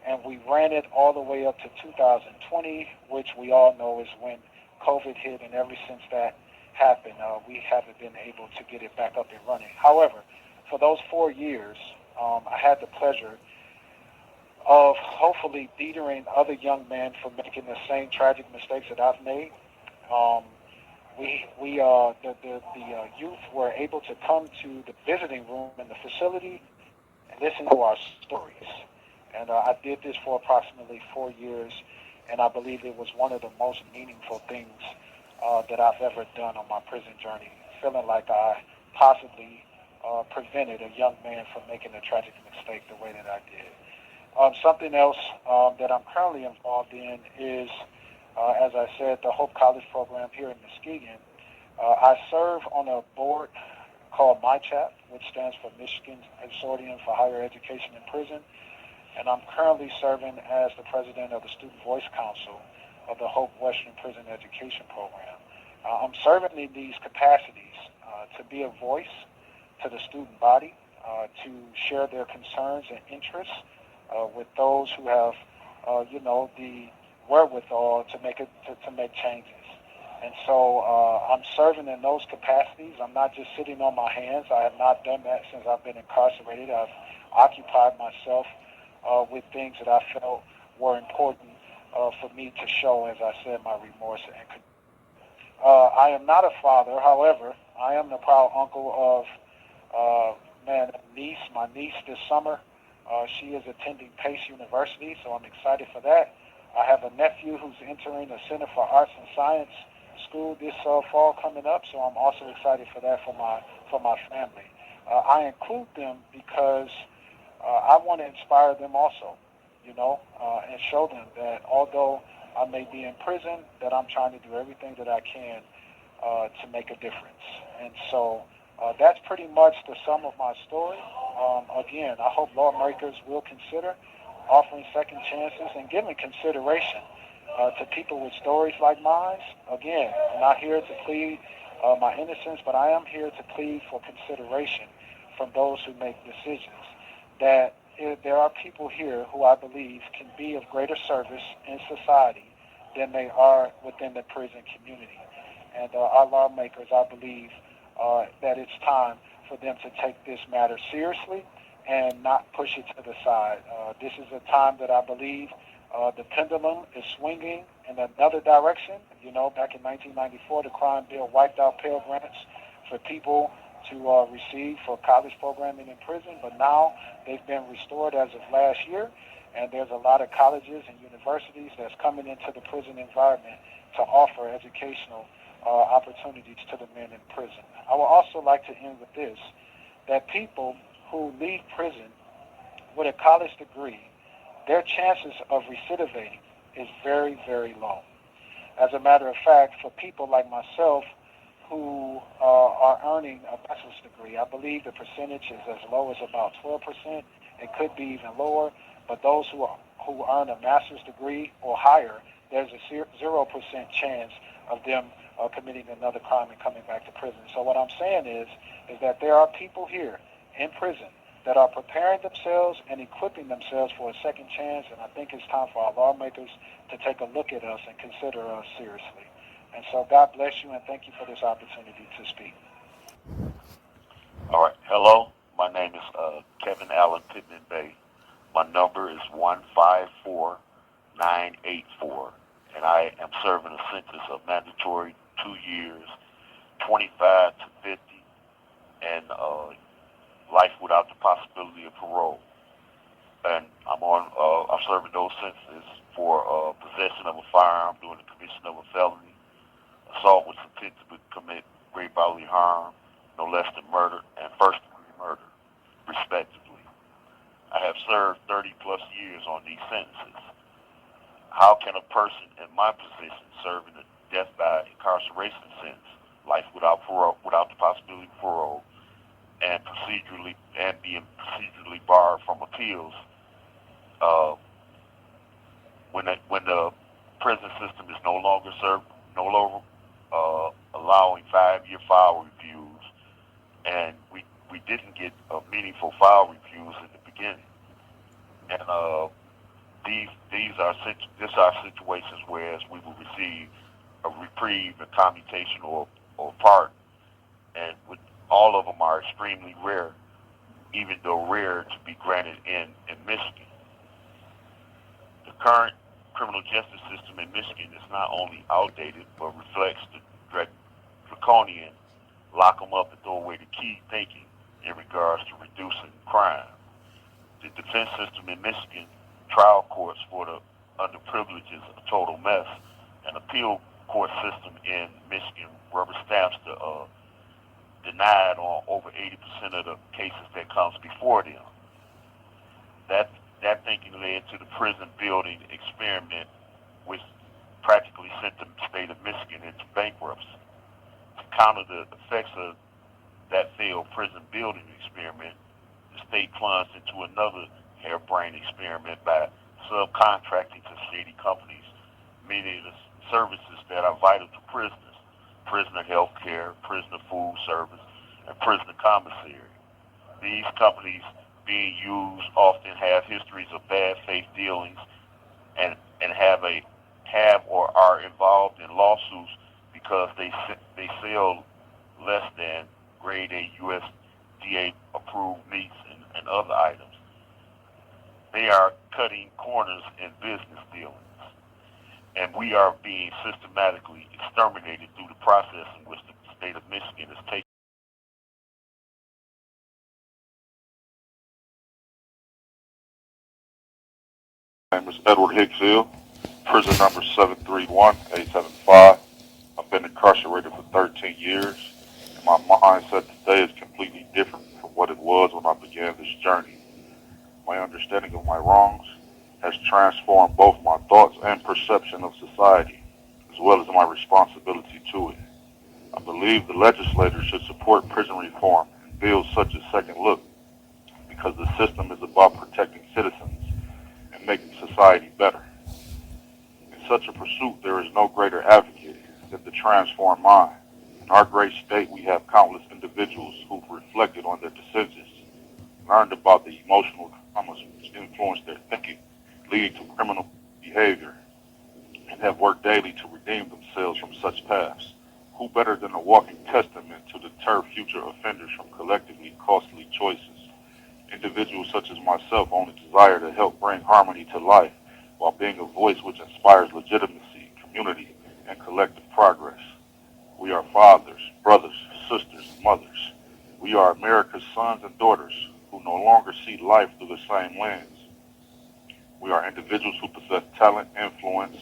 and we ran it all the way up to 2020, which we all know is when COVID hit, and ever since that happened, we haven't been able to get it back up and running. However, for those 4 years, I had the pleasure of hopefully bettering other young men for making the same tragic mistakes that I've made. The youth were able to come to the visiting room in the facility and listen to our stories. And I did this for approximately 4 years, and I believe it was one of the most meaningful things that I've ever done on my prison journey, feeling like I possibly prevented a young man from making a tragic mistake the way that I did. Something else that I'm currently involved in is, as I said, the Hope College program here in Muskegon. I serve on a board called MyChap, which stands for Michigan Consortium for Higher Education in Prison, and I'm currently serving as the president of the Student Voice Council of the Hope Western Prison Education Program. I'm serving in these capacities to be a voice to the student body, to share their concerns and interests with those who have, the wherewithal to make changes. And so I'm serving in those capacities. I'm not just sitting on my hands. I have not done that since I've been incarcerated. I've occupied myself with things that I felt were important for me to show, as I said, my remorse and I am not a father. However, I am the proud uncle of my niece this summer. She is attending Pace University, so I'm excited for that. I have a nephew who's entering the Center for Arts and Science school this fall coming up, so I'm also excited for that for my family. I include them because I want to inspire them also, and show them that although I may be in prison, that I'm trying to do everything that I can to make a difference. And so that's pretty much the sum of my story. Again, I hope lawmakers will consider offering second chances and giving consideration to people with stories like mine. Again, I'm not here to plead my innocence, but I am here to plead for consideration from those who make decisions, that there are people here who I believe can be of greater service in society than they are within the prison community. And our lawmakers, I believe, that it's time for them to take this matter seriously and not push it to the side. This is a time that I believe the pendulum is swinging in another direction. Back in 1994, the crime bill wiped out Pell Grants for people to receive for college programming in prison, but now they've been restored as of last year, and there's a lot of colleges and universities that's coming into the prison environment to offer educational opportunities to the men in prison. I would also like to end with this, that people who leave prison with a college degree, their chances of recidivating is very, very low. As a matter of fact, for people like myself who are earning a bachelor's degree, I believe the percentage is as low as about 12%. It could be even lower, but those who earn a master's degree or higher, there's a 0% chance of them committing another crime and coming back to prison. So what I'm saying is that there are people here in prison that are preparing themselves and equipping themselves for a second chance, and I think it's time for our lawmakers to take a look at us and consider us seriously. And so God bless you, and thank you for this opportunity to speak. All right. Hello. My name is Kevin Allen Pittman Bay. My number is 154984, and I am serving a sentence of mandatory 2 years, 25 to 50, and life without the possibility of parole. And I'm serving those sentences for possession of a firearm during the commission of a felony, assault with intent to commit great bodily harm, no less than murder, and first-degree murder, respectively. I have served 30 plus years on these sentences. How can a person in my position serving a death by incarceration sentence, life without parole, without the possibility of parole, and being procedurally barred from appeals, when the prison system is no longer allowing 5-year file reviews, and we didn't get meaningful file reviews in the beginning, and these are situations where we will receive a reprieve, a commutation, or pardon, and all of them are extremely rare, even though rare to be granted in Michigan. The current criminal justice system in Michigan is not only outdated, but reflects the draconian lock them up and throw away the key thinking in regards to reducing crime. The defense system in Michigan, trial courts for the underprivileged is a total mess, and appeal court system in Michigan rubber stamps the denied on over 80% of the cases that comes before them. That thinking led to the prison building experiment, which practically sent the state of Michigan into bankruptcy. To counter the effects of that failed prison building experiment, the state plunged into another harebrained experiment by subcontracting to shady companies many of the services that are vital to prisoners: prisoner health care, prisoner food service, and prisoner commissary. These companies being used often have histories of bad faith dealings and have or are involved in lawsuits because they sell less than grade A USDA approved meats and other items. They are cutting corners in business dealings, and we are being systematically exterminated through the process in which the state of Michigan is taking. My name is Edward Hicksville, prison number 731875. I've been incarcerated for 13 years, and my mindset today is completely different from what it was when I began this journey. My understanding of my wrongs has transformed both my thoughts and perception of society, as well as my responsibility to it. I believe the legislators should support prison reform and bills such as Second Look, because the system is about protecting citizens and making society better. In such a pursuit, there is no greater advocate than the transformed mind. In our great state, we have countless individuals who've reflected on their decisions, learned about the emotional traumas which influence their thinking, leading to criminal behavior, and have worked daily to redeem themselves from such paths. Who better than a walking testament to deter future offenders from collectively costly choices? Individuals such as myself only desire to help bring harmony to life while being a voice which inspires legitimacy, community, and collective progress. We are fathers, brothers, sisters, and mothers. We are America's sons and daughters who no longer see life through the same lens. We are individuals who possess talent, influence,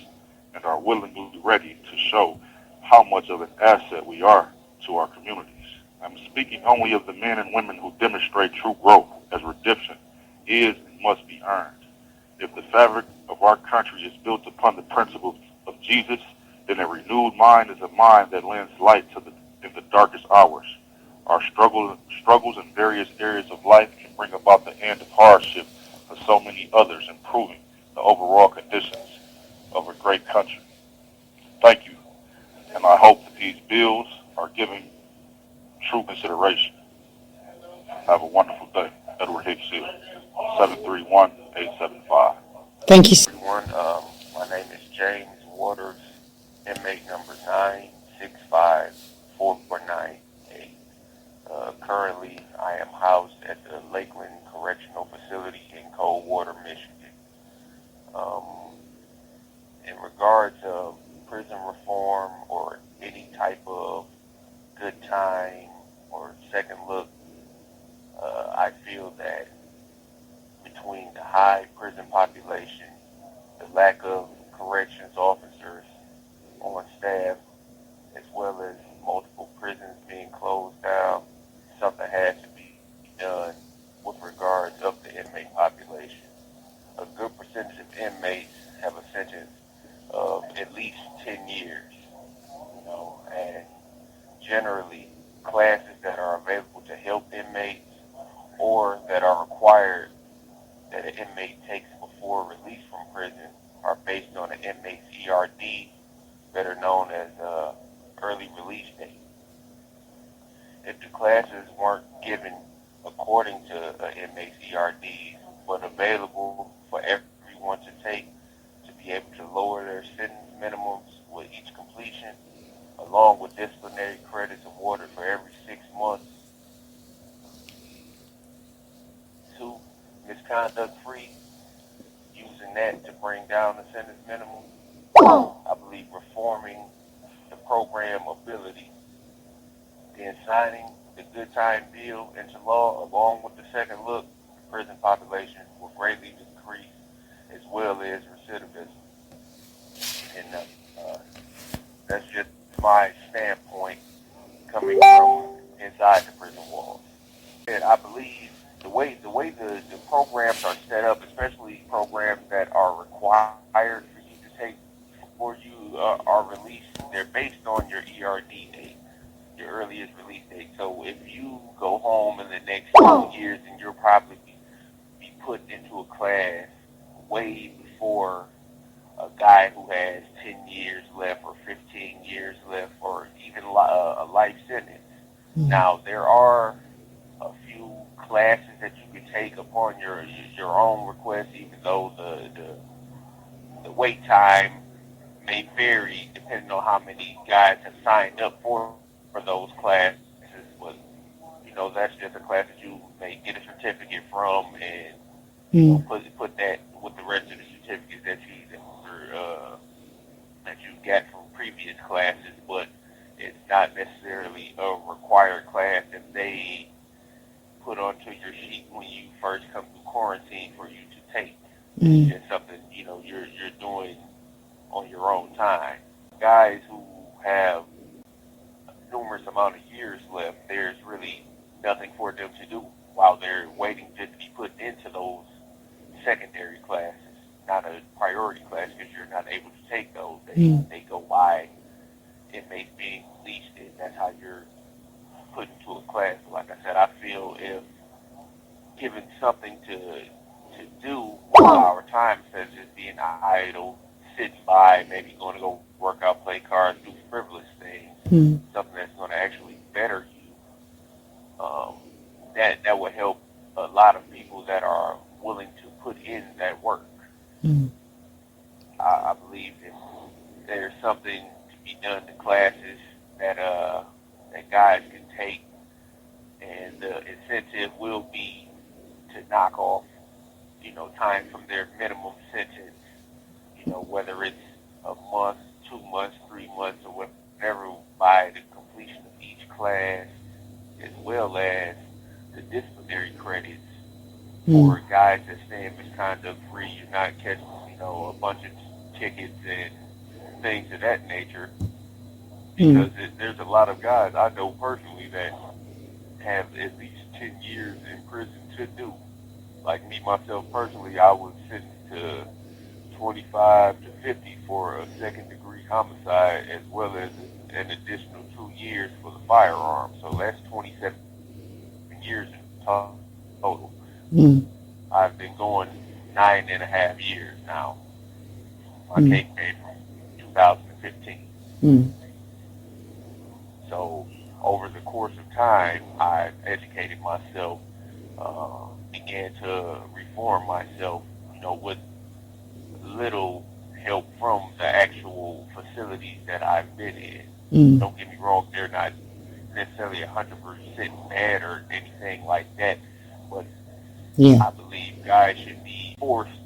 and are willingly ready to show how much of an asset we are to our communities. I'm speaking only of the men and women who demonstrate true growth, as redemption is and must be earned. If the fabric of our country is built upon the principles of Jesus, then a renewed mind is a mind that lends light in the darkest hours. Our struggles in various areas of life can bring about the end of hardship for so many others, improving the overall conditions of a great country. Thank you, and I hope that these bills are given true consideration. Have a wonderful day. Edward Hicks Hill, 731-875. Thank you. Everyone, my name is James Waters, inmate number 9654498. Currently, I am housed at the Lakeland Correctional Facility in Coldwater, Michigan. In regards of prison reform or any type of good time or second look, I feel that between the high prison population, the lack of corrections officers on staff, as well as multiple prisons being closed down, something has to be done with regards of the inmate population. A good percentage of inmates have a sentence of at least 10 years, and generally classes that are available to help inmates or that are required that an inmate takes before release from prison are based on an inmate's ERD, better known as early release date. If the classes weren't given according to an inmate's ERD, but available for everyone to take to be able to lower their sentence minimums with each completion, along with disciplinary credits awarded for every 6 months, 2, misconduct-free, using that to bring down the sentence minimum. I believe reforming the program ability, then signing the good time bill into law along with the second look, the prison population will greatly decrease, as well as recidivism. And that's just my standpoint coming from inside the prison walls. And I believe the way the programs are set up, especially programs that are required for you to take before you are released, they're based on your ERD date, your earliest release date. So if you go home in the next 2 years, then you'll probably be put into a class way before a guy who has 10 years left or 15 years left or even a life sentence. Now, there are a few classes that you can take upon your own request, even though the wait time may vary depending on how many guys have signed up for those classes. But that's just a class that you may get a certificate from, and put that with the rest of the certificates that you get from previous classes. But it's not necessarily a required class that they put onto your sheet when you first come to quarantine for you to take. It's just something you're doing on your own time. Guys who have numerous amount of years left, there's really nothing for them to do. they're waiting just to be put into those secondary classes, not a priority class, because you're not able to take those. They go by inmates being released, and that's how you're put into a class. Like I said, I feel if given something to do with our time instead of just being idle, sitting by, maybe going to go work out, play cards, do frivolous things, something that's going to actually better you, that would help a lot of people that are willing to put in that work. I believe if there's something to be done to classes that guys can take, and the incentive will be to knock off, time from their minimum sentence, whether it's a month, 2 months, 3 months, or whatever, by the completion of each class, as well as the disciplinary credits for guys that stay in misconduct free. You're not catching, a bunch of tickets and things of that nature, because there's a lot of guys I know personally that have at least 10 years in prison to do. Like me, myself personally, I was sentenced to 25 to 50 for a second-degree homicide, as well as an additional 2 years for the firearm. So that's 27 years in total. I've been going 9.5 years now. My case came from 2015. So over the course of time, I educated myself, began to reform myself, with little help from the actual facilities that I've been in. Don't get me wrong, they're not necessarily 100% bad or anything like that, but I believe guys should be forced,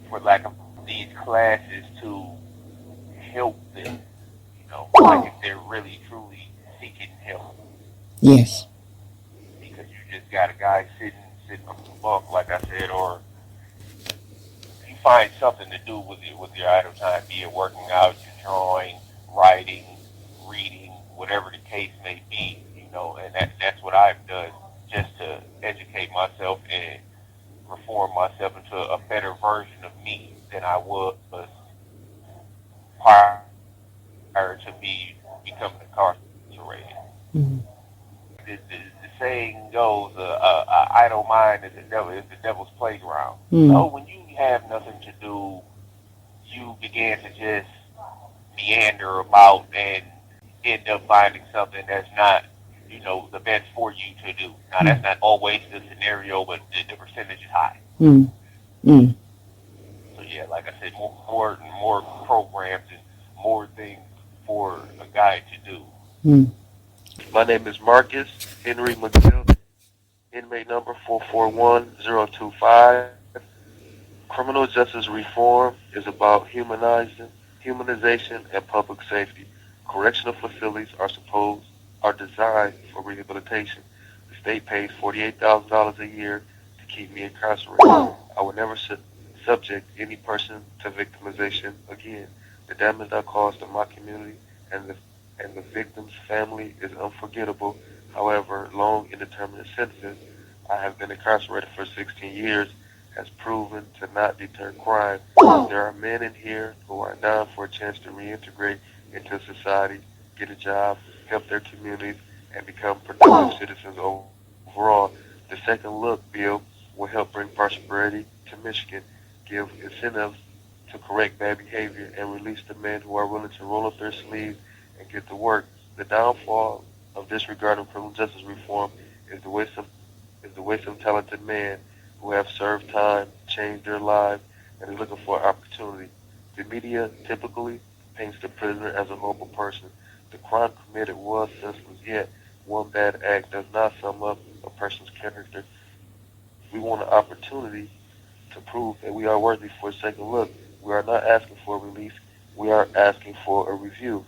for lack of these classes, to help them, like if they're really truly seeking help. Yes. Because you just got a guy sitting on the bunk, like I said, or you find something to do with your idle time, be it working out, drawing, writing, reading, whatever the case may be, and that's what I've done, just to educate myself and reform myself into a better version of me than I was prior to becoming incarcerated. The saying goes, idle mind is the devil's playground. So when you have nothing to do, you begin to just meander about and end up finding something that's not, the best for you to do. Now, that's not always the scenario, but the percentage is high. So yeah, like I said, more programs and more things for a guy to do. My name is Marcus Henry McGill, inmate number 441025. Criminal justice reform is about humanization, and public safety. Correctional facilities are designed for rehabilitation. The state pays $48,000 a year to keep me incarcerated. I will never subject any person to victimization again. The damage I caused to my community and the victim's family is unforgettable. However, long indeterminate sentences, I have been incarcerated for 16 years, has proven to not deter crime. There are men in here who are down for a chance to reintegrate into society, get a job, help their communities, and become productive citizens overall. The Second Look bill will help bring prosperity to Michigan, give incentives to correct bad behavior, and release the men who are willing to roll up their sleeves and get to work. The downfall of disregarding criminal justice reform is the waste of talented men who have served time, changed their lives, and is looking for opportunity. The media typically paints the prisoner as a horrible person. The crime committed was senseless, yet one bad act does not sum up a person's character. We want an opportunity to prove that we are worthy for a second look. We are not asking for a release. We are asking for a review.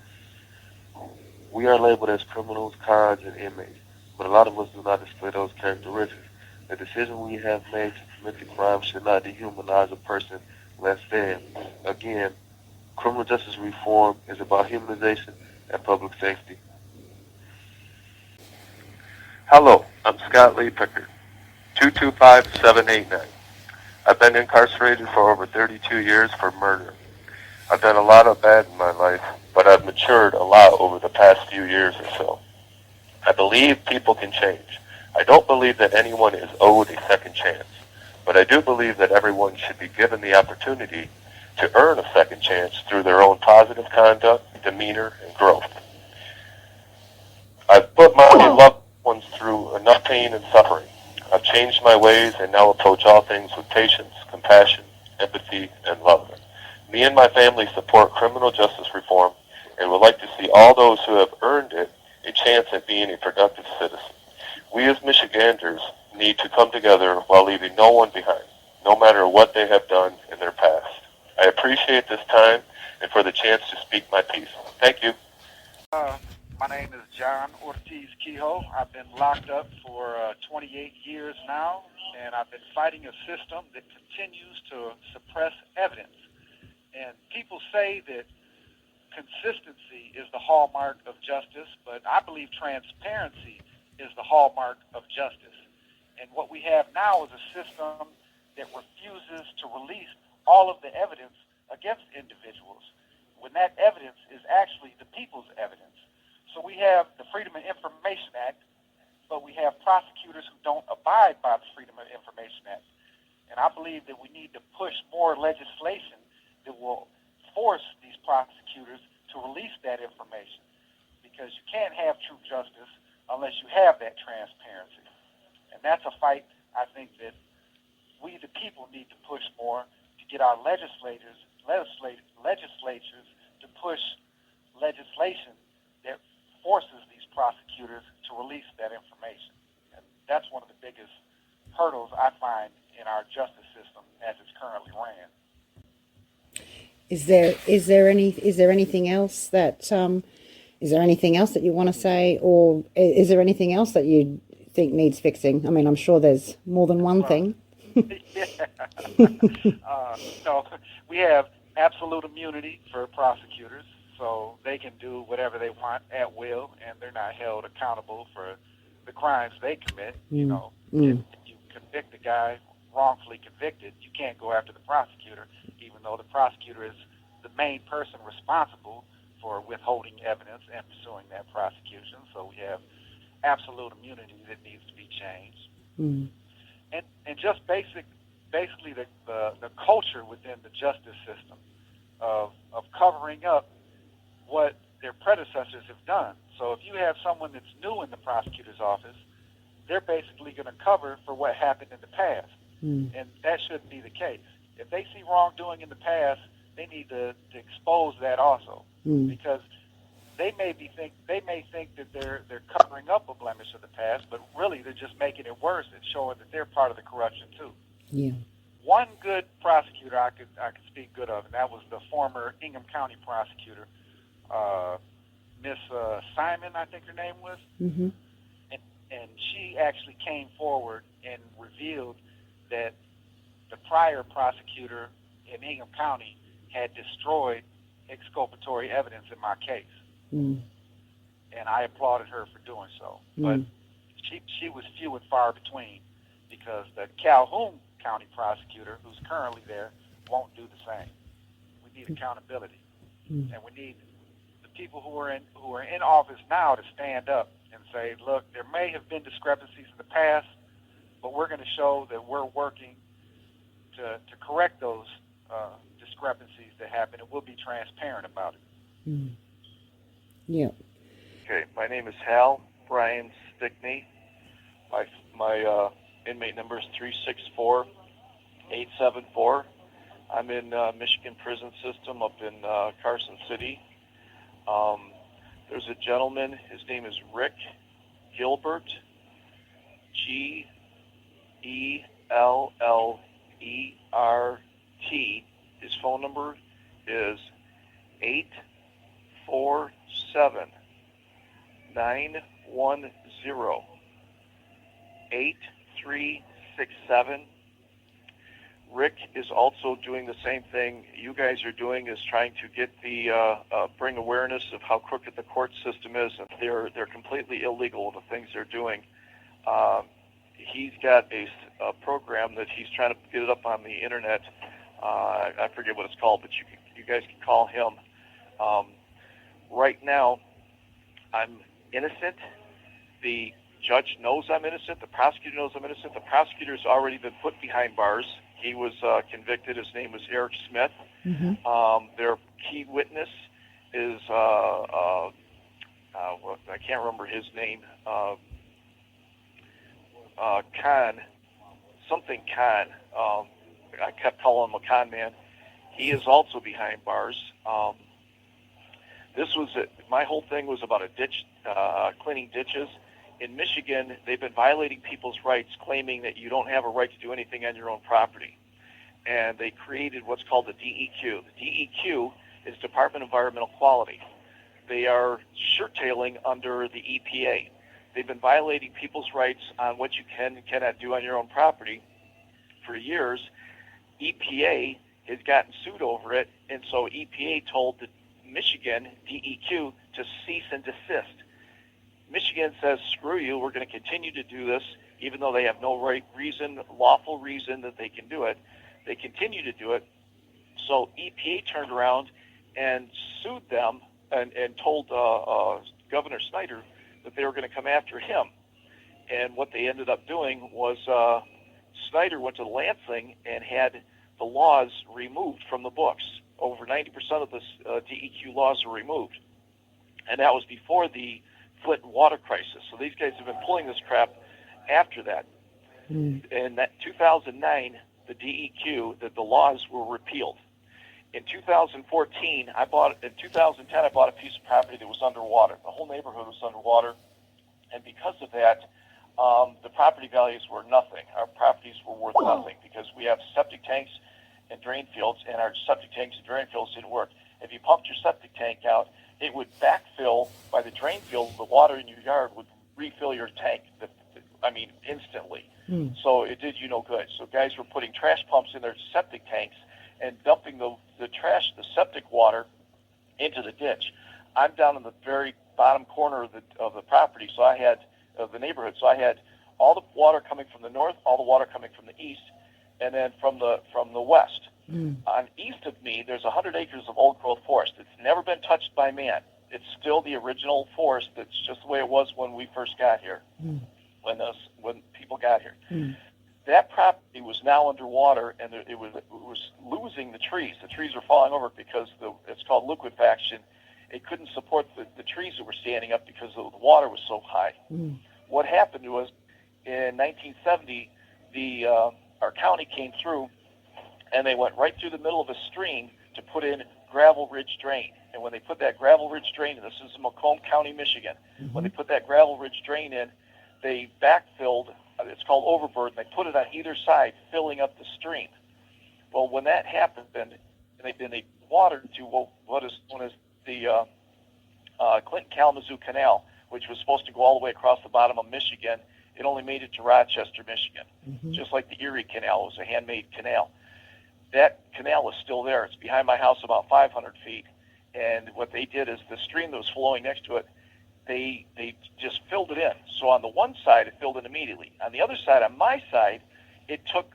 We are labeled as criminals, cons, and inmates, but a lot of us do not display those characteristics. The decision we have made to commit the crime should not dehumanize a person less than. Again, criminal justice reform is about humanization and public safety. Hello, I'm Scott Lee Pickard. 225-789. I've been incarcerated for over 32 years for murder. I've done a lot of bad in my life, but I've matured a lot over the past few years or so. I believe people can change. I don't believe that anyone is owed a second chance, but I do believe that everyone should be given the opportunity to earn a second chance through their own positive conduct, demeanor, and growth. I've put my loved ones through enough pain and suffering. I've changed my ways and now approach all things with patience, compassion, empathy, and love. Me and my family support criminal justice reform and would like to see all those who have earned it a chance at being a productive citizen. We as Michiganders need to come together while leaving no one behind, no matter what they have done in their past. I appreciate this time and for the chance to speak my piece. Thank you. My name is John Ortiz Kehoe. I've been locked up for 28 years now, and I've been fighting a system that continues to suppress evidence. And people say that consistency is the hallmark of justice, but I believe transparency is the hallmark of justice. And what we have now is a system that refuses to release all of the evidence against individuals, when that evidence is actually the people's evidence. So we have the Freedom of Information Act, but we have prosecutors who don't abide by the Freedom of Information Act. And I believe that we need to push more legislation that will force these prosecutors to release that information, because you can't have true justice unless you have that transparency. And that's a fight I think that we the people need to push more to get our legislatures to push legislation that forces these prosecutors to release that information. And that's one of the biggest hurdles I find in our justice system as it's currently ran. Is there anything else that you want to say, or is there anything else that you think needs fixing? I mean, I'm sure there's more than one thing. So we have absolute immunity for prosecutors, so they can do whatever they want at will, and they're not held accountable for the crimes they commit. You know, if you convict a guy wrongfully convicted, you can't go after the prosecutor, even though the prosecutor is the main person responsible for withholding evidence and pursuing that prosecution. So we have absolute immunity that needs to be changed. And just basically the culture within the justice system of covering up what their predecessors have done. So if you have someone that's new in the prosecutor's office, they're basically going to cover for what happened in the past. And that shouldn't be the case. If they see wrongdoing in the past, they need to expose that also, because they may think that they're covering up a blemish of the past, but really they're just making it worse and showing that they're part of the corruption too. Yeah. One good prosecutor I could speak good of, and that was the former Ingham County prosecutor, Miss Simon, I think her name was. And she actually came forward and revealed that the prior prosecutor in Ingham County had destroyed exculpatory evidence in my case. And I applauded her for doing so. But she was few and far between, because the Calhoun County prosecutor, who's currently there, won't do the same. We need accountability. And we need the people who are in office now to stand up and say, look, there may have been discrepancies in the past, but we're going to show that we're working to correct those discrepancies that happen, and we'll be transparent about it. Yeah. Okay, my name is Hal Brian Stickney. My inmate number is 364874. I'm in Michigan prison system up in Carson City. There's a gentleman, his name is Rick Gilbert, Gellert. His phone number is 847-910-8367. Rick is also doing the same thing you guys are doing, is trying to get the bring awareness of how crooked the court system is, and they're completely illegal, the things they're doing. he's got a program that he's trying to get it up on the internet. I forget what it's called, but you guys can call him. Right now, I'm innocent. The judge knows I'm innocent. The prosecutor knows I'm innocent. The prosecutor's already been put behind bars. He was convicted. His name was Eric Smith. Their key witness is, I can't remember his name, Khan, something Khan. I kept calling him a con man. He is also behind bars. This was my whole thing was about a ditch, cleaning ditches. In Michigan, they've been violating people's rights, claiming that you don't have a right to do anything on your own property. And they created what's called the DEQ. The DEQ is Department of Environmental Quality. They are shirt-tailing under the EPA. They've been violating people's rights on what you can and cannot do on your own property for years. EPA has gotten sued over it, and so EPA told the Michigan DEQ to cease and desist. Michigan says, screw you, we're going to continue to do this, even though they have no lawful reason that they can do it. They continue to do it. So EPA turned around and sued them and told Governor Snyder that they were going to come after him. And what they ended up doing was Snyder went to Lansing and had the laws removed from the books. Over 90% of the DEQ laws were removed. And that was before the Flint water crisis. So these guys have been pulling this crap after that. In that 2009, the DEQ, the laws were repealed. In 2014, in 2010, I bought a piece of property that was underwater. The whole neighborhood was underwater. And because of that, the property values were nothing. Our properties were worth nothing because we have septic tanks and drain fields, and our septic tanks and drain fields didn't work. If you pumped your septic tank out, it would backfill by the drain field. The water in your yard would refill your tank, instantly. So it did you no good. So guys were putting trash pumps in their septic tanks and dumping the septic water into the ditch. I'm down in the very bottom corner of the property, so I had of the neighborhood. So I had all the water coming from the north, all the water coming from the east, and then from the west. On east of me, there's 100 acres of old-growth forest. It's never been touched by man. It's still the original forest. That's just the way it was when we first got here, when people got here. That property was now underwater, and it was losing the trees. The trees were falling over because it's called liquefaction. It couldn't support the trees that were standing up because the water was so high. What happened was, in 1970, our county came through, and they went right through the middle of a stream to put in gravel ridge drain. And when they put that gravel ridge drain in, this is in Macomb County, Michigan, when they put that gravel ridge drain in, they backfilled, it's called overburden, they put it on either side, filling up the stream. Well, when that happened, and they watered to what is known as the Clinton-Kalamazoo Canal, which was supposed to go all the way across the bottom of Michigan. It only made it to Rochester, Michigan, just like the Erie Canal. It was a handmade canal. That canal is still there. It's behind my house about 500 feet. And what they did is the stream that was flowing next to it, they just filled it in. So on the one side, it filled in immediately. On the other side, on my side, it took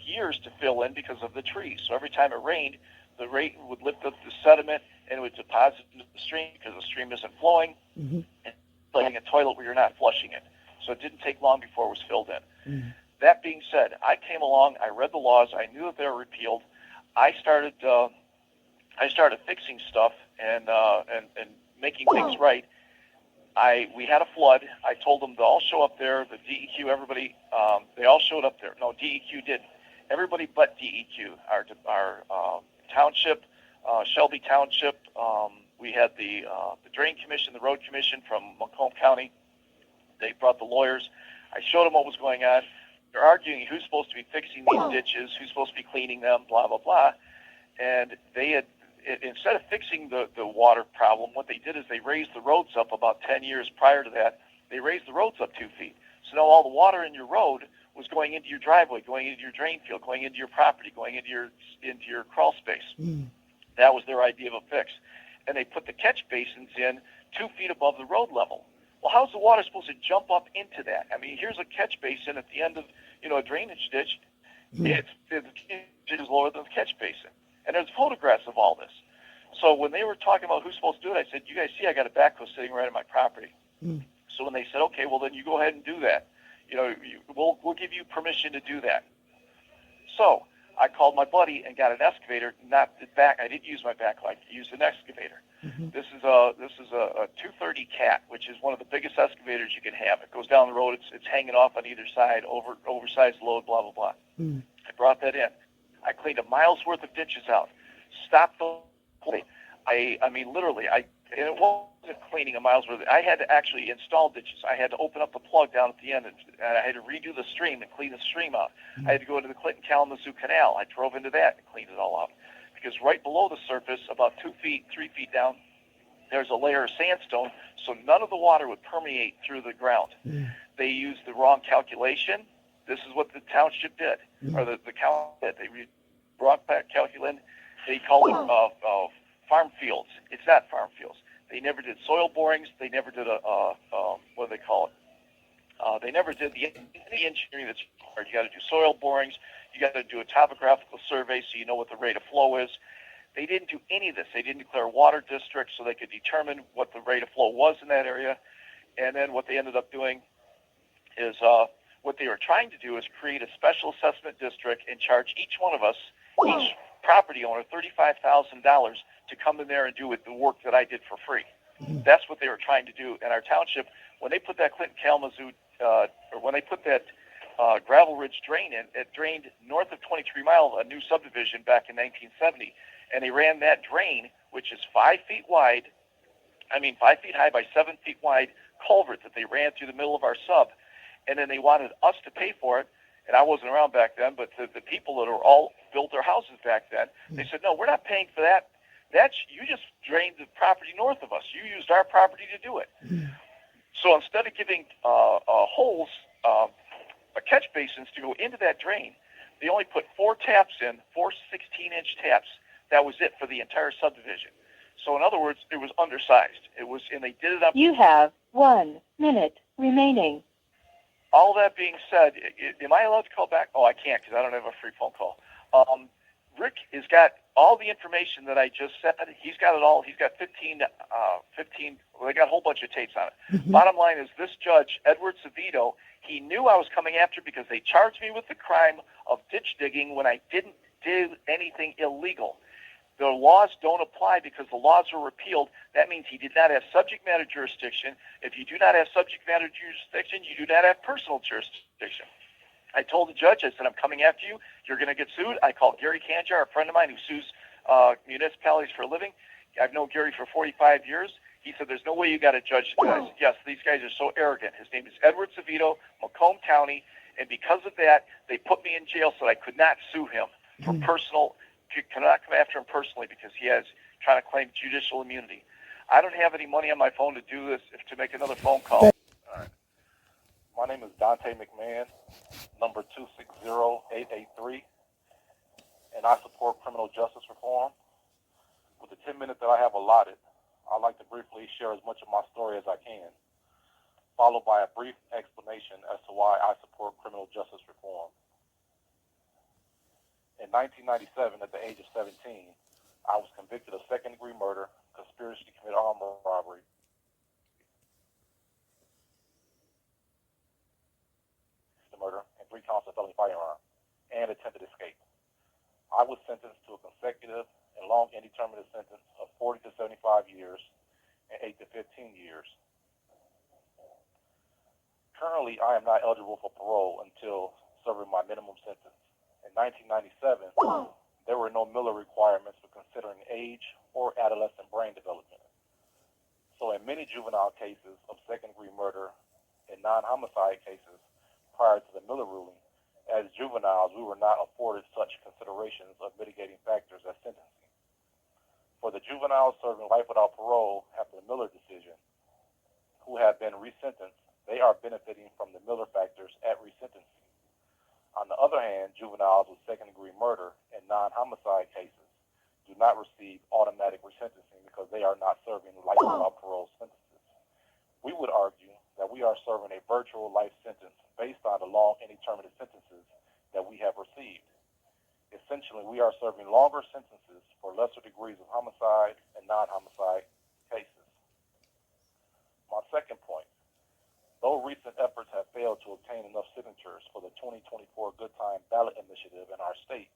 years to fill in because of the trees. So every time it rained, the rain would lift up the sediment and it would deposit into the stream because the stream isn't flowing. And like a toilet where you're not flushing it. So it didn't take long before it was filled in. That being said, I came along, I read the laws, I knew that they were repealed. I started fixing stuff and making things right. We had a flood. I told them to all show up there. The DEQ, everybody, they all showed up there. No, DEQ didn't. Everybody but DEQ. Our township, Shelby Township. We had the Drain Commission, the Road Commission from Macomb County. They brought the lawyers. I showed them what was going on. They're arguing who's supposed to be fixing these ditches, who's supposed to be cleaning them, blah, blah, blah. And they had, instead of fixing the water problem, what they did is they raised the roads up about 10 years prior to that. They raised the roads up 2 feet. So now all the water in your road was going into your driveway, going into your drain field, going into your property, going into your crawl space. That was their idea of a fix. And they put the catch basins in 2 feet above the road level. Well, how's the water supposed to jump up into that? I mean, here's a catch basin at the end of, a drainage ditch. It's inches lower than the catch basin. And there's photographs of all this. So when they were talking about who's supposed to do it, I said, you guys see I got a backhoe sitting right on my property. So when they said, okay, well, then you go ahead and do that. We'll give you permission to do that. So I called my buddy and got an excavator, not the back. I didn't use my backhoe. I used an excavator. This is a 230 Cat, which is one of the biggest excavators you can have. It goes down the road. It's hanging off on either side, oversized load, blah, blah, blah. I brought that in. I cleaned a mile's worth of ditches out. Stopped the I mean, literally, and it wasn't cleaning a mile's worth. I had to actually install ditches. I had to open up the plug down at the end, and I had to redo the stream and clean the stream out. I had to go into the Clinton-Kalamazoo Canal. I drove into that and cleaned it all out. Because right below the surface, about 2 feet, 3 feet down, there's a layer of sandstone, so none of the water would permeate through the ground. They used the wrong calculation. This is what the township did, or the county did. They brought back calculation. They called it farm fields. It's not farm fields. They never did soil borings. They never did what do they call it? They never did the engineering that's required. You got to do soil borings. You got to do a topographical survey so you know what the rate of flow is. They didn't do any of this. They didn't declare water districts so they could determine what the rate of flow was in that area. And then what they ended up doing is what they were trying to do is create a special assessment district and charge each one of us, each property owner, $35,000 to come in there and do the work that I did for free. That's what they were trying to do in our township. When they put that Clinton-Kalamazoo, or when they put that Gravel Ridge drain in, it drained north of 23 Mile, a new subdivision back in 1970. And they ran that drain, which is 5 feet wide, 5 feet high by 7 feet wide culvert that they ran through the middle of our sub. And then they wanted us to pay for it. And I wasn't around back then, but the people that are all built their houses back then, they said, no, we're not paying for that. You just drained the property north of us. You used our property to do it. So instead of giving holes, catch basins to go into that drain, they only put 4 taps in, 4 16-inch taps. That was it for the entire subdivision. So in other words, it was undersized. And they did it up. You have 1 minute remaining. All that being said, am I allowed to call back? Oh, I can't because I don't have a free phone call. Rick has got all the information that I just said. He's got it all. He's got 15, well, they got a whole bunch of tapes on it. Bottom line is this judge, Edward Savito, he knew I was coming after because they charged me with the crime of ditch digging when I didn't do anything illegal. The laws don't apply because the laws were repealed. That means he did not have subject matter jurisdiction. If you do not have subject matter jurisdiction, you do not have personal jurisdiction. I told the judge, I said, I'm coming after you. You're going to get sued. I called Gary Kanjar, a friend of mine who sues municipalities for a living. I've known Gary for 45 years. He said, there's no way you got a judge. I said, yes, these guys are so arrogant. His name is Edward Savito, Macomb County. And because of that, they put me in jail so I could not sue him for personal, cannot come after him personally because he is trying to claim judicial immunity. I don't have any money on my phone to do this, to make another phone call. All right. My name is Dante McMahon, number 260883, and I support criminal justice reform. With the 10 minutes that I have allotted, I'd like to briefly share as much of my story as I can, followed by a brief explanation as to why I support criminal justice reform. In 1997, at the age of 17, I was convicted of second-degree murder, conspiracy to commit armed robbery, and 3 counts of felony firearm, and attempted escape. I was sentenced to a consecutive and long indeterminate sentence of 40 to 75 years and 8 to 15 years. Currently, I am not eligible for parole until serving my minimum sentence. In 1997, there were no Miller requirements for considering age or adolescent brain development. So in many juvenile cases of second-degree murder and non-homicide cases prior to the Miller ruling, as juveniles, we were not afforded such considerations of mitigating factors as sentencing. For the juveniles serving life without parole after the Miller decision, who have been resentenced, they are benefiting from the Miller factors at resentencing. On the other hand, juveniles with second-degree murder and non-homicide cases do not receive automatic resentencing because they are not serving life without parole sentences. We would argue we are serving a virtual life sentence based on the long indeterminate sentences that we have received. Essentially, we are serving longer sentences for lesser degrees of homicide and non-homicide cases. My second point, though recent efforts have failed to obtain enough signatures for the 2024 Good Time Ballot Initiative in our state,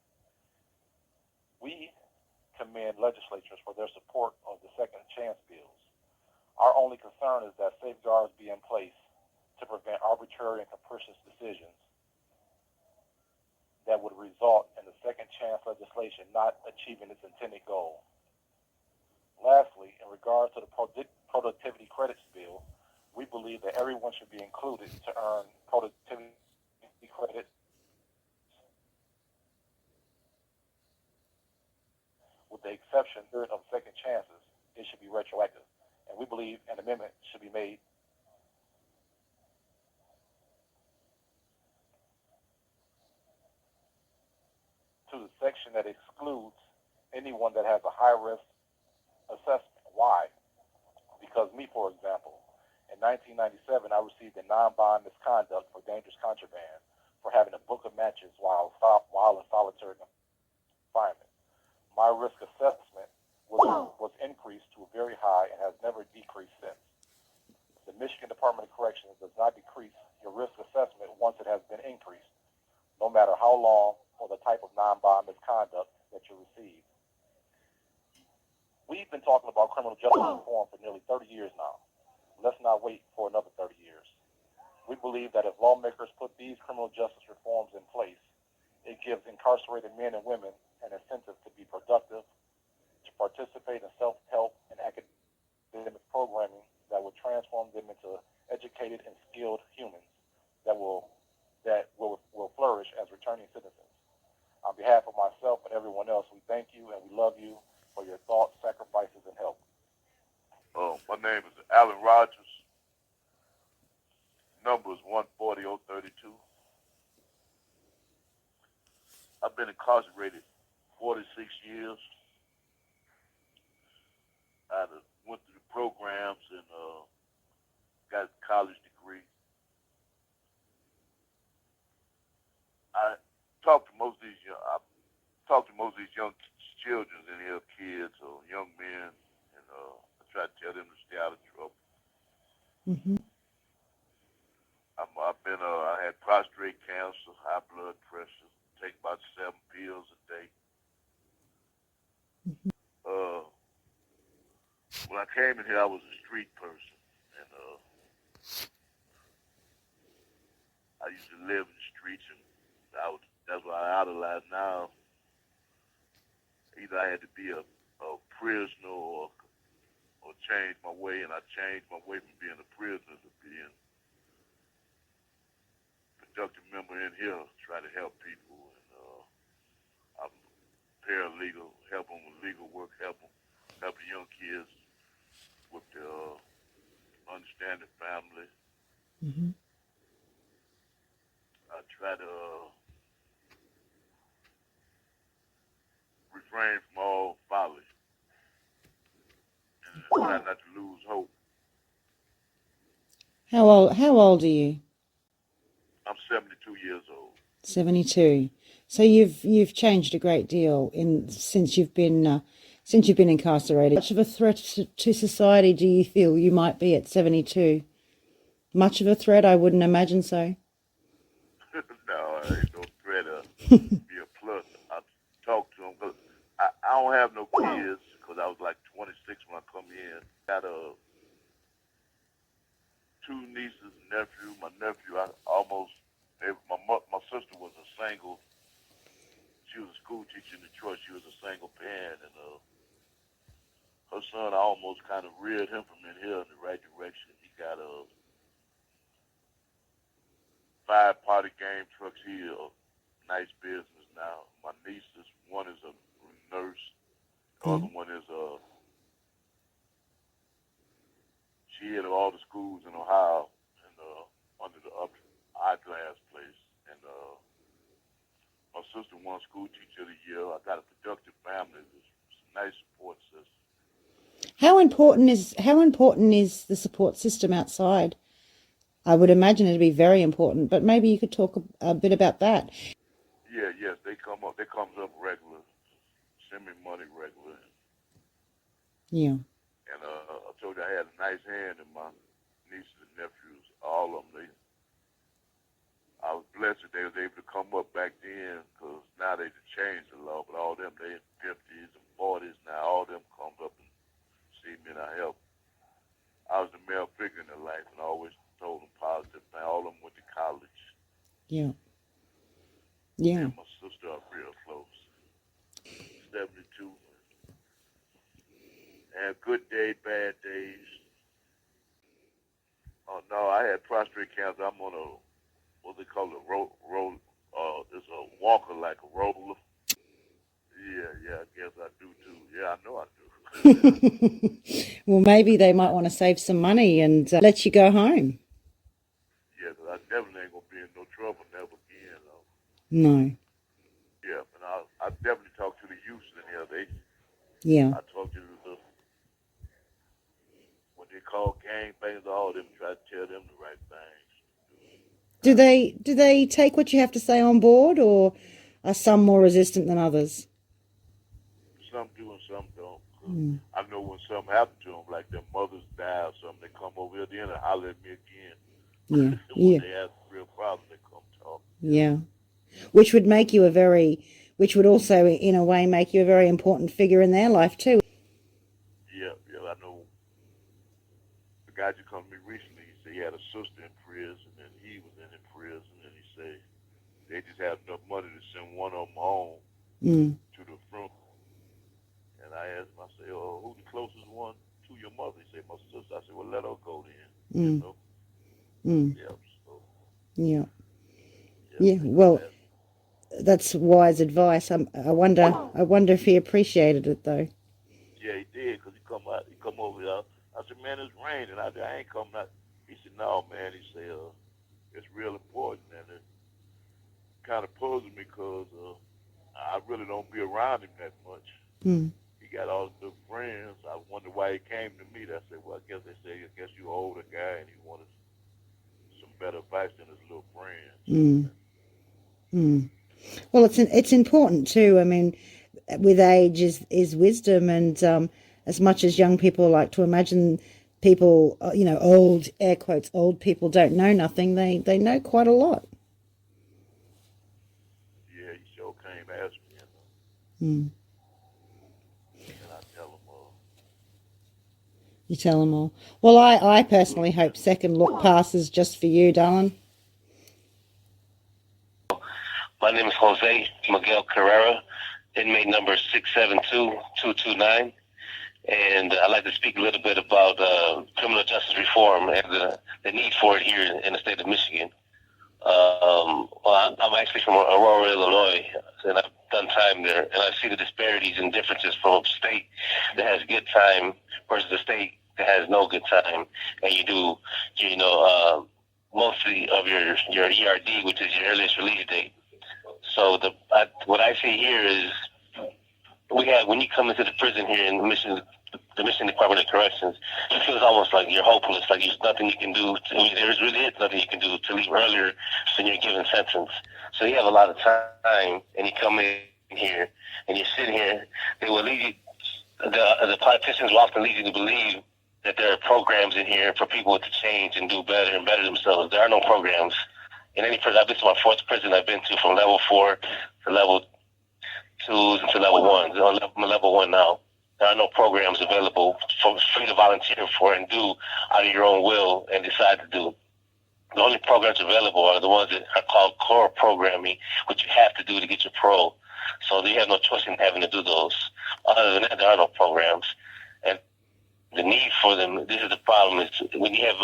we commend legislatures for their support of the second chance bills. Our only concern is that safeguards be in place to prevent arbitrary and capricious decisions that would result in the second chance legislation not achieving its intended goal. Lastly, in regards to the productivity credits bill, we believe that everyone should be included to earn productivity credit with the exception of second chances. It should be retroactive. And we believe an amendment should be made to the section that excludes anyone that has a high-risk assessment. Why? Because me, for example, in 1997, I received a non-bond misconduct for dangerous contraband for having a book of matches while in solitary confinement. My risk assessment was increased to a very high and has never decreased since. The Michigan Department of Corrections does not decrease your risk assessment once it has been increased, no matter how long or the type of non-bond misconduct that you receive. We've been talking about criminal justice reform for nearly 30 years now. Let's not wait for another 30 years. We believe that if lawmakers put these criminal justice reforms in place, it gives incarcerated men and women an incentive to be productive, to participate in self-help and academic programming that will transform them into educated and skilled humans that will flourish as returning citizens. On behalf of myself and everyone else, we thank you and we love you for your thoughts, sacrifices, and help. My name is Alan Rogers. Number is 140032. I've been incarcerated 46 years. I went through the programs and got a college degree. I talk to most of these young children in here, kids or young men, and I try to tell them to stay out of trouble. Mm-hmm. I had prostate cancer, high blood pressure, take about 7 pills a day. Mm-hmm. When I came in here, I was a street person, and I used to live in the streets, and that's what I idolize now. Either I had to be a prisoner or change my way, and I changed my way from being a prisoner to being a productive member in here, try to help people. And I'm paralegal, help them with legal work, help the young kids with their understanding family. Mm-hmm. I try to refrain from all folly and try not to lose hope. How old are you? I'm 72 years old. 72. So you've changed a great deal since you've been incarcerated. How much of a threat to society do you feel you might be at 72? Much of a threat? I wouldn't imagine so. No, ain't no threat. Be a plus. I talk to them because I don't have no kids because I was like 26 when I come in. Got 2 nieces and nephew. My nephew, my sister was a single. She was a school teacher in Detroit. She was a single parent, and her son, I almost kind of reared him from in here in the right direction. He got 5 party game trucks. He nice business now. My nieces, one is a nurse. The other one is she had all the schools in Ohio and under the eyeglass place. And my sister won school teacher of the year. I got a productive family. There's some nice support system. How important is the support system outside I would imagine it'd be very important, but maybe you could talk a bit about that. Yeah, yes, they comes up regular, send me money regular. Yeah. And I told you I had a nice hand in my nieces and nephews, all of them. I was blessed that they was able to come up back then, because now they changed the law, but all them, they in 50s and 40s now, all them come up and see me and I help. I was the male figure in their life and I always told them positive things. All of them went to college. Yeah. Yeah. And my sister are real close. 72. And good days, bad days. Oh no, I had prostate cancer. I'm on a, what they call it, it's a walker, like a roller. Yeah, I guess I do too. Yeah, I know I do. Well, maybe they might want to save some money and let you go home. Yeah, because I definitely ain't going to be in no trouble never again. No. Yeah, and I definitely talk to the youth in here. Yeah. I talk to the, what they call gang bangers, all of them, try to tell them the right things. Do they take what you have to say on board, or are some more resistant than others? Some do and some don't. I know when something happened to them, like their mothers die or something, they come over here at the end and holler at me again. Yeah. When they have real problems, they come talk. Yeah. Which would make you which would also, in a way, make you a very important figure in their life too. Yeah, I know. The guy just come to me recently, he said he had a sister in prison and he was in prison, and he said they just had enough money to send one of them home to the front. And I asked him, I said, oh, who's the closest one to your mother? He said, my sister. I said, well, let her go then. You know? Yeah, so. Yeah. Yeah, well, that's wise advice. I wonder if he appreciated it though. Yeah, he did, because he come over here. I said, man, it's raining. I said, I ain't coming out. He said, no, man. He said, it's real important, and it kind of puzzled me because I really don't be around him that much. He got all his good friends. I wonder why he came to me. I said, well, I guess they say, I guess you're an older guy, and he wanted some better advice than his little friends. Well, it's important too. I mean, with age is wisdom, and as much as young people like to imagine people, old, air quotes, old people don't know nothing, they know quite a lot. Yeah, he sure came ask me. And I tell him You tell them all. Well, I personally hope Second Look passes just for you, darling. My name is Jose Miguel Carrera, inmate number 672229, and I'd like to speak a little bit about criminal justice reform and the need for it here in the state of Michigan. I'm actually from Aurora, Illinois, and I've done time there, and I see the disparities and differences from a state that has good time versus a state that has no good time, and you do, mostly of your ERD, which is your earliest release date. So what I see here is when you come into the prison here in the Michigan Department of Corrections, it feels almost like you're hopeless, like there's nothing you can do. There's really nothing you can do to leave earlier than your given sentence. So you have a lot of time, and you come in here, and you sit here, they will lead you, the politicians will often lead you to believe that there are programs in here for people to change and do better and better themselves. There are no programs. In any prison, I've been to my fourth prison I've been to, from level 4 to level 2 to level 1. I'm level 1 now. There are no programs available for free to volunteer for and do out of your own will and decide to do. The only programs available are the ones that are called core programming, which you have to do to get your parole. So you have no choice in having to do those. Other than that, there are no programs. And the need for them, this is the problem, is when you have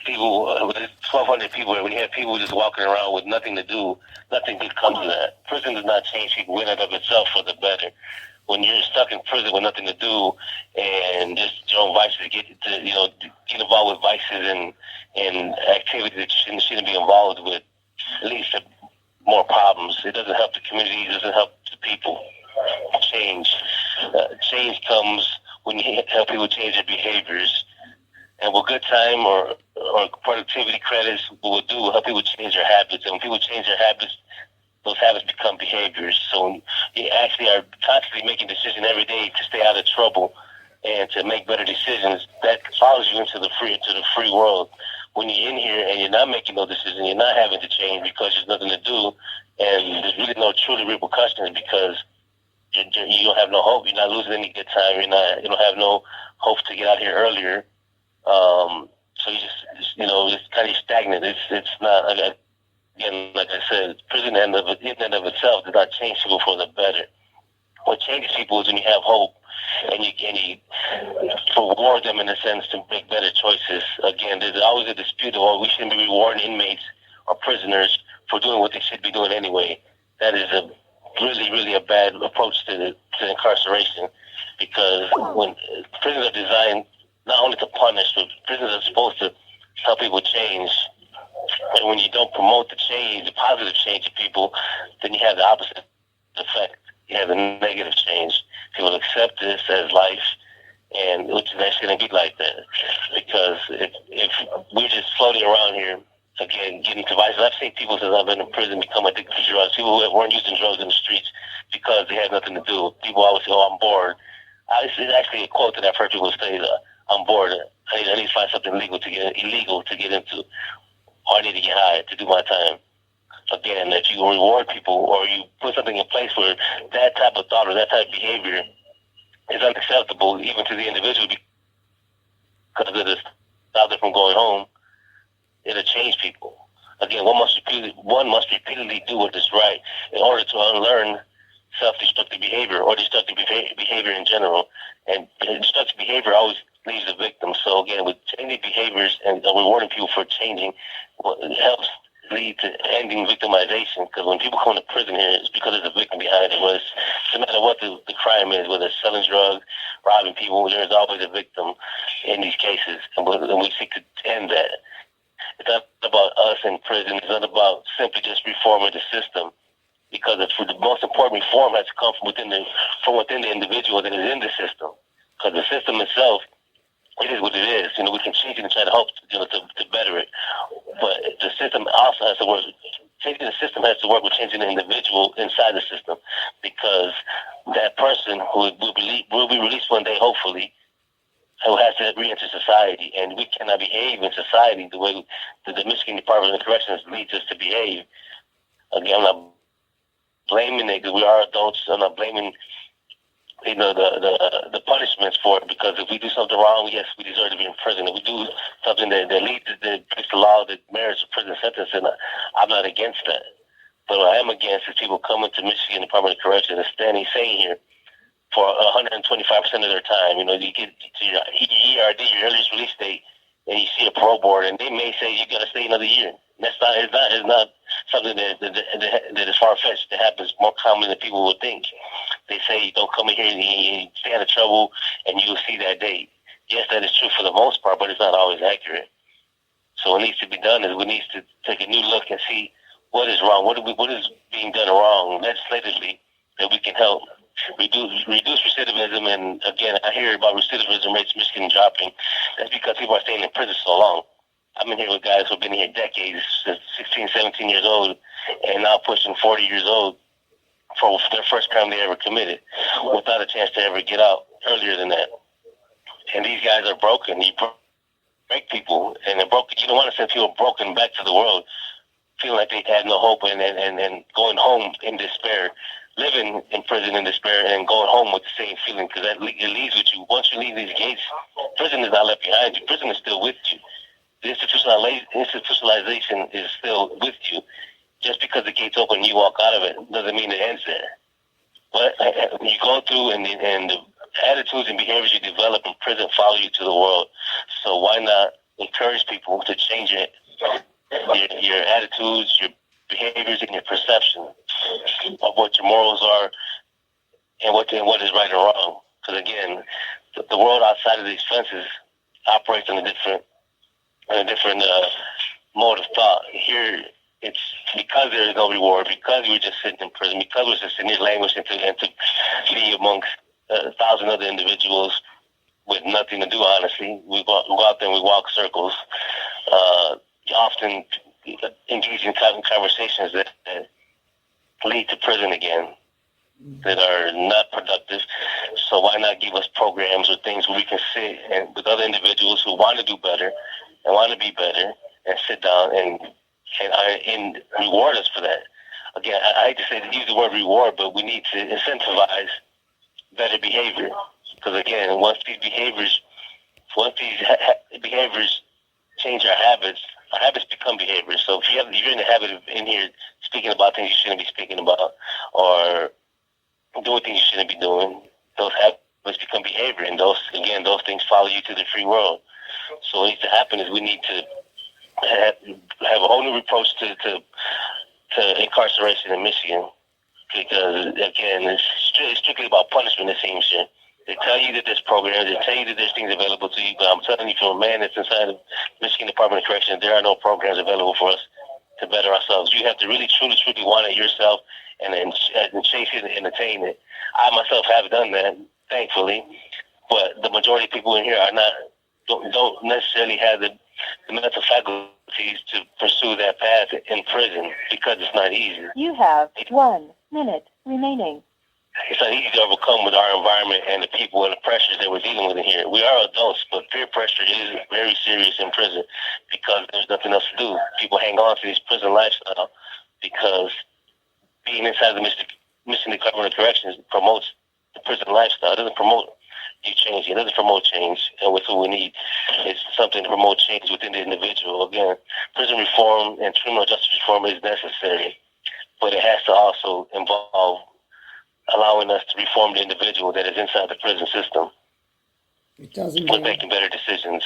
people, 1,200 people, when you have people just walking around with nothing to do, nothing good comes of that. Prison does not change people in and of itself for the better. When you're stuck in prison with nothing to do and just your own vices, get involved with vices and activities that you shouldn't be involved with, it leads to more problems. It doesn't help the community. It doesn't help the people change. Change comes when you help people change their behaviors. And with good time or or productivity credits will help people change their habits. And when people change their habits, those habits become behaviors. So you actually are constantly making decisions every day to stay out of trouble and to make better decisions. That follows you into the free world. When you're in here and you're not making no decisions, you're not having to change because there's nothing to do, and there's really no truly repercussions because you don't have no hope. You're not losing any good time. You don't have no hope to get out here earlier. So you just it's kind of stagnant. It's not. Again, like I said, prison in and of itself does not change people for the better. What changes people is when you have hope and you reward them in a sense to make better choices. Again, there's always a dispute of, we shouldn't be rewarding inmates or prisoners for doing what they should be doing anyway. That is a really, really a bad approach to incarceration, because when prisons are designed not only to punish, but prisons are supposed to help people change. And when you don't promote the change, the positive change of people, then you have the opposite effect. You have the negative change. People accept this as life, and which is actually going to be like that. Because if we're just floating around here, again, getting to vices. I've seen people since I've been in prison become addicted to drugs. People who weren't using drugs in the streets because they had nothing to do. People always say, I'm bored. It's actually a quote that I've heard people say, I'm bored. I need to find something illegal to get into. Or I need to get high to do my time. Again, if you reward people or you put something in place where that type of thought or that type of behavior is unacceptable even to the individual because it stops them from going home, it'll change people. Again, one must repeatedly do what is right in order to unlearn self-destructive behavior or destructive behavior in general. And destructive behavior always leaves the victim. So again, with changing behaviors and rewarding people for changing, it helps lead to ending victimization. Because when people come to prison here, it's because there's a victim behind it. No matter what the crime is, whether it's selling drugs, robbing people, there's always a victim in these cases. And we seek to end that. It's not about us in prison. It's not about simply just reforming the system. Because the most important reform has to come from within the individual that is in the system. Because the system itself, it is what it is. We can change it and try to help to better it. But the system also has to work. Changing the system has to work with changing the individual inside the system. Because that person who will be released one day, hopefully, who has to re-enter society. And we cannot behave in society the way the Michigan Department of Corrections leads us to behave. Again, I'm not blaming it because we are adults. I'm not blaming the punishments for it, because if we do something wrong, yes, we deserve to be in prison. If we do something that breaks the law that merits a prison sentence, and I'm not against that. But what I am against is people coming to Michigan Department of Corrections and staying here for 125% of their time. You get to your ERD, your earliest release date, and you see a parole board, and they may say you got to stay another year. It's not something that is far-fetched. That happens more common than people would think. They say you don't come in here and you stay out of trouble and you'll see that date. Yes, that is true for the most part, but it's not always accurate. So what needs to be done is we need to take a new look and see what is wrong. What is being done wrong legislatively that we can help reduce recidivism. And again, I hear about recidivism rates in Michigan dropping. That's because people are staying in prison so long. I've been here with guys who've been here decades, since 16, 17 years old, and now pushing 40 years old for their first crime they ever committed, without a chance to ever get out earlier than that. And these guys are broken. You break people, and they're broken. You don't want to send people broken back to the world, feeling like they had no hope and going home in despair, living in prison in despair, and going home with the same feeling, because it leaves with you. Once you leave these gates, prison is not left behind you. Prison is still with you. The institutionalization is still with you. Just because the gate's open and you walk out of it doesn't mean it ends there. But you go through and the attitudes and behaviors you develop in prison follow you to the world. So why not encourage people to change your attitudes, your behaviors, and your perception of what your morals are and what is right or wrong. Because again, the world outside of these fences operates on a different mode of thought. Here, it's because there is no reward, because we're just sitting in prison, because we're just sitting here languishing and to be amongst 1,000 other individuals with nothing to do, honestly. We go out there and we walk circles. often engage in conversations that lead to prison again, that are not productive. So why not give us programs or things where we can sit and with other individuals who want to do better and want to be better and sit down and reward us for that. Again, I hate to say use the word reward, but we need to incentivize better behavior. Because again, once these behaviors change our habits become behaviors. So if you're in the habit of in here speaking about things you shouldn't be speaking about, or doing things you shouldn't be doing, those habits become behavior, and those things follow you to the free world. So what needs to happen is we need to have a whole new approach to incarceration in Michigan, because again, it's strictly about punishment. It seems here. They tell you that there's programs, they tell you that there's things available to you, but I'm telling you, from a man that's inside of Michigan Department of Corrections, there are no programs available for us to better ourselves. You have to really, truly want it yourself and chase it and attain it. I myself have done that, thankfully, but the majority of people in here don't necessarily have the mental faculties to pursue that path in prison, because it's not easy. You have 1 minute remaining. It's not easy to overcome with our environment and the people and the pressures that we're dealing with in here. We are adults, but peer pressure is very serious in prison because there's nothing else to do. People hang on to this prison lifestyle because being inside the Michigan Department of Corrections promotes the prison lifestyle. It doesn't promote you changing. It doesn't promote change. And with what we need is something to promote change within the individual. Again, prison reform and criminal justice reform is necessary, but it has to also involve allowing us to reform the individual that is inside the prison system. It doesn't. With making better decisions.